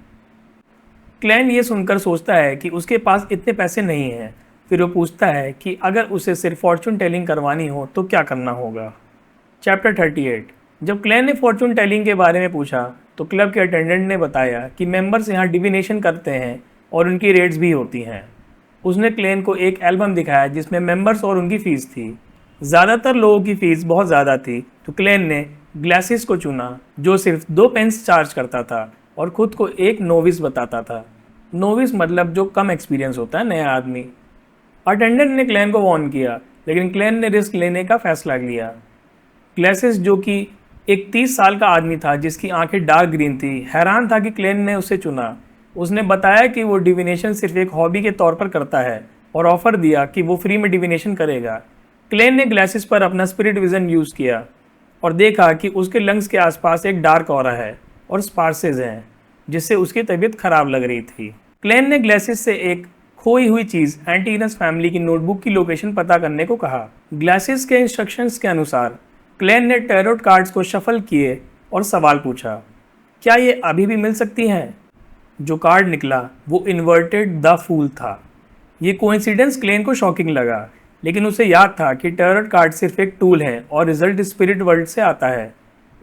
क्लैन ये सुनकर सोचता है कि उसके पास इतने पैसे नहीं हैं। फिर वो पूछता है कि अगर उसे सिर्फ फॉर्च्यून टेलिंग करवानी हो तो क्या करना होगा। चैप्टर 38। जब क्लैन ने फॉर्च्यून टेलिंग के बारे में पूछा तो क्लब के अटेंडेंट ने बताया कि मेंबर्स यहाँ डिविनेशन करते हैं और उनकी रेट्स भी होती हैं। उसने क्लैन को एक एल्बम दिखाया जिसमें मेंबर्स और उनकी फ़ीस थी। ज़्यादातर लोगों की फ़ीस बहुत ज़्यादा थी, तो क्लैन ने ग्लासेस को चुना, जो सिर्फ 2 पेंस चार्ज करता था और ख़ुद को एक नोविस बताता था। नोविस मतलब जो कम एक्सपीरियंस होता है, नया आदमी। अटेंडेंट ने क्लैन को वार्न किया, लेकिन क्लैन ने रिस्क लेने का फैसला लिया। ग्लासेस, जो कि एक 30 साल का आदमी था जिसकी आंखें डार्क ग्रीन थी, हैरान था कि क्लैन ने उसे चुना। उसने बताया कि वो डिविनेशन सिर्फ एक हॉबी के तौर पर करता है और ऑफर दिया कि वो फ्री में डिविनेशन करेगा। क्लैन ने ग्लासेस पर अपना स्पिरिट विजन यूज़ किया और देखा कि उसके लंग्स के आसपास एक डार्क ऑरा है और स्पार्सेस हैं, जिससे उसकी तबीयत खराब लग रही थी। क्लैन ने ग्लासेस से एक खोई हुई चीज़, एंटीनस फैमिली की नोटबुक की लोकेशन पता करने को कहा। ग्लासेस के इंस्ट्रक्शंस के अनुसार क्लैन ने टैरोट कार्ड्स को शफल किए और सवाल पूछा, क्या ये अभी भी मिल सकती हैं? जो कार्ड निकला वो इन्वर्टेड द फूल था। ये कोइंसिडेंस क्लैन को शॉकिंग लगा, लेकिन उसे याद था कि टैरोट कार्ड सिर्फ एक टूल है और रिजल्ट स्पिरिट वर्ल्ड से आता है।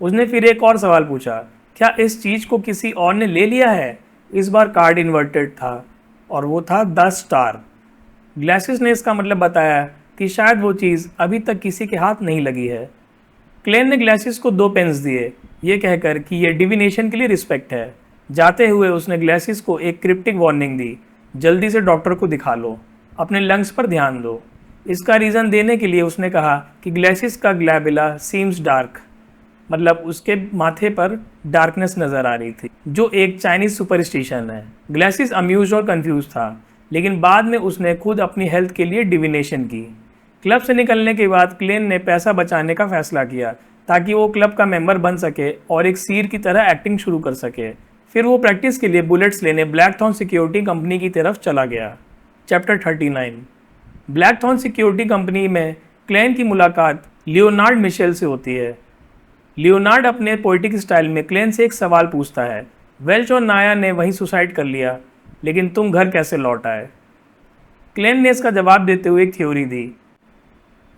उसने फिर एक और सवाल पूछा, क्या इस चीज़ को किसी और ने ले लिया है? इस बार कार्ड इन्वर्टेड था और वो था द स्टार। ग्लासेस ने इसका मतलब बताया कि शायद वो चीज़ अभी तक किसी के हाथ नहीं लगी है। क्लैन ने ग्लासेस को 2 पेन्स दिए, ये कहकर कि ये डिविनेशन के लिए रिस्पेक्ट है। जाते हुए उसने ग्लासेस को एक क्रिप्टिक वार्निंग दी, जल्दी से डॉक्टर को दिखा लो, अपने लंग्स पर ध्यान दो। इसका रीज़न देने के लिए उसने कहा कि ग्लासेस का ग्लैबिला सीम्स डार्क, मतलब उसके माथे पर डार्कनेस नज़र आ रही थी, जो एक चाइनीज़ सुपरस्टिशन है। ग्लासेस अम्यूज और कंफ्यूज था, लेकिन बाद में उसने खुद अपनी हेल्थ के लिए डिविनेशन की। क्लब से निकलने के बाद क्लैन ने पैसा बचाने का फैसला किया ताकि वो क्लब का मेंबर बन सके और एक सीर की तरह एक्टिंग शुरू कर सके। फिर वो प्रैक्टिस के लिए बुलेट्स लेने ब्लैकथॉर्न सिक्योरिटी कंपनी की तरफ चला गया। चैप्टर 39। ब्लैकथॉर्न सिक्योरिटी कंपनी में क्लैन की मुलाकात लियोनार्ड मिशेल से होती है। लियोनार्ड अपने पोइटिक स्टाइल में क्लैन से एक सवाल पूछता है, वेल्च और नाया ने वहीं सुसाइड कर लिया, लेकिन तुम घर कैसे लौट आए? क्लैन ने इसका जवाब देते हुए एक थ्योरी दी।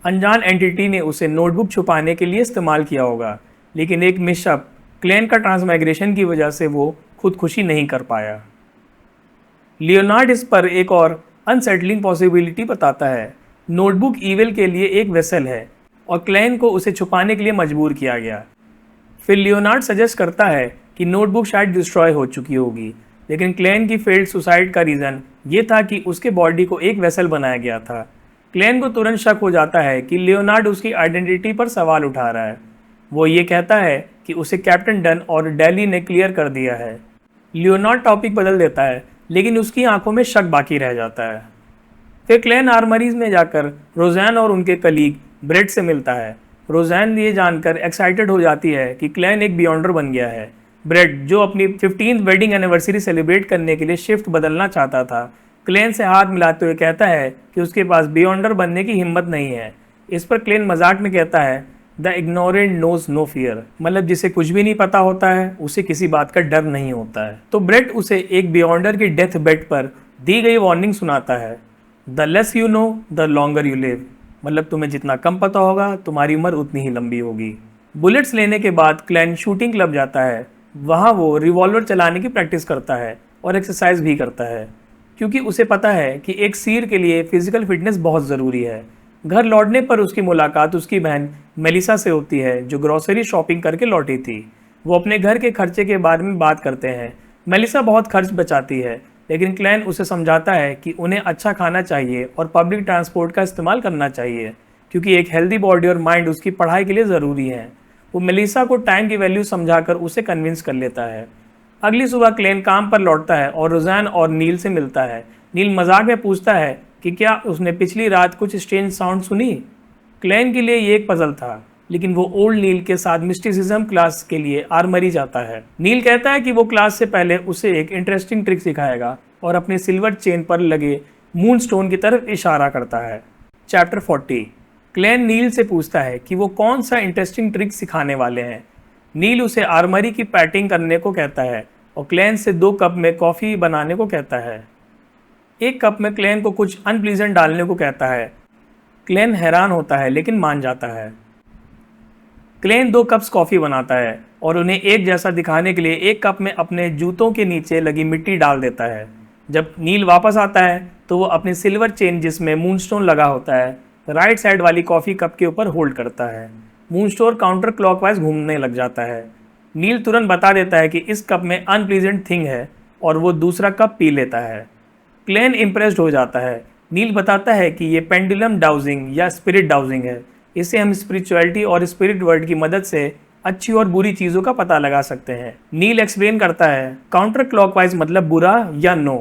अनजान एंटिटी ने उसे नोटबुक छुपाने के लिए इस्तेमाल किया होगा, लेकिन एक मिसअप, क्लैन का ट्रांसमाइग्रेशन की वजह से वो खुदकुशी नहीं कर पाया। लियोनार्ड इस पर एक और अनसेटलिंग पॉसिबिलिटी बताता है। नोटबुक ईविल के लिए एक वेसल है और क्लैन को उसे छुपाने के लिए मजबूर किया गया। फिर लियोनार्ड सजेस्ट करता है कि नोटबुक शायद डिस्ट्रॉय हो चुकी होगी, लेकिन क्लैन की फेल्ड सुसाइड का रीज़न ये था कि उसके बॉडी को एक वेसल बनाया गया था। क्लैन को तुरंत शक हो जाता है कि लियोनार्ड उसकी आइडेंटिटी पर सवाल उठा रहा है। वो ये कहता है कि उसे कैप्टन डन और डेली ने क्लियर कर दिया है। लियोनार्ड टॉपिक बदल देता है, लेकिन उसकी आंखों में शक बाकी रह जाता है। फिर क्लेन आर्मरीज में जाकर रोज़ैन और उनके कलीग ब्रेड से मिलता है। रोज़ैन ये जानकर एक्साइटेड हो जाती है कि क्लेन एक बियॉन्डर बन गया है। ब्रेड, जो अपनी 15th वेडिंग एनिवर्सरी सेलिब्रेट करने के लिए शिफ्ट बदलना चाहता था, क्लेन से हाथ मिलाते हुए कहता है कि उसके पास बियॉन्डर बनने की हिम्मत नहीं है। इस पर क्लेन मजाक में कहता है, the ignorant knows no fear, मतलब जिसे कुछ भी नहीं पता होता है उसे किसी बात का डर नहीं होता है। तो ब्रेड उसे एक बियॉन्डर की डेथ बेड पर दी गई वार्निंग सुनाता है, the less you know the longer you live, मतलब तुम्हें जितना कम पता होगा तुम्हारी उम्र उतनी ही लंबी होगी। बुलेट्स लेने के बाद क्लेन शूटिंग क्लब जाता है। वहाँ वो रिवॉल्वर चलाने की प्रैक्टिस करता है और एक्सरसाइज भी करता है, क्योंकि उसे पता है कि एक सीर के लिए फिजिकल फिटनेस बहुत ज़रूरी है। घर लौटने पर उसकी मुलाकात उसकी बहन मेलिसा से होती है, जो ग्रोसरी शॉपिंग करके लौटी थी। वो अपने घर के खर्चे के बारे में बात करते हैं। मेलिसा बहुत खर्च बचाती है, लेकिन क्लेन उसे समझाता है कि उन्हें अच्छा खाना चाहिए और पब्लिक ट्रांसपोर्ट का इस्तेमाल करना चाहिए, क्योंकि एक हेल्दी बॉडी और माइंड उसकी पढ़ाई के लिए ज़रूरी है। वो मेलिसा को टाइम की वैल्यू समझाकर उसे कन्विंस कर लेता है। अगली सुबह क्लेन काम पर लौटता है और रोज़ैन और नील से मिलता है। नील मजाक में पूछता है कि क्या उसने पिछली रात कुछ स्ट्रेंज साउंड सुनी। क्लेन के लिए ये एक पजल था, लेकिन वो ओल्ड नील के साथ मिस्टिसिज्म क्लास के लिए आर्मरी जाता है। नील कहता है कि वो क्लास से पहले उसे एक इंटरेस्टिंग ट्रिक सिखाएगा और अपने सिल्वर चेन पर लगे मून स्टोन की तरफ इशारा करता है। चैप्टर 40। क्लेन नील से पूछता है कि वो कौन सा इंटरेस्टिंग ट्रिक सिखाने वाले हैं। नील उसे आर्मरी की पैटिंग करने को कहता है और क्लेन से 2 कप में कॉफ़ी बनाने को कहता है। एक कप में क्लेन को कुछ अनप्लीजेंट डालने को कहता है। क्लेन हैरान होता है लेकिन मान जाता है। क्लेन 2 कप्स कॉफ़ी बनाता है और उन्हें एक जैसा दिखाने के लिए एक कप में अपने जूतों के नीचे लगी मिट्टी डाल देता है। जब नील वापस आता है तो वो अपनी सिल्वर चेन, जिसमें मूनस्टोन लगा होता है, राइट साइड वाली कॉफ़ी कप के ऊपर होल्ड करता है। मूनस्टोन काउंटर क्लॉकवाइज घूमने लग जाता है। नील तुरंत बता देता है कि इस कप में अनप्लीजेंट थिंग है और वो दूसरा कप पी लेता है। क्लेन इम्प्रेस्ड हो जाता है। नील बताता है कि ये पेंडुलम डाउजिंग या स्पिरिट डाउजिंग है। इसे हम स्पिरिचुअलिटी और स्पिरिट वर्ल्ड की मदद से अच्छी और बुरी चीज़ों का पता लगा सकते हैं। नील एक्सप्लेन करता है, काउंटर क्लॉकवाइज मतलब बुरा या नो,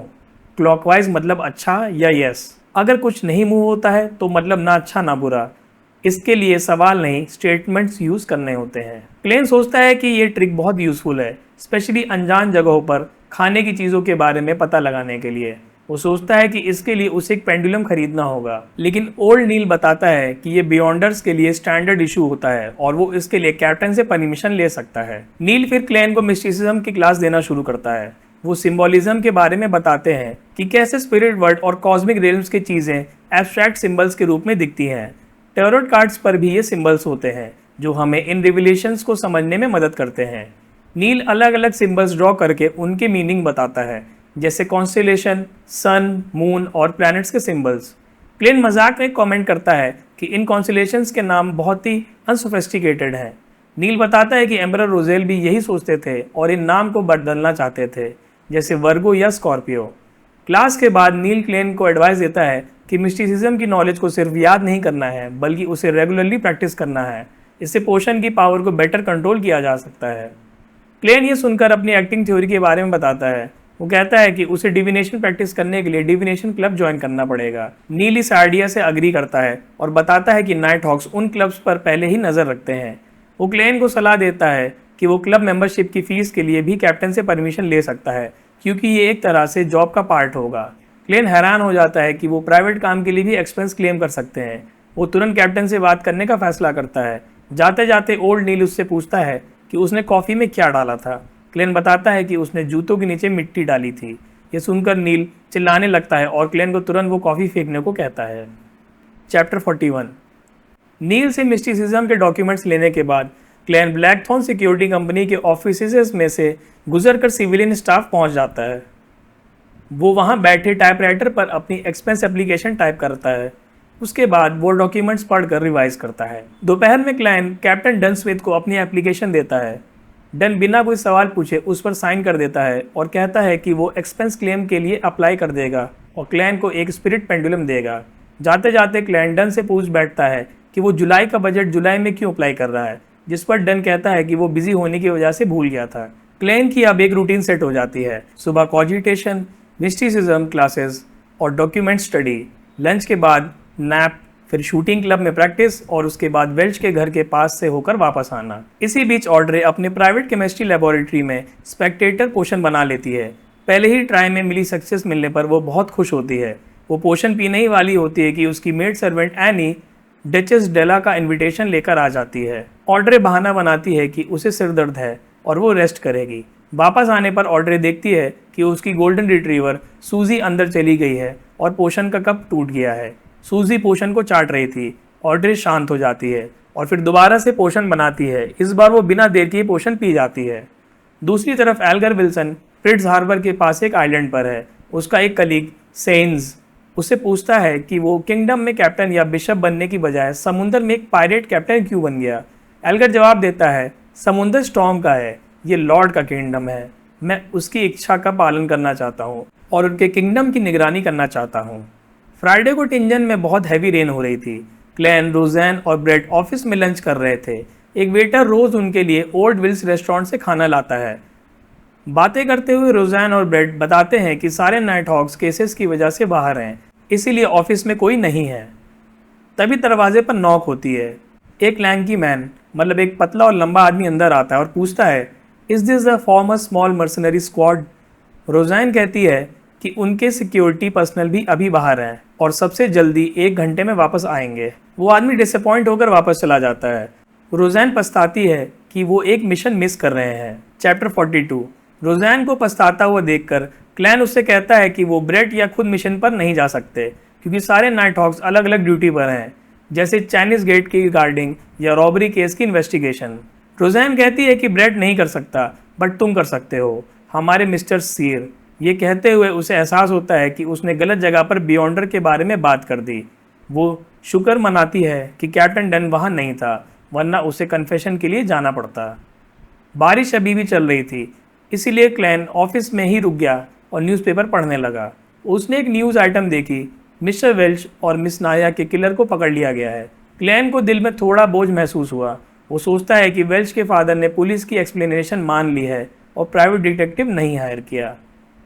क्लॉकवाइज मतलब अच्छा या यस। अगर कुछ नहीं मूव होता है तो मतलब ना अच्छा ना बुरा। इसके लिए सवाल नहीं, स्टेटमेंट्स यूज़ करने होते हैं। क्लेन सोचता है कि ये ट्रिक बहुत यूज़फुल है, स्पेशली अनजान जगहों पर खाने की चीज़ों के बारे में पता लगाने के लिए। वो सोचता है कि इसके लिए उसे एक पेंडुलम खरीदना होगा, लेकिन ओल्ड नील बताता है कि ये बियॉन्डर्स के लिए स्टैंडर्ड इशू होता है और वो इसके लिए कैप्टन से परमिशन ले सकता है। नील फिर क्लेन को मिस्टिसिज्म की क्लास देना शुरू करता है। वो सिंबोलिज्म के बारे में बताते हैं कि कैसे स्पिरिट वर्ल्ड और कॉस्मिक रेल्म्स की चीज़ें एब्स्ट्रैक्ट सिंबल्स के रूप में दिखती हैं। टैरोट कार्ड्स पर भी ये सिंबल्स होते हैं जो हमें इन रिविलेशंस को समझने में मदद करते हैं। नील अलग अलग सिंबल्स ड्रॉ करके उनके मीनिंग बताता है, जैसे कॉन्स्टेलेशन, सन, मून और प्लैनेट्स के सिंबल्स। क्लेन मजाक में कमेंट करता है कि इन कॉन्स्टेलेशंस के नाम बहुत ही अनसोफिस्टिकेटेड हैं। नील बताता है कि एम्परर रोजेल भी यही सोचते थे और इन नाम को बदलना चाहते थे, जैसे वर्गो या स्कॉर्पियो। क्लास के बाद नील क्लेन को एडवाइस देता है कि मिस्टिसिज्म की नॉलेज को सिर्फ याद नहीं करना है, बल्कि उसे रेगुलरली प्रैक्टिस करना है। इससे पोशन की पावर को बेटर कंट्रोल किया जा सकता है। क्लेन ये सुनकर अपनी एक्टिंग थ्योरी के बारे में बताता है। वो कहता है कि उसे डिविनेशन प्रैक्टिस करने के लिए डिविनेशन क्लब ज्वाइन करना पड़ेगा। नील इस आइडिया से अग्री करता है और बताता है कि नाइट हॉक्स उन क्लब्स पर पहले ही नज़र रखते हैं। वो क्लेन को सलाह देता है कि वो क्लब मेंबरशिप की फ़ीस के लिए भी कैप्टन से परमिशन ले सकता है, क्योंकि ये एक तरह से जॉब का पार्ट होगा। क्लेन हैरान हो जाता है कि वो प्राइवेट काम के लिए भी एक्सपेंस क्लेम कर सकते हैं। वो तुरंत कैप्टन से बात करने का फैसला करता है। जाते जाते ओल्ड नील उससे पूछता है कि उसने कॉफ़ी में क्या डाला था। क्लेन बताता है कि उसने जूतों के नीचे मिट्टी डाली थी। ये सुनकर नील चिल्लाने लगता है और क्लेन को तुरंत वो कॉफ़ी फेंकने को कहता है। चैप्टर 41। नील से मिस्टिसिज्म के डॉक्यूमेंट्स लेने के बाद क्लेन ब्लैकथॉर्न सिक्योरिटी कंपनी के ऑफिसेस में से गुजरकर सिविलियन स्टाफ पहुंच जाता है। वो वहां बैठे टाइपराइटर पर अपनी एक्सपेंस एप्लीकेशन टाइप करता है। उसके बाद वो डॉक्यूमेंट्स पढ़कर रिवाइज करता है। दोपहर में क्लेन कैप्टन डन स्मिथ को अपनी एप्लीकेशन देता है। डन बिना कोई सवाल पूछे उस पर साइन कर देता है और कहता है कि वो एक्सपेंस क्लेम के लिए अप्लाई कर देगा और क्लेन को एक स्पिरिट पेंडुलम देगा। जाते जाते क्लेन डन से पूछ बैठता है कि वो जुलाई का बजट जुलाई में क्यों अप्लाई कर रहा है, जिस पर डन कहता है कि वो बिजी होने की वजह से भूल गया था। क्लेन की अब एक रूटीन सेट हो जाती है। सुबह कॉजिटेशन, मिस्टिसिज्म क्लासेस और डॉक्यूमेंट स्टडी। लंच के बाद नैप, फिर शूटिंग क्लब में प्रैक्टिस और उसके बाद वेल्च के घर के पास से होकर वापस आना। इसी बीच ऑड्रे अपने प्राइवेट केमिस्ट्री लेबोरेटरी में स्पेक्टेटर पोशन बना लेती है। पहले ही ट्राई में मिली सक्सेस मिलने पर वो बहुत खुश होती है। वो पोशन पीने ही वाली होती है कि उसकी मेड सर्वेंट एनी डचेस डेला का इनविटेशन लेकर आ जाती है। ऑड्रे बहाना बनाती है कि उसे सिर दर्द है और वो रेस्ट करेगी। वापस आने पर ऑड्रे देखती है कि उसकी गोल्डन रिट्रीवर सूजी अंदर चली गई है और पोशन का कप टूट गया है। सूजी पोशन को चाट रही थी। ऑड्रे शांत हो जाती है और फिर दोबारा से पोशन बनाती है। इस बार वो बिना देर किए पोशन पी जाती है। दूसरी तरफ एल्गर विल्सन प्रिट्स हार्बर के पास एक आइलैंड पर है। उसका एक कलीग सेन्स उससे पूछता है कि वो किंगडम में कैप्टन या बिशप बनने की बजाय समुंदर में एक पायरेट कैप्टन क्यों बन गया। एल्गर जवाब देता है, समुंदर स्टॉर्म का है, ये लॉर्ड का किंगडम है। मैं उसकी इच्छा का पालन करना चाहता हूँ और उनके किंगडम की निगरानी करना चाहता हूँ। फ्राइडे को टिंजन में बहुत हैवी रेन हो रही थी। क्लैन, रोज़ैन और ब्रेड ऑफिस में लंच कर रहे थे। एक वेटर रोज़ उनके लिए ओल्ड विल्स रेस्टोरेंट से खाना लाता है। बातें करते हुए रोज़ैन और ब्रेड बताते हैं कि सारे नाइट हॉक्स केसेस की वजह से बाहर हैं, इसीलिए ऑफिस में कोई नहीं है। तभी दरवाजे पर नॉक होती है। एक लैंकी मैन, मतलब एक पतला और लंबा आदमी अंदर आता है और पूछता है, is this the former small mercenary squad. Rozanne कहती है कि उनके सिक्योरिटी पर्सनल भी अभी बाहर हैं और सबसे जल्दी 1 घंटे में वापस आएंगे। वो आदमी डिसअपॉइंट होकर वापस चला जाता है। रोज़ैन पछताती है कि वो एक मिशन मिस कर रहे हैं। चैप्टर 42। रोज़ैन को पछताता हुआ देखकर क्लैन उससे कहता है कि वो ब्रेट या खुद मिशन पर नहीं जा सकते क्योंकि सारे नाइट हॉक्स अलग अलग ड्यूटी पर हैं, जैसे चाइनीज गेट की गार्डिंग या रॉबरी केस की इन्वेस्टिगेशन। रोज़ैन कहती है कि ब्रेट नहीं कर सकता, बट तुम कर सकते हो, हमारे मिस्टर सीर। ये कहते हुए उसे एहसास होता है कि उसने गलत जगह पर बियॉन्डर के बारे में बात कर दी। वो शुक्र मनाती है कि कैप्टन डन वहाँ नहीं था, वरना उसे कन्फेशन के लिए जाना पड़ता। बारिश अभी भी चल रही थी, इसीलिए क्लैन ऑफिस में ही रुक गया और न्यूज़पेपर पढ़ने लगा। उसने एक न्यूज़ आइटम देखी, मिस्टर वेल्च और मिस नाया के किलर को पकड़ लिया गया है। क्लैन को दिल में थोड़ा बोझ महसूस हुआ। वो सोचता है कि वेल्च के फादर ने पुलिस की एक्सप्लेनेशन मान ली है और प्राइवेट डिटेक्टिव नहीं हायर किया।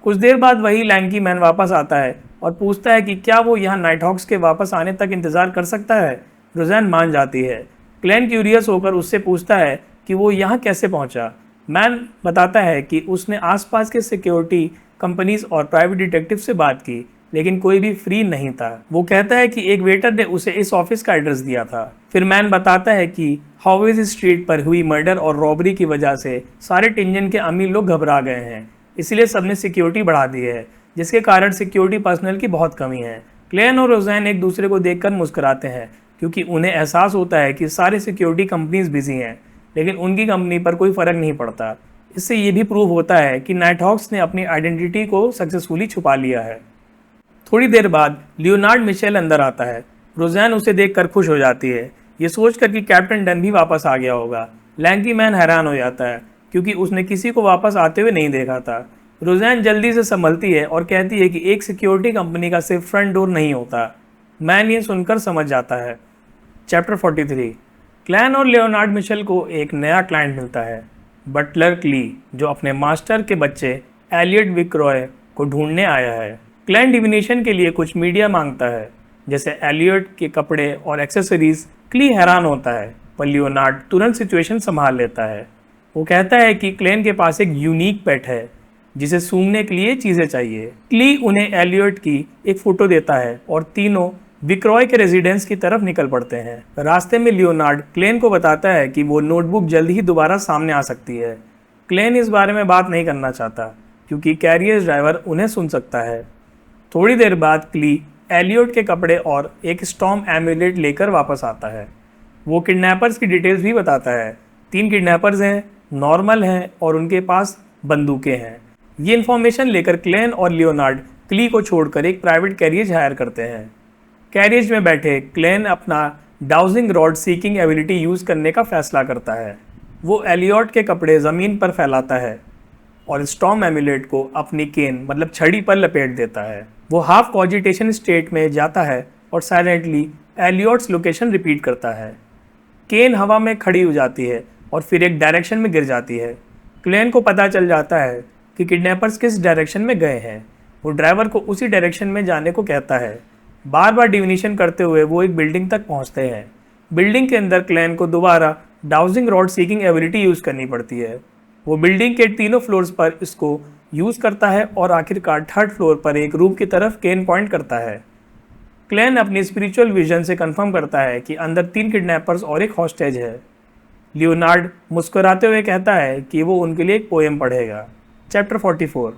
कुछ देर बाद वही लैंकी मैन वापस आता है और पूछता है कि क्या वो यहाँ नाइट हॉक्स के वापस आने तक इंतज़ार कर सकता है। रोज़ैन मान जाती है। क्लैन क्यूरियस होकर उससे पूछता है कि वो यहाँ कैसे पहुँचा। मैन बताता है कि उसने आसपास के सिक्योरिटी कंपनीज और प्राइवेट डिटेक्टिव से बात की, लेकिन कोई भी फ्री नहीं था। वो कहता है कि एक वेटर ने उसे इस ऑफिस का एड्रेस दिया था। फिर मैन बताता है कि हाउवेज स्ट्रीट पर हुई मर्डर और रॉबरी की वजह से सारे टिंजन के अमीर लोग घबरा गए हैं, इसलिए सबने सिक्योरिटी बढ़ा दी है, जिसके कारण सिक्योरिटी पर्सनल की बहुत कमी है। क्लैन और रोज़ैन एक दूसरे को देखकर मुस्कुराते हैं क्योंकि उन्हें एहसास होता है कि सारे सिक्योरिटी कंपनीज बिजी हैं, लेकिन उनकी कंपनी पर कोई फ़र्क नहीं पड़ता। इससे ये भी प्रूव होता है कि नाइट हॉक्स ने अपनी आइडेंटिटी को सक्सेसफुली छुपा लिया है। थोड़ी देर बाद लियोनार्ड मिशेल अंदर आता है। रोज़ैन उसे देखकर खुश हो जाती है, ये सोचकर कि कैप्टन डन भी वापस आ गया होगा। लैंकी मैन हैरान हो जाता है क्योंकि उसने किसी को वापस आते हुए नहीं देखा था। रोज़ैन जल्दी से संभलती है और कहती है कि एक सिक्योरिटी कंपनी का सिर्फ फ्रंट डोर नहीं होता। मैन ये सुनकर समझ जाता है। चैप्टर 43। क्लैन और लियोनार्ड मिशेल को एक नया क्लाइंट मिलता है, बटलर क्ली, जो अपने मास्टर के बच्चे एलियट विक्रॉय को ढूंढने आया है। क्लैन डिविनेशन के लिए कुछ मीडिया मांगता है, जैसे एलियट के कपड़े और एक्सेसरीज। क्ली हैरान होता है, पर लियोनार्ड तुरंत सिचुएशन संभाल लेता है। वो कहता है कि क्लैन के पास एक यूनिक पेट है जिसे सूंघने के लिए चीज़ें चाहिए। क्ली उन्हें एलियट की एक फ़ोटो देता है और तीनों विक्रॉय के रेजिडेंस की तरफ निकल पड़ते हैं। रास्ते में लियोनार्ड क्लेन को बताता है कि वो नोटबुक जल्द ही दोबारा सामने आ सकती है। क्लेन इस बारे में बात नहीं करना चाहता क्योंकि कैरियर ड्राइवर उन्हें सुन सकता है। थोड़ी देर बाद क्ली एलियट के कपड़े और एक स्टॉर्म एम्यूलेट लेकर वापस आता है। वो किडनैपर्स की डिटेल्स भी बताता है। 3 किडनैपर्स हैं, नॉर्मल हैं और उनके पास बंदूकें हैं। ये इन्फॉर्मेशन लेकर क्लेन और लियोनार्ड क्ली को छोड़कर एक प्राइवेट कैरियज हायर करते हैं। कैरियज में बैठे क्लेन अपना dowsing rod seeking ability use करने का फैसला करता है। वो एलियट के कपड़े ज़मीन पर फैलाता है और स्टॉर्म एम्यूलेट को अपनी केन मतलब छड़ी पर लपेट देता है। वो हाफ कॉजिटेशन स्टेट में जाता है और साइलेंटली एलियट्स लोकेशन रिपीट करता है। केन हवा में खड़ी हो जाती है और फिर एक डायरेक्शन में गिर जाती है। क्लेन को पता चल जाता है कि किडनैपर्स किस डायरेक्शन में गए हैं। वो ड्राइवर को उसी डायरेक्शन में जाने को कहता है। बार बार डिविनेशन करते हुए वो एक बिल्डिंग तक पहुंचते हैं। बिल्डिंग के अंदर क्लैन को दोबारा dowsing rod seeking ability use करनी पड़ती है। वो बिल्डिंग के तीनों फ्लोर्स पर इसको यूज़ करता है और आखिरकार थर्ड फ्लोर पर एक रूम की तरफ केन पॉइंट करता है। क्लैन अपनी स्पिरिचुअल विजन से कंफर्म करता है कि अंदर 3 किडनैपर्स और एक हॉस्टेज है। लियोनार्ड मुस्कुराते हुए कहता है कि वो उनके लिए एक पोएम पढ़ेगा। चैप्टर 44।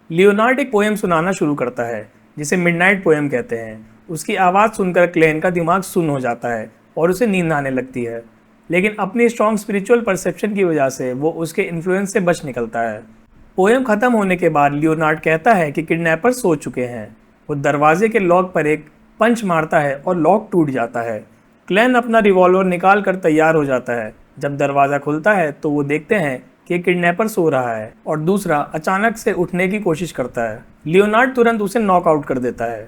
लियोनार्ड एक पोएम सुनाना शुरू करता है जिसे मिडनाइट पोएम कहते हैं। उसकी आवाज़ सुनकर क्लैन का दिमाग सुन्न हो जाता है और उसे नींद आने लगती है, लेकिन अपनी स्ट्रॉन्ग स्पिरिचुअल परसेप्शन की वजह से वो उसके इन्फ्लुएंस से बच निकलता है। पोएम खत्म होने के बाद लियोनार्ड कहता है कि किडनैपर सो चुके हैं। वो दरवाजे के लॉक पर एक पंच मारता है और लॉक टूट जाता है। क्लैन अपना रिवॉल्वर निकाल कर तैयार हो जाता है। जब दरवाज़ा खुलता है तो वो देखते हैं कि किडनैपर सो रहा है और दूसरा अचानक से उठने की कोशिश करता है। लियोनार्ड तुरंत उसे नॉकआउट कर देता है।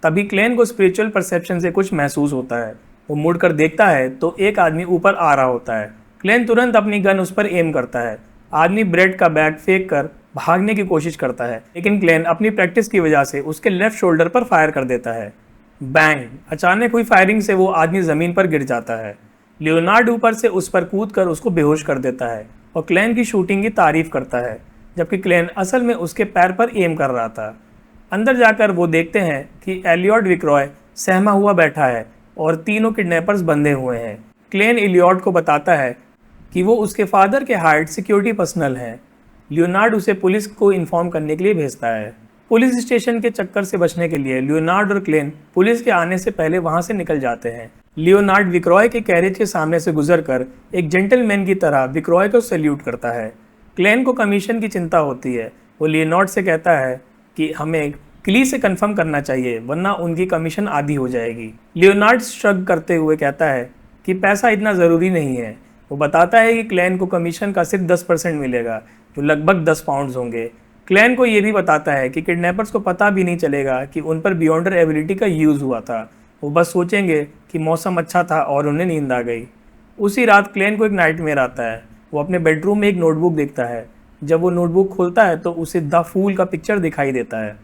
तभी क्लैन को स्पिरिचुअल परसेप्शन से कुछ महसूस होता है। वो मुड़कर देखता है तो एक आदमी ऊपर आ रहा होता है। क्लैन तुरंत अपनी गन उस पर एम करता है। आदमी ब्रेड का बैग फेंक कर भागने की कोशिश करता है, लेकिन क्लैन अपनी प्रैक्टिस की वजह से उसके लेफ्ट शोल्डर पर फायर कर देता है। बैंग! अचानक हुई फायरिंग से वो आदमी ज़मीन पर गिर जाता है। लियोनार्ड ऊपर से उस पर कूद कर उसको बेहोश कर देता है और क्लैन की शूटिंग की तारीफ करता है, जबकि क्लैन असल में उसके पैर पर एम कर रहा था। अंदर जाकर वो देखते हैं कि एलियॉट विक्रॉय सहमा हुआ बैठा है और तीनों किडनैपर्स बंधे हुए हैं। क्लैन एलियॉट को बताता है कि वो उसके फादर के हायर्ड सिक्योरिटी पर्सनल हैं। लियोनार्ड उसे पुलिस को इन्फॉर्म करने के लिए भेजता है। पुलिस स्टेशन के चक्कर से बचने के लिए लियोनार्ड और क्लैन पुलिस के आने से पहले वहां से निकल जाते हैं। लियोनार्ड विक्रॉय के कैरेज के सामने से गुजरकर एक जेंटलमैन की तरह विक्रॉय को सैल्यूट करता है। क्लैन को कमीशन की चिंता होती है। वो लियोनार्ड से कहता है कि हमें क्ली से कंफर्म करना चाहिए, वरना उनकी कमीशन आधी हो जाएगी। लियोनार्ड श्रग करते हुए कहता है कि पैसा इतना ज़रूरी नहीं है। वो बताता है कि क्लैन को कमीशन का सिर्फ 10% मिलेगा, जो लगभग 10 पाउंड्स होंगे। क्लैन को ये भी बताता है कि किडनैपर्स को पता भी नहीं चलेगा कि उन पर बियॉन्डर एबिलिटी का यूज़ हुआ था। वो बस सोचेंगे कि मौसम अच्छा था और उन्हें नींद आ गई। उसी रात क्लैन को एक नाइटमेयर आता है। वो अपने बेडरूम में एक नोटबुक देखता है। जब वो नोटबुक खोलता है तो उसे द फूल का पिक्चर दिखाई देता है,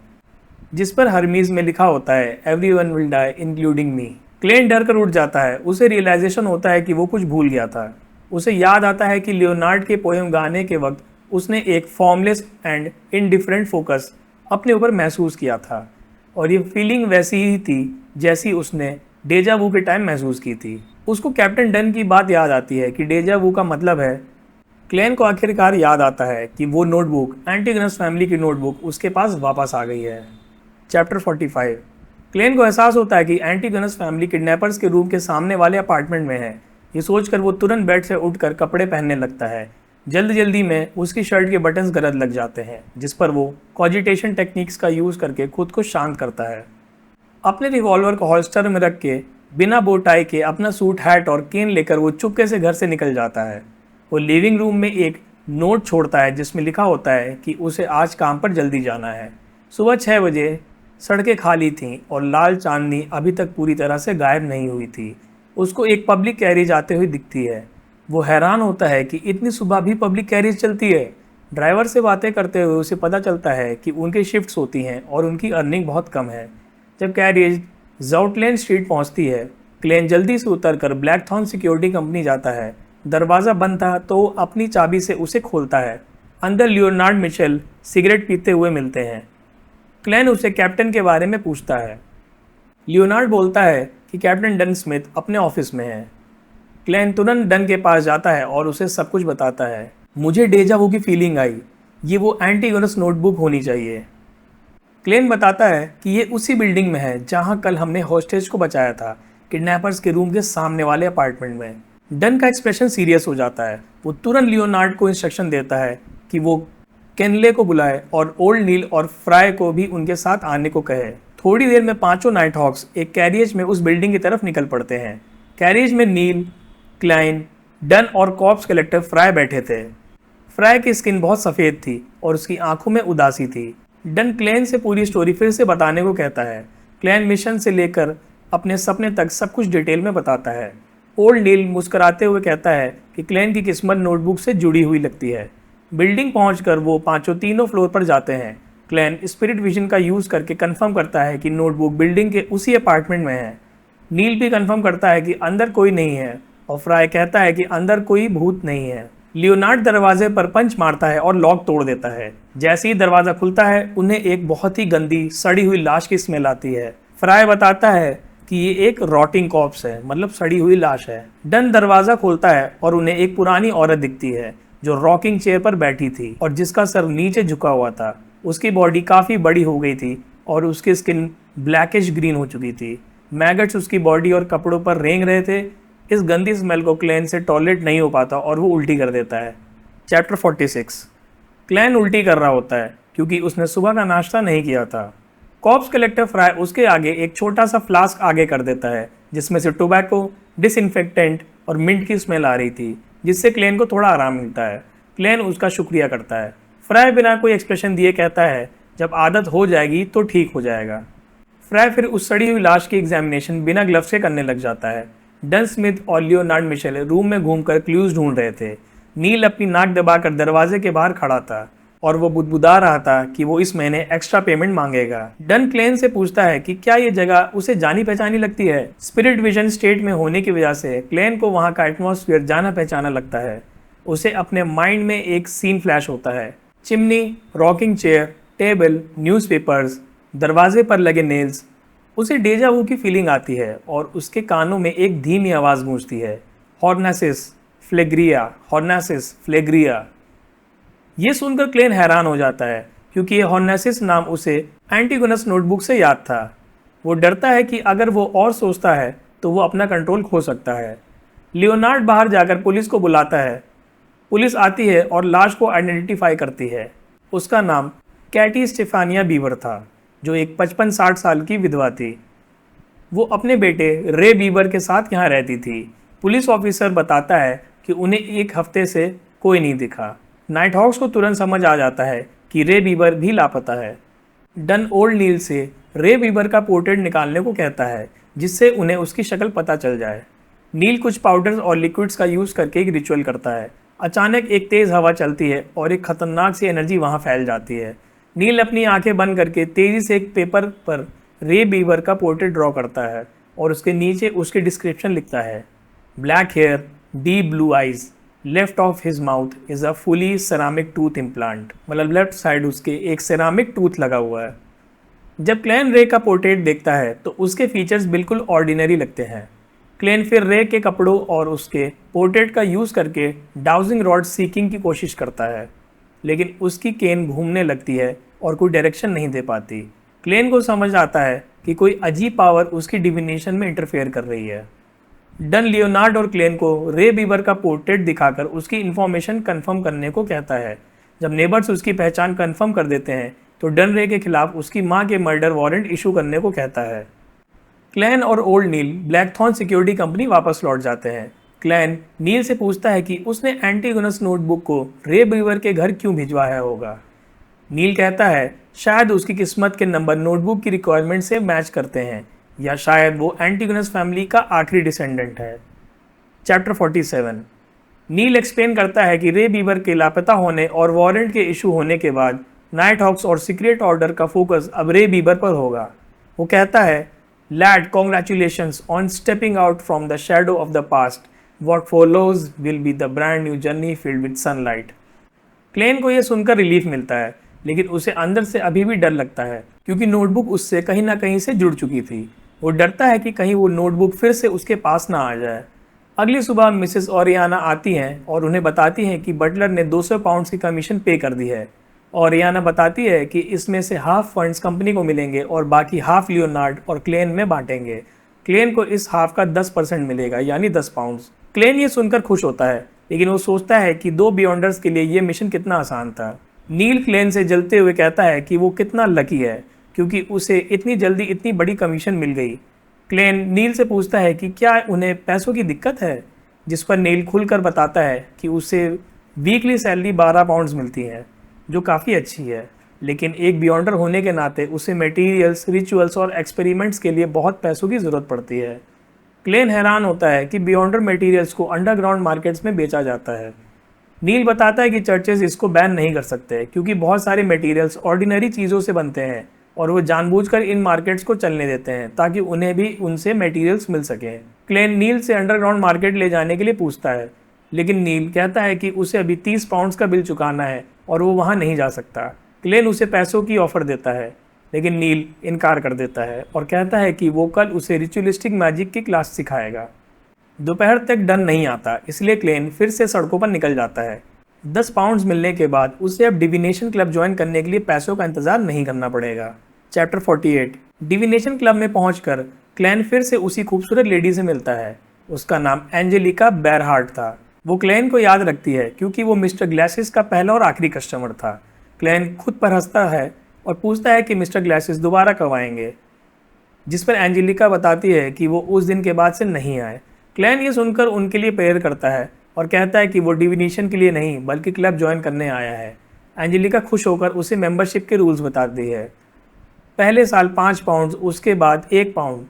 जिस पर हर्मीज में लिखा होता है everyone will die including me. Klein डर कर उठ जाता है। उसे रियलाइजेशन होता है कि वो कुछ भूल गया था। उसे याद आता है कि लियोनार्ड के पोएम गाने के वक्त उसने एक फॉर्मलेस एंड इनडिफरेंट फोकस अपने ऊपर महसूस किया था, और ये फीलिंग वैसी ही थी जैसी उसने डेजा वू के टाइम महसूस की थी। उसको कैप्टन डन की बात याद आती है कि डेजा वू का मतलब है। क्लैन को आखिरकार याद आता है कि वो नोटबुक, एंटीगनस फैमिली की नोटबुक, उसके पास वापस आ गई है। चैप्टर 45। क्लैन को एहसास होता है कि एंटीगनस फैमिली किडनैपर्स के रूम के सामने वाले अपार्टमेंट में है। ये सोचकर वो तुरंत बेड से उठकर कपड़े पहनने लगता है। जल्दी में उसकी शर्ट के बटन्स गलत लग जाते हैं, जिस पर वो कॉजिटेशन टेक्निक्स का यूज़ करके खुद को शांत करता है। अपने रिवॉल्वर को हॉल्स्टर में रख के बिना बो टाई के अपना सूट, हैट और केन लेकर वो चुपके से घर से निकल जाता है। वो लिविंग रूम में एक नोट छोड़ता है जिसमें लिखा होता है कि उसे आज काम पर जल्दी जाना है। सुबह 6 बजे सड़कें खाली थीं और लाल चांदनी अभी तक पूरी तरह से गायब नहीं हुई थी। उसको एक पब्लिक कैरिज आते हुए दिखती है। वो हैरान होता है कि इतनी सुबह भी पब्लिक कैरिज चलती है। ड्राइवर से बातें करते हुए उसे पता चलता है कि उनके शिफ्ट्स होती हैं और उनकी अर्निंग बहुत कम है। जब कैरिज जाउटलैंड स्ट्रीट पहुंचती है, क्लैन जल्दी से उतरकर ब्लैकथॉर्न सिक्योरिटी कंपनी जाता है। दरवाज़ा बंद था तो अपनी चाबी से उसे खोलता है। अंदर लियोनार्ड मिचेल सिगरेट पीते हुए मिलते हैं। क्लैन उसे कैप्टन के बारे में पूछता है। लियोनार्ड बोलता है कि कैप्टन डन स्मिथ अपने ऑफिस में है। क्लैन तुरंत डन के पास जाता है और उसे सब कुछ बताता है। मुझे डेजा वू की फीलिंग आई, ये वो एंटीगोनस नोटबुक होनी चाहिए। क्लैन बताता है कि ये उसी बिल्डिंग में है जहां कल हमने हॉस्टेज को बचाया था, किडनैपर्स के रूम के सामने वाले अपार्टमेंट में। डन का एक्सप्रेशन सीरियस हो जाता है। वो तुरंत लियोनार्ड को इंस्ट्रक्शन देता है कि वो केनले को बुलाए और ओल्ड नील और फ्राई को भी उनके साथ आने को कहे। थोड़ी देर में पांचों नाइट हॉक्स एक कैरियज में उस बिल्डिंग की तरफ निकल पड़ते हैं। कैरियज में नील, क्लाइन, डन और कॉप्स कलेक्टर फ्राई बैठे थे। फ्राई की स्किन बहुत सफ़ेद थी और उसकी आंखों में उदासी थी। डन क्लैन से पूरी स्टोरी फिर से बताने को कहता है। क्लैन मिशन से लेकर अपने सपने तक सब कुछ डिटेल में बताता है। ओल्ड नील मुस्कुराते हुए कहता है कि क्लैन की किस्मत नोटबुक से जुड़ी हुई लगती है। बिल्डिंग पहुंचकर वो पांचों तीनों फ्लोर पर जाते हैं। क्लैन स्पिरिट विजन का यूज़ करके कंफर्म करता है कि नोटबुक बिल्डिंग के उसी अपार्टमेंट में है। नील भी कंफर्म करता है कि अंदर कोई नहीं है और फ्राई कहता है कि अंदर कोई भूत नहीं है। लियोनार्ड दरवाजे पर पंच मारता है और लॉक तोड़ देता है। जैसे ही दरवाजा खुलता है उन्हें एक बहुत ही गंदी सड़ी हुई लाश की स्मेल आती है। फ्राई बताता है कि ये एक रॉटिंग कॉप्स है, मतलब सड़ी हुई लाश है। डन दरवाजा खोलता है और उन्हें एक पुरानी औरत दिखती है जो रॉकिंग चेयर पर बैठी थी और जिसका सर नीचे झुका हुआ था। उसकी बॉडी काफ़ी बड़ी हो गई थी और उसकी स्किन ब्लैकिश ग्रीन हो चुकी थी। मैगट्स उसकी बॉडी और कपड़ों पर रेंग रहे थे। इस गंदी स्मेल को क्लैन से टॉयलेट नहीं हो पाता और वो उल्टी कर देता है। चैप्टर 46। क्लैन उल्टी कर रहा होता है क्योंकि उसने सुबह का नाश्ता नहीं किया था। कॉप्स कलेक्टर फ्राई उसके आगे एक छोटा सा फ्लास्क आगे कर देता है जिसमें से टोबैको, डिसइंफेक्टेंट और मिंट की स्मेल आ रही थी, जिससे क्लैन को थोड़ा आराम मिलता है। क्लैन उसका शुक्रिया करता है। फ्राई बिना कोई एक्सप्रेशन दिए कहता है जब आदत हो जाएगी तो ठीक हो जाएगा। फ्राई फिर उस सड़ी हुई लाश की एग्जामिनेशन बिना ग्लव्स के करने लग जाता है। डन स्मिथ और लियोनार्ड मिशेल रूम में घूमकर क्लूज ढूंढ रहे थे। नील अपनी नाक दबाकर दरवाजे के बाहर खड़ा था और वो बुदबुदा रहा था कि वो इस महीने एक्स्ट्रा पेमेंट मांगेगा। डन क्लेन से पूछता है कि क्या ये जगह उसे जानी पहचानी लगती है। स्पिरिट विजन स्टेट में होने की वजह से क्लेन को वहाँ का एटमॉस्फेयर जाना पहचाना लगता है। उसे अपने माइंड में एक सीन फ्लैश होता है। Chimney, rocking chair, table, newspapers, दरवाजे पर लगे नेल्स। उसे डेजा वू की फीलिंग आती है और उसके कानों में एक धीमी आवाज़ गूंजती है, हॉर्नासिस फ्लेग्रिया, हॉर्नासिस फ्लेग्रिया। ये सुनकर क्लेन हैरान हो जाता है क्योंकि ये हॉर्नासिस नाम उसे एंटीगोनस नोटबुक से याद था। वो डरता है कि अगर वो और सोचता है तो वो अपना कंट्रोल खो सकता है। लियोनार्ड बाहर जाकर पुलिस को बुलाता है। पुलिस आती है और लाश को आइडेंटिफाई करती है। उसका नाम कैटी स्टेफानिया बीवर था, जो एक 55-60 साल की विधवा थी। वो अपने बेटे रे बीबर के साथ यहाँ रहती थी। पुलिस ऑफिसर बताता है कि उन्हें एक हफ्ते से कोई नहीं दिखा। नाइट हॉक्स को तुरंत समझ आ जाता है कि रे बीबर भी लापता है। डन ओल्ड नील से रे बीबर का पोर्ट्रेट निकालने को कहता है जिससे उन्हें उसकी शक्ल पता चल जाए। नील कुछ पाउडर्स और लिक्विड्स का यूज़ करके एक रिचुअल करता है। अचानक एक तेज़ हवा चलती है और एक खतरनाक सी एनर्जी वहाँ फैल जाती है। नील अपनी आंखें बंद करके तेज़ी से एक पेपर पर रे बीबर का पोर्ट्रेट ड्रॉ करता है और उसके नीचे उसकी डिस्क्रिप्शन लिखता है, black hair, deep blue eyes, left of his mouth is a fully ceramic tooth implant. मतलब लेफ्ट साइड उसके एक सेरामिक टूथ लगा हुआ है। जब क्लेन रे का पोर्ट्रेट देखता है तो उसके फीचर्स बिल्कुल ऑर्डिनरी लगते हैं। क्लेन फिर रे के कपड़ों और उसके पोर्ट्रेट का यूज़ करके डाउजिंग रॉड सीकिंग की कोशिश करता है, लेकिन उसकी केन घूमने लगती है और कोई डायरेक्शन नहीं दे पाती। क्लेन को समझ आता है कि कोई अजीब पावर उसकी डिविनेशन में इंटरफेयर कर रही है। डन लियोनार्ड और क्लेन को रे बीबर का पोर्ट्रेट दिखाकर उसकी इन्फॉर्मेशन कंफर्म करने को कहता है। जब नेबर्स उसकी पहचान कंफर्म कर देते हैं तो डन रे के खिलाफ उसकी मां के मर्डर वारंट इशू करने को कहता है। क्लैन और ओल्ड नील ब्लैकथॉर्न सिक्योरिटी कंपनी वापस लौट जाते हैं। क्लैन नील से पूछता है कि उसने एंटीगोनस नोटबुक को रे बीवर के घर क्यों भिजवाया होगा। नील कहता है शायद उसकी किस्मत के नंबर नोटबुक की रिक्वायरमेंट से मैच करते हैं या शायद वो एंटीगोनस फैमिली का आखिरी डिसेंडेंट है। चैप्टर 47। नील एक्सप्लेन करता है कि रे बीवर के लापता होने और वारंट के इशू होने के बाद नाइट हॉक्स और सीक्रेट ऑर्डर का फोकस अब रे बीबर पर होगा। वो कहता है, lad, congratulations on stepping out from the shadow of the past. What follows will be the brand new journey filled with sunlight. Klein को यह सुनकर रिलीफ मिलता है, लेकिन उसे अंदर से अभी भी डर लगता है क्योंकि नोटबुक उससे कहीं ना कहीं से जुड़ चुकी थी। वो डरता है कि कहीं वो नोटबुक फिर से उसके पास ना आ जाए। अगली सुबह मिसेस ओरियाना आती हैं और उन्हें बताती हैं कि बटलर ने 200 पाउंड्स की कमीशन पे कर दी है। ओरियाना बताती है कि इसमें से हाफ फंड्स कंपनी को मिलेंगे और बाकी हाफ लियोनार्ड और क्लेन में बांटेंगे। क्लेन को इस हाफ का 10% मिलेगा, यानी 10 पाउंड्स। क्लेन ये सुनकर खुश होता है, लेकिन वो सोचता है कि 2 बियॉन्डर्स के लिए ये मिशन कितना आसान था। नील क्लेन से जलते हुए कहता है कि वो कितना लकी है क्योंकि उसे इतनी जल्दी इतनी बड़ी कमीशन मिल गई। क्लेन नील से पूछता है कि क्या उन्हें पैसों की दिक्कत है, जिस पर नील खुलकर बताता है कि उसे वीकली सैलरी 12 पाउंड्स मिलती है, जो काफ़ी अच्छी है, लेकिन एक बियॉन्डर होने के नाते उसे मटेरियल्स, रिचुअल्स और एक्सपेरिमेंट्स के लिए बहुत पैसों की ज़रूरत पड़ती है। क्लेन हैरान होता है कि बियॉन्डर मटेरियल्स को अंडरग्राउंड मार्केट्स में बेचा जाता है। नील बताता है कि चर्चेस इसको बैन नहीं कर सकते क्योंकि बहुत सारे मटेरियल्स ऑर्डिनरी चीज़ों से बनते हैं और वो जानबूझकर इन मार्केट्स को चलने देते हैं ताकि उन्हें भी उनसे मटेरियल्स मिल सकें। क्लेन नील से अंडरग्राउंड मार्केट ले जाने के लिए पूछता है, लेकिन नील कहता है कि उसे अभी 30 पाउंड्स का बिल चुकाना है और वो वहाँ नहीं जा सकता। क्लेन उसे पैसों की ऑफ़र देता है, लेकिन नील इनकार कर देता है और कहता है कि वो कल उसे रिचुअलिस्टिक मैजिक की क्लास सिखाएगा। दोपहर तक डन नहीं आता, इसलिए क्लेन फिर से सड़कों पर निकल जाता है। 10 पाउंड्स मिलने के बाद उसे अब डिविनेशन क्लब ज्वाइन करने के लिए पैसों का इंतजार नहीं करना पड़ेगा। चैप्टर 48। डिविनेशन क्लब में पहुंचकर क्लेन फिर से उसी खूबसूरत लेडी से मिलता है। उसका नाम एंजेलिका बेरहार्ट था। वो क्लेन को याद रखती है क्योंकि वो मिस्टर ग्लासेस का पहला और आखिरी कस्टमर था। क्लेन खुद पर हंसता है और पूछता है कि मिस्टर ग्लासेस दोबारा कब आएंगे, जिस पर एंजेलिका बताती है कि वो उस दिन के बाद से नहीं आए। क्लेन ये सुनकर उनके लिए प्रेयर करता है और कहता है कि वो डिविनेशन के लिए नहीं बल्कि क्लब ज्वाइन करने आया है। एंजेलिका खुश होकर उसे मेंबरशिप के रूल्स बताती है। पहले साल 5 पाउंड, उसके बाद 1 पाउंड।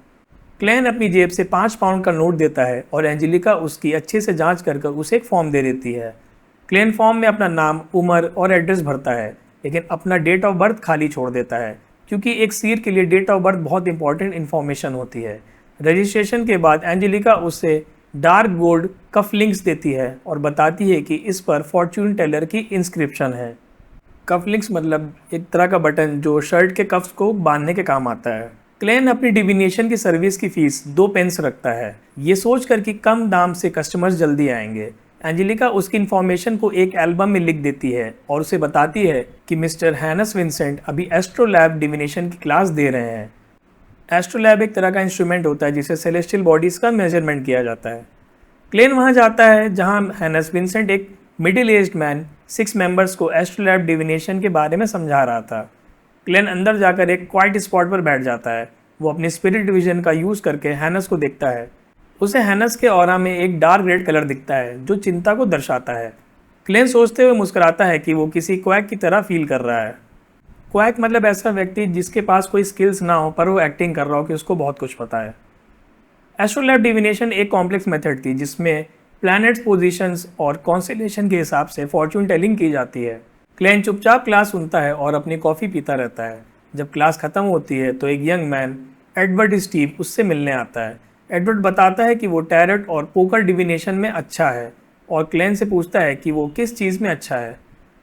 क्लेन अपनी जेब से 5 पाउंड का नोट देता है और एंजेलिका उसकी अच्छे से जांच कर उसे एक फॉर्म दे देती है। क्लेन फॉर्म में अपना नाम, उम्र और एड्रेस भरता है, लेकिन अपना डेट ऑफ बर्थ खाली छोड़ देता है क्योंकि एक सीर के लिए डेट ऑफ बर्थ बहुत इंपॉर्टेंट इन्फॉर्मेशन होती है। रजिस्ट्रेशन के बाद एंजेलिका उसे डार्क गोल्ड कफ लिंक्स देती है और बताती है कि इस पर फॉर्च्यून टेलर की इंस्क्रिप्शन है। कफ लिंक्स मतलब एक तरह का बटन जो शर्ट के कफ्स को बांधने के काम आता है। क्लेन अपनी डिविनेशन की सर्विस की फीस 2 पेंस रखता है, ये सोचकर कि कम दाम से कस्टमर्स जल्दी आएंगे। एंजेलिका उसकी इन्फॉर्मेशन को एक एल्बम में लिख देती है और उसे बताती है कि मिस्टर हैनस विंसेंट अभी एस्ट्रोलैब डिविनेशन की क्लास दे रहे हैं। एस्ट्रोलैब एक तरह का इंस्ट्रूमेंट होता है जिसे सेलेस्टियल बॉडीज़ का मेजरमेंट किया जाता है। क्लेन वहाँ जाता है जहाँ हैनस विंसेंट एक मिडिल एज्ड मैन 6 मेंबर्स को एस्ट्रोलैब डिविनेशन के बारे में समझा रहा था। क्लेन अंदर जाकर एक क्वाइट स्पॉट पर बैठ जाता है। वो अपनी स्पिरिट विजन का यूज़ करके हैनस को देखता है। उसे हैनस के ऑरा में एक डार्क रेड कलर दिखता है जो चिंता को दर्शाता है। क्लेन सोचते हुए मुस्कुराता है कि वो किसी क्वैक की तरह फील कर रहा है। क्वैक मतलब ऐसा व्यक्ति जिसके पास कोई स्किल्स ना हो पर वो एक्टिंग कर रहा हो कि उसको बहुत कुछ पता है। एस्ट्रोलैब डिविनेशन एक कॉम्प्लेक्स मेथड थी जिसमें प्लैनेट्स पोजीशंस और कॉन्स्टेलेशन के हिसाब से फॉर्च्यून टेलिंग की जाती है। क्लेन चुपचाप क्लास सुनता है और अपनी कॉफ़ी पीता रहता है। जब क्लास ख़त्म होती है तो एक यंग मैन एडवर्ड स्टीव उससे मिलने आता है। एडवर्ड बताता है कि वो टैरट और पोकर डिविनेशन में अच्छा है और क्लेन से पूछता है कि वो किस चीज़ में अच्छा है।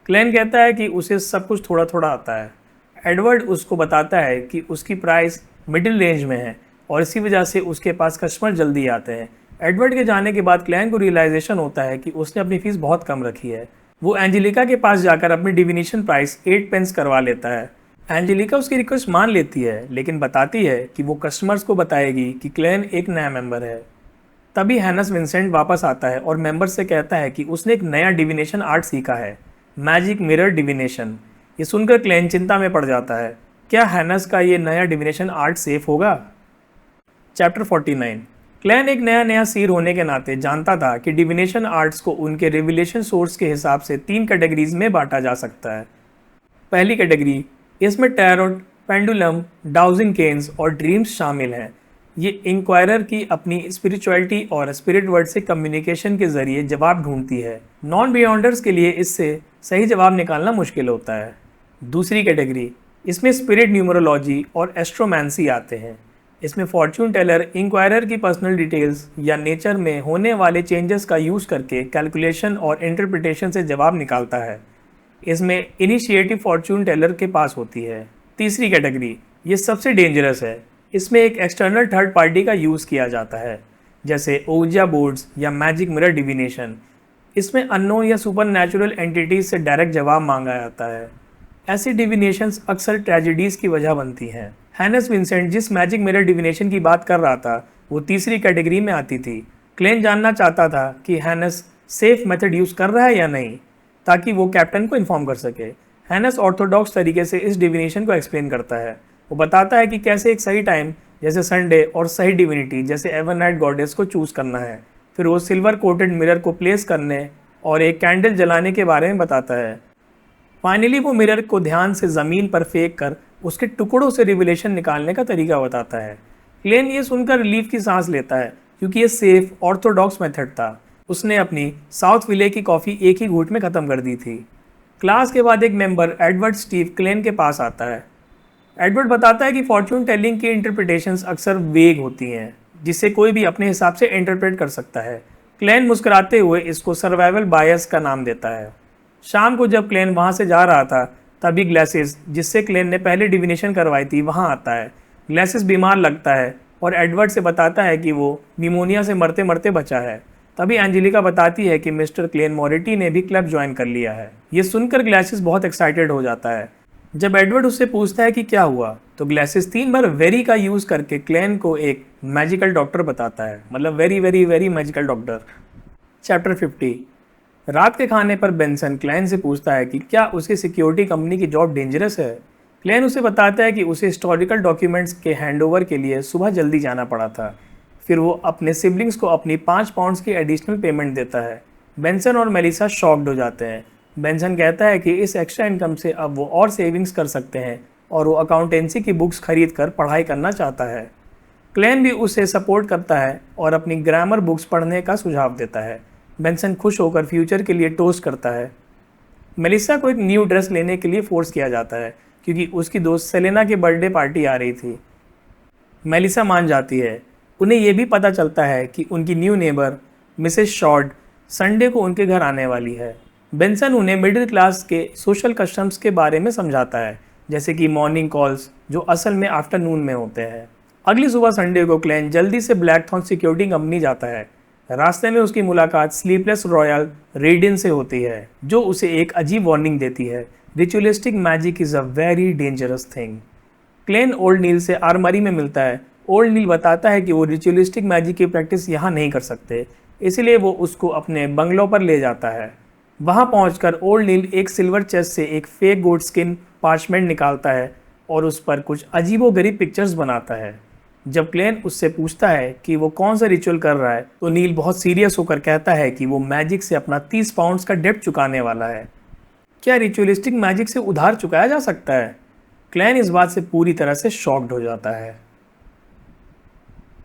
क्लेन कहता है कि उसे सब कुछ थोड़ा थोड़ा आता है। एडवर्ड उसको बताता है कि उसकी प्राइस मिडिल रेंज में है और इसी वजह से उसके पास कस्टमर जल्दी आते हैं। एडवर्ड के जाने के बाद क्लेन को रियलाइजेशन होता है कि उसने अपनी फ़ीस बहुत कम रखी है। वो एंजेलिका के पास जाकर अपनी डिविनेशन प्राइस 8 पेंस करवा लेता है। एंजेलिका उसकी रिक्वेस्ट मान लेती है, लेकिन बताती है कि वो कस्टमर्स को बताएगी कि क्लेन एक नया मेंबर है। तभी हैनस विंसेंट वापस आता है और मेंबर से कहता है कि उसने एक नया डिविनेशन आर्ट सीखा है, मैजिक मिरर डिविनेशन। ये सुनकर क्लेन चिंता में पड़ जाता है। क्या हैनस का ये नया डिविनेशन आर्ट सेफ होगा? चैप्टर 49। क्लेन एक नया सीर होने के नाते जानता था कि डिविनेशन आर्ट्स को उनके रिविलेशन सोर्स के हिसाब से 3 कैटेगरीज में बांटा जा सकता है। पहली कैटेगरी, इसमें टैरोट, पेंडुलम, डाउजिंग केन्स और ड्रीम्स शामिल हैं। ये इंक्वायरर की अपनी स्पिरिचुअलिटी और स्पिरिट वर्ड से कम्युनिकेशन के जरिए जवाब ढूंढती है। नॉन बियॉन्डर्स के लिए इससे सही जवाब निकालना मुश्किल होता है। दूसरी कैटेगरी, इसमें स्पिरिट न्यूमरोलॉजी और एस्ट्रोमैंसी आते हैं। इसमें फॉर्च्यून टेलर इंक्वायरर की पर्सनल डिटेल्स या नेचर में होने वाले चेंजेस का यूज़ करके कैलकुलेशन और इंटरप्रिटेशन से जवाब निकालता है। इसमें इनिशिएटिव फॉर्च्यून टेलर के पास होती है। तीसरी कैटेगरी, ये सबसे डेंजरस है। इसमें एक एक्सटर्नल थर्ड पार्टी का यूज़ किया जाता है, जैसे ओजा बोर्ड्स या मैजिक मिरर डिविनेशन। इसमें अननोन या सुपर नेचुरल एंटिटीज से डायरेक्ट जवाब मांगा जाता है। ऐसी डिविनेशंस अक्सर ट्रेजेडीज़ की वजह बनती हैं। हैनस विंसेंट जिस मैजिक मिरर डिविनेशन की बात कर रहा था वो तीसरी कैटेगरी में आती थी। क्लेन जानना चाहता था कि हैनस सेफ मेथड यूज़ कर रहा है या नहीं, ताकि वो कैप्टन को इन्फॉर्म कर सके। हैनस ऑर्थोडॉक्स तरीके से इस डिविनेशन को एक्सप्लेन करता है। वो बताता है कि कैसे एक सही टाइम जैसे संडे और सही डिविनिटी जैसे एवरनाइट गॉडेस को चूज़ करना है। फिर वो सिल्वर कोटेड मिरर को प्लेस करने और एक कैंडल जलाने के बारे में बताता है। फाइनली वो मिरर को ध्यान से ज़मीन पर फेंक कर उसके टुकड़ों से रिविलेशन निकालने का तरीका बताता है। क्लेन ये सुनकर रिलीफ की सांस लेता है क्योंकि ये सेफ ऑर्थोडॉक्स मेथड था। उसने अपनी साउथ विले की कॉफ़ी एक ही घूंट में ख़त्म कर दी थी। क्लास के बाद एक मेंबर एडवर्ड स्टीव क्लेन के पास आता है। एडवर्ड बताता है कि फॉर्च्यून टेलिंग की इंटरप्रिटेशंस अक्सर वेग होती हैं, जिसे कोई भी अपने हिसाब से इंटरप्रेट कर सकता है। क्लेन मुस्कुराते हुए इसको सर्वाइवल बायस का नाम देता है। शाम को जब क्लेन वहाँ से जा रहा था, तभी ग्लासेस, जिससे क्लेन ने पहले डिविनेशन करवाई थी, वहाँ आता है। ग्लासेस बीमार लगता है और एडवर्ड से बताता है कि वो निमोनिया से मरते मरते बचा है। तभी एंजेलिका बताती है कि मिस्टर क्लेन मोरेटी ने भी क्लब ज्वाइन कर लिया है। ये सुनकर ग्लासेस बहुत एक्साइटेड हो जाता है। जब एडवर्ड उससे पूछता है कि क्या हुआ, तो ग्लासेस 3 बार वेरी का यूज़ करके क्लेन को एक मैजिकल डॉक्टर बताता है, मतलब very very very magical doctor. Chapter 50। रात के खाने पर बेंसन क्लेन से पूछता है कि क्या उसकी सिक्योरिटी कंपनी की जॉब डेंजरस है। क्लेन उसे बताता है कि उसे हिस्टोरिकल डॉक्यूमेंट्स के हैंडओवर के लिए सुबह जल्दी जाना पड़ा था। फिर वो अपने सिबलिंग्स को अपनी 5 पाउंड्स की एडिशनल पेमेंट देता है। बेंसन और मेलिसा शॉक्ड हो जाते हैं। बेंसन कहता है कि इस एक्स्ट्रा इनकम से अब वो और सेविंग्स कर सकते हैं और वो अकाउंटेंसी की बुक्स खरीद कर पढ़ाई करना चाहता है। क्लेन भी उसे सपोर्ट करता है और अपनी ग्रामर बुक्स पढ़ने का सुझाव देता है। बेंसन खुश होकर फ्यूचर के लिए टोस्ट करता है। मेलिसा को एक न्यू ड्रेस लेने के लिए फोर्स किया जाता है क्योंकि उसकी दोस्त सेलेना की बर्थडे पार्टी आ रही थी। मेलिसा मान जाती है। उन्हें यह भी पता चलता है कि उनकी new neighbour Mrs short Sunday को उनके घर आने वाली है। बेंसन उन्हें मिडिल क्लास के सोशल कस्टम्स के बारे में समझाता है, जैसे कि मॉर्निंग कॉल्स जो असल में आफ्टरनून में होते हैं। अगली सुबह संडे को क्लेन जल्दी से ब्लैकथॉर्न सिक्योरिटी कंपनी जाता है। रास्ते में उसकी मुलाकात स्लीपलेस रॉयल रेडिन से होती है, जो उसे एक अजीब वार्निंग देती है। Ritualistic magic is a very dangerous thing. Klein old Neil से आर्मरी में मिलता है। ओल्ड नील बताता है कि वो रिचुअलिस्टिक मैजिक की प्रैक्टिस यहाँ नहीं कर सकते, इसलिए वो उसको अपने बंगलो पर ले जाता है। वहाँ पहुंचकर ओल्ड नील एक सिल्वर चेस्ट से एक फेक गोट स्किन पार्चमेंट निकालता है और उस पर कुछ अजीबोगरीब पिक्चर्स बनाता है। जब क्लेन उससे पूछता है कि वो कौन सा रिचुअल कर रहा है, तो नील बहुत सीरियस होकर कहता है कि वो मैजिक से अपना 30 पाउंड्स का डेब्ट चुकाने वाला है। क्या रिचुअलिस्टिक मैजिक से उधार चुकाया जा सकता है? क्लेन इस बात से पूरी तरह से शॉक्ड हो जाता है।